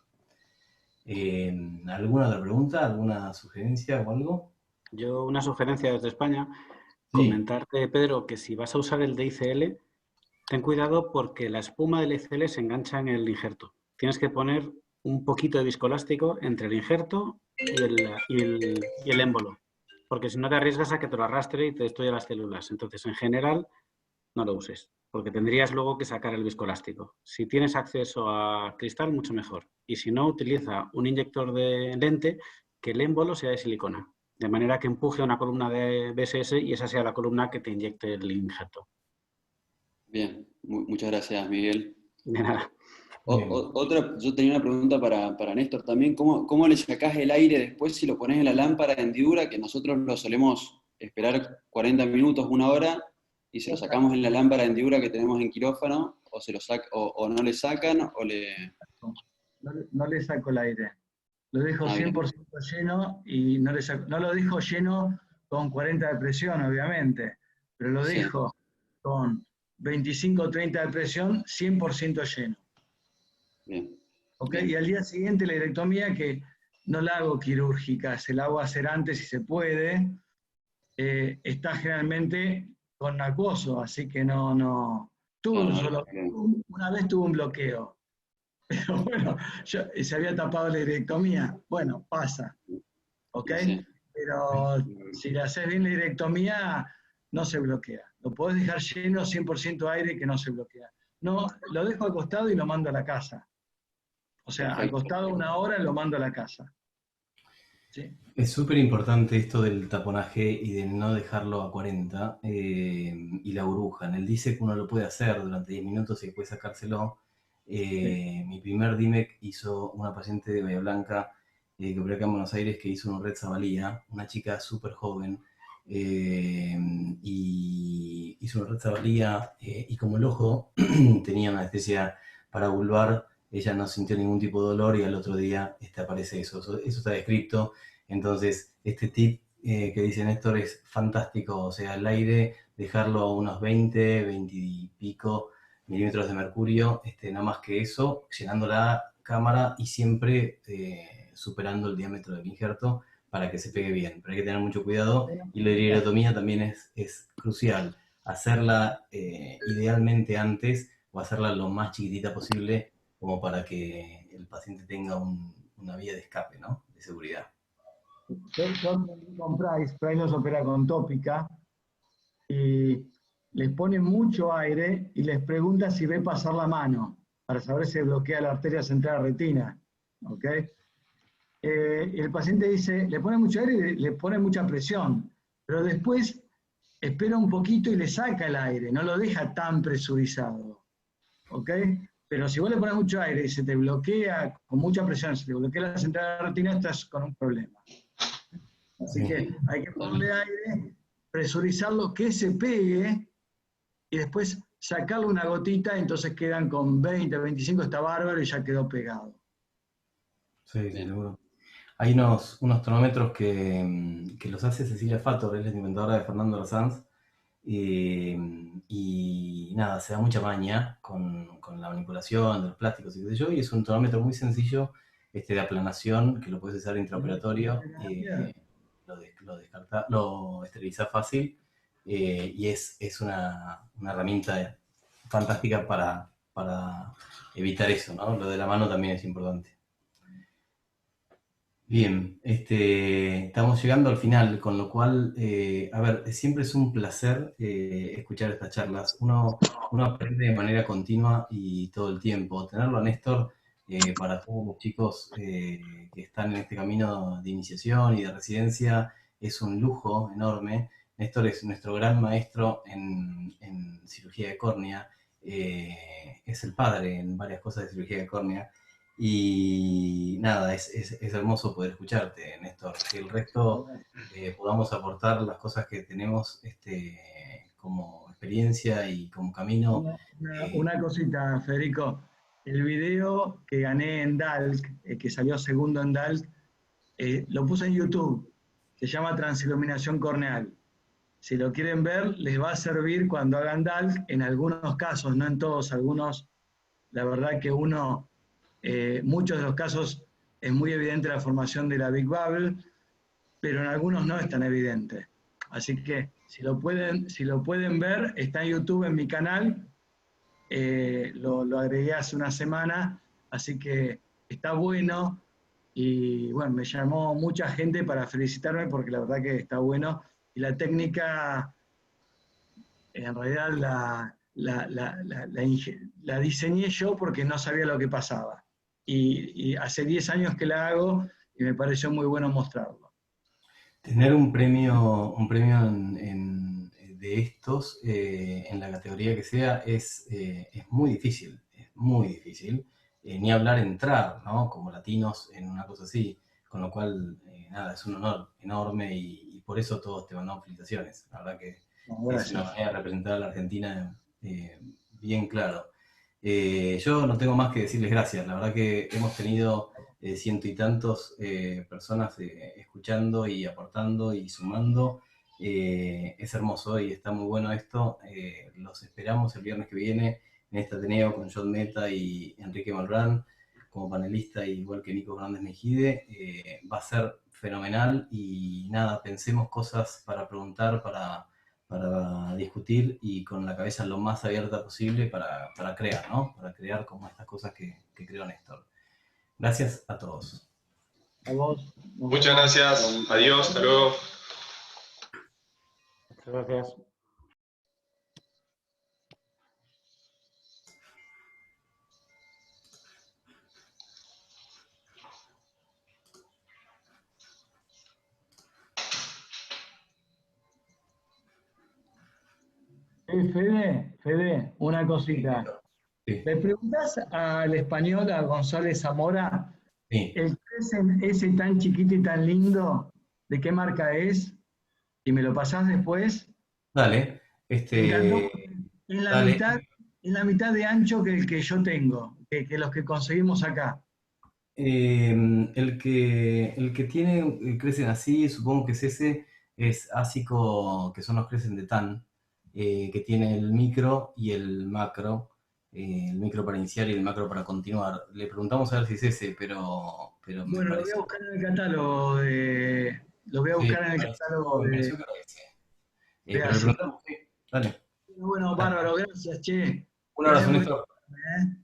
¿Alguna otra pregunta? ¿Alguna sugerencia o algo? Yo, una sugerencia desde España, Sí. comentarte, Pedro, que si vas a usar el de ICL, ten cuidado porque la espuma del ICL se engancha en el injerto. Tienes que poner un poquito de viscoelástico entre el injerto y el émbolo, porque si no te arriesgas a que te lo arrastre y te destruya las células. Entonces, en general, no lo uses, porque tendrías luego que sacar el viscoelástico. Si tienes acceso a cristal, mucho mejor. Y si no, utiliza un inyector de lente que el émbolo sea de silicona, de manera que empuje una columna de BSS y esa sea la columna que te inyecte el injerto. Bien, muchas gracias, Miguel. De nada. Yo tenía una pregunta para Néstor también. ¿Cómo le sacás el aire después si lo pones en la lámpara de hendidura, que nosotros lo solemos esperar 40 minutos, 1 hora, y se lo sacamos en la lámpara de hendidura que tenemos en quirófano, o no le sacan, o le... No le saco el aire. Lo dejo 100% lleno y no lo dejo lleno con 40 de presión, obviamente, pero lo dejo con 25 o 30 de presión 100% lleno. Bien. ¿Ok? Y al día siguiente la histerectomía, que no la hago quirúrgica, se la hago hacer antes si se puede, está generalmente con acuoso, así que no. Una vez tuve un bloqueo, pero bueno, se había tapado la histerectomía, bueno, pasa, ¿ok? Sí. Pero si le haces bien la histerectomía, no se bloquea. Lo podés dejar lleno 100% aire que no se bloquea. No, lo dejo acostado y lo mando a la casa. O sea, acostado 1 hora lo mando a la casa. ¿Sí? Es súper importante esto del taponaje y de no dejarlo a 40, y la burbuja. En el DISEC uno lo puede hacer durante 10 minutos y después sacárselo. Mi primer DIMEC hizo una paciente de Bahía Blanca que operé acá en Buenos Aires, que hizo un red Zavalía, una chica súper joven, y hizo una red Zavalía, y como el ojo tenía una anestesia paravulvar, ella no sintió ningún tipo de dolor y al otro día aparece eso. Eso está descrito. Entonces, este tip que dice Néstor es fantástico. O sea, el aire, dejarlo a unos 20, 20 y pico milímetros de mercurio, no más que eso, llenando la cámara y siempre superando el diámetro del injerto para que se pegue bien. Pero hay que tener mucho cuidado y la iridotomía también es crucial. Hacerla idealmente antes o hacerla lo más chiquitita posible como para que el paciente tenga una vía de escape, ¿no? De seguridad. Yo con Price los opera con tópica y les pone mucho aire y les pregunta si ve pasar la mano para saber si bloquea la arteria central retina. ¿Ok? El paciente dice, le pone mucho aire y le pone mucha presión, pero después espera un poquito y le saca el aire, no lo deja tan presurizado. ¿Ok? Pero si vos le pones mucho aire y se te bloquea con mucha presión, se te bloquea la central retina, estás con un problema. Así que hay que ponerle aire, presurizarlo, que se pegue y después sacarle una gotita, entonces quedan con 20, 25, está bárbaro y ya quedó pegado. Sí, seguro. Hay unos tonómetros que los hace Cecilia Fator, es la inventadora de Fernando Sanz, y nada, se da mucha maña con la manipulación de los plásticos y qué sé yo, y es un tonómetro muy sencillo de aplanación que lo puedes usar intraoperatorio, lo esterilizás fácil, y es una herramienta fantástica para evitar eso, ¿no? Lo de la mano también es importante. Bien, estamos llegando al final, con lo cual, a ver, siempre es un placer escuchar estas charlas. Uno aprende de manera continua y todo el tiempo. Tenerlo a Néstor para todos los chicos que están en este camino de iniciación y de residencia es un lujo enorme. Néstor es nuestro gran maestro en cirugía de córnea, es el padre en varias cosas de cirugía de córnea. Y nada, es hermoso poder escucharte, Néstor. Que el resto podamos aportar las cosas que tenemos como experiencia y como camino. Una cosita, Federico. El video que gané en DALC, que salió segundo en DALC, lo puse en YouTube. Se llama Transiluminación corneal. Si lo quieren ver, les va a servir cuando hagan DALC. En algunos casos, no en todos, algunos, la verdad que muchos de los casos es muy evidente la formación de la Big Bubble, pero en algunos no es tan evidente. Así que si lo pueden ver, está en YouTube en mi canal, lo agregué hace una semana, así que está bueno y bueno, me llamó mucha gente para felicitarme porque la verdad que está bueno y la técnica en realidad la diseñé yo porque no sabía lo que pasaba. Y hace 10 años que la hago y me pareció muy bueno mostrarlo. Tener un premio de estos en la categoría que sea es muy difícil, ni hablar entrar, ¿no? Como latinos en una cosa así, con lo cual, nada, es un honor enorme y por eso todos te mandamos felicitaciones. La verdad que es una manera de representar a la Argentina bien claro. Yo no tengo más que decirles gracias. La verdad que hemos tenido ciento y tantos personas escuchando y aportando y sumando. Es hermoso y está muy bueno esto. Los esperamos el viernes que viene en este Ateneo con John Meta y Enrique Malbrán como panelista, igual que Nico Fernández Mejide. Va a ser fenomenal y nada, pensemos cosas para preguntar, para discutir y con la cabeza lo más abierta posible para crear, ¿no? Para crear como estas cosas que creó Néstor. Gracias a todos. A vos. Muchas gracias. Adiós. Hasta luego. Muchas gracias. Fede, una cosita. Sí. ¿Le preguntás al español, a González Zamora, Sí. el Crescent ese tan chiquito y tan lindo, de qué marca es? Y me lo pasás después. Dale. Me encantó, en Dale. la mitad de ancho que el que yo tengo, que los que conseguimos acá. El que tiene, crecen así, supongo que es ese, es ASICO, que son los crecen de TAN, que tiene el micro y el macro, el micro para iniciar y el macro para continuar. Le preguntamos a ver si es ese, pero me Bueno, lo voy parece. a buscar en el catálogo de. Lo voy a Sí, buscar en el catálogo me de. pareció que era ese. de Pero le ASICO. preguntamos, sí, dale. Bueno, Dale. bárbaro, gracias, che. Un Que abrazo, anden, Néstor.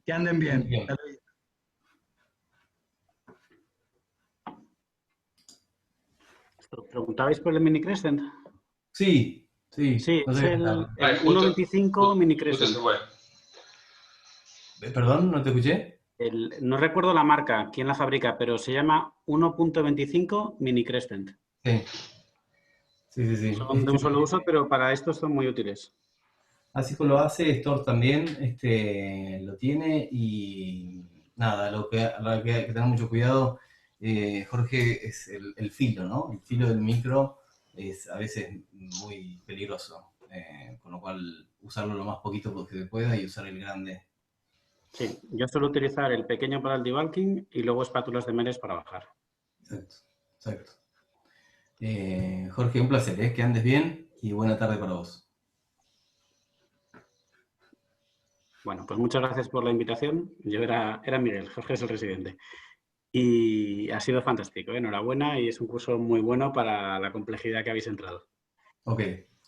que anden bien. Bien. Hasta luego. ¿Preguntabais por el Mini Crescent? Sí, Sí, no es sé. el Justo 1.25 Mini se Crescent. fue. Perdón, no te escuché. No recuerdo la marca, quién la fabrica, pero se llama 1.25 Mini Crescent. Sí. Sí. Son de un solo uso, pero para estos son muy útiles. ASICO lo hace, Store también lo tiene y nada, lo que hay que tener mucho cuidado, Jorge, es el filo, ¿no? El filo del micro es a veces muy peligroso, con lo cual usarlo lo más poquito que se pueda y usar el grande. Sí, yo suelo utilizar el pequeño para el debulking y luego espátulas de Meres para bajar. Exacto. Jorge, un placer, que andes bien y buena tarde para vos. Bueno, pues muchas gracias por la invitación. Yo era Miguel, Jorge es el residente. Y ha sido fantástico, enhorabuena, y es un curso muy bueno para la complejidad que habéis entrado. Ok,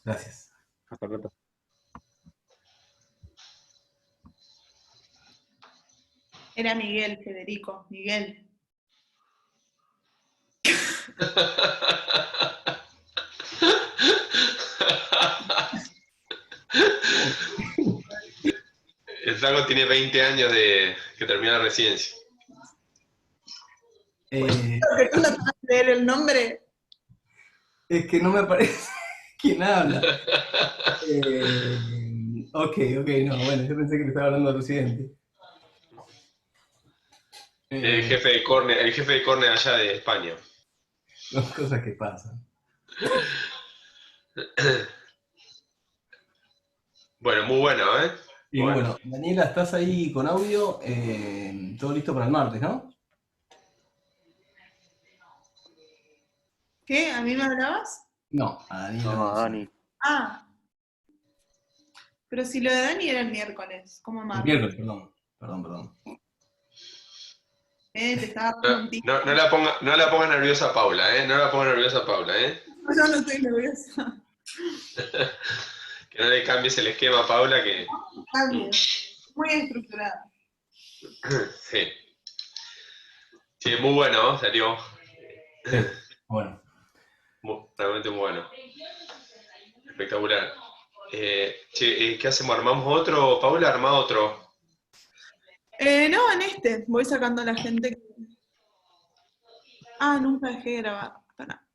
gracias. Hasta pronto. Era Miguel, Federico, Miguel. El flaco tiene 20 años de que terminó la residencia. ¿Por qué no te vas a leer el nombre? Es que no me aparece quién habla. Ok, no, bueno, yo pensé que le estaba hablando al residente. El jefe de córner allá de España. Son cosas que pasan. Bueno, muy bueno, ¿eh? Y bueno, Daniela, ¿estás ahí con audio? Todo listo para el martes, ¿no? ¿Qué? ¿A mí me hablabas? No, a Daniela. No, a Dani. Ah. Pero si lo de Dani era el miércoles, ¿cómo El martes? miércoles, perdón. Te estaba dando un tip. No la ponga nerviosa a Paula, ¿eh? No la ponga nerviosa a Paula, ¿eh? Yo no estoy nerviosa. Que no le cambies el esquema a Paula, que... Cambio. Muy estructurada. Sí. Sí, muy bueno, ¿no? Salió. Sí, bueno. Realmente muy bueno. Espectacular. ¿Qué hacemos? ¿Armamos otro? Paula, ¿arma otro? No, en este. Voy sacando a la gente. Ah, nunca dejé de grabar. Pará.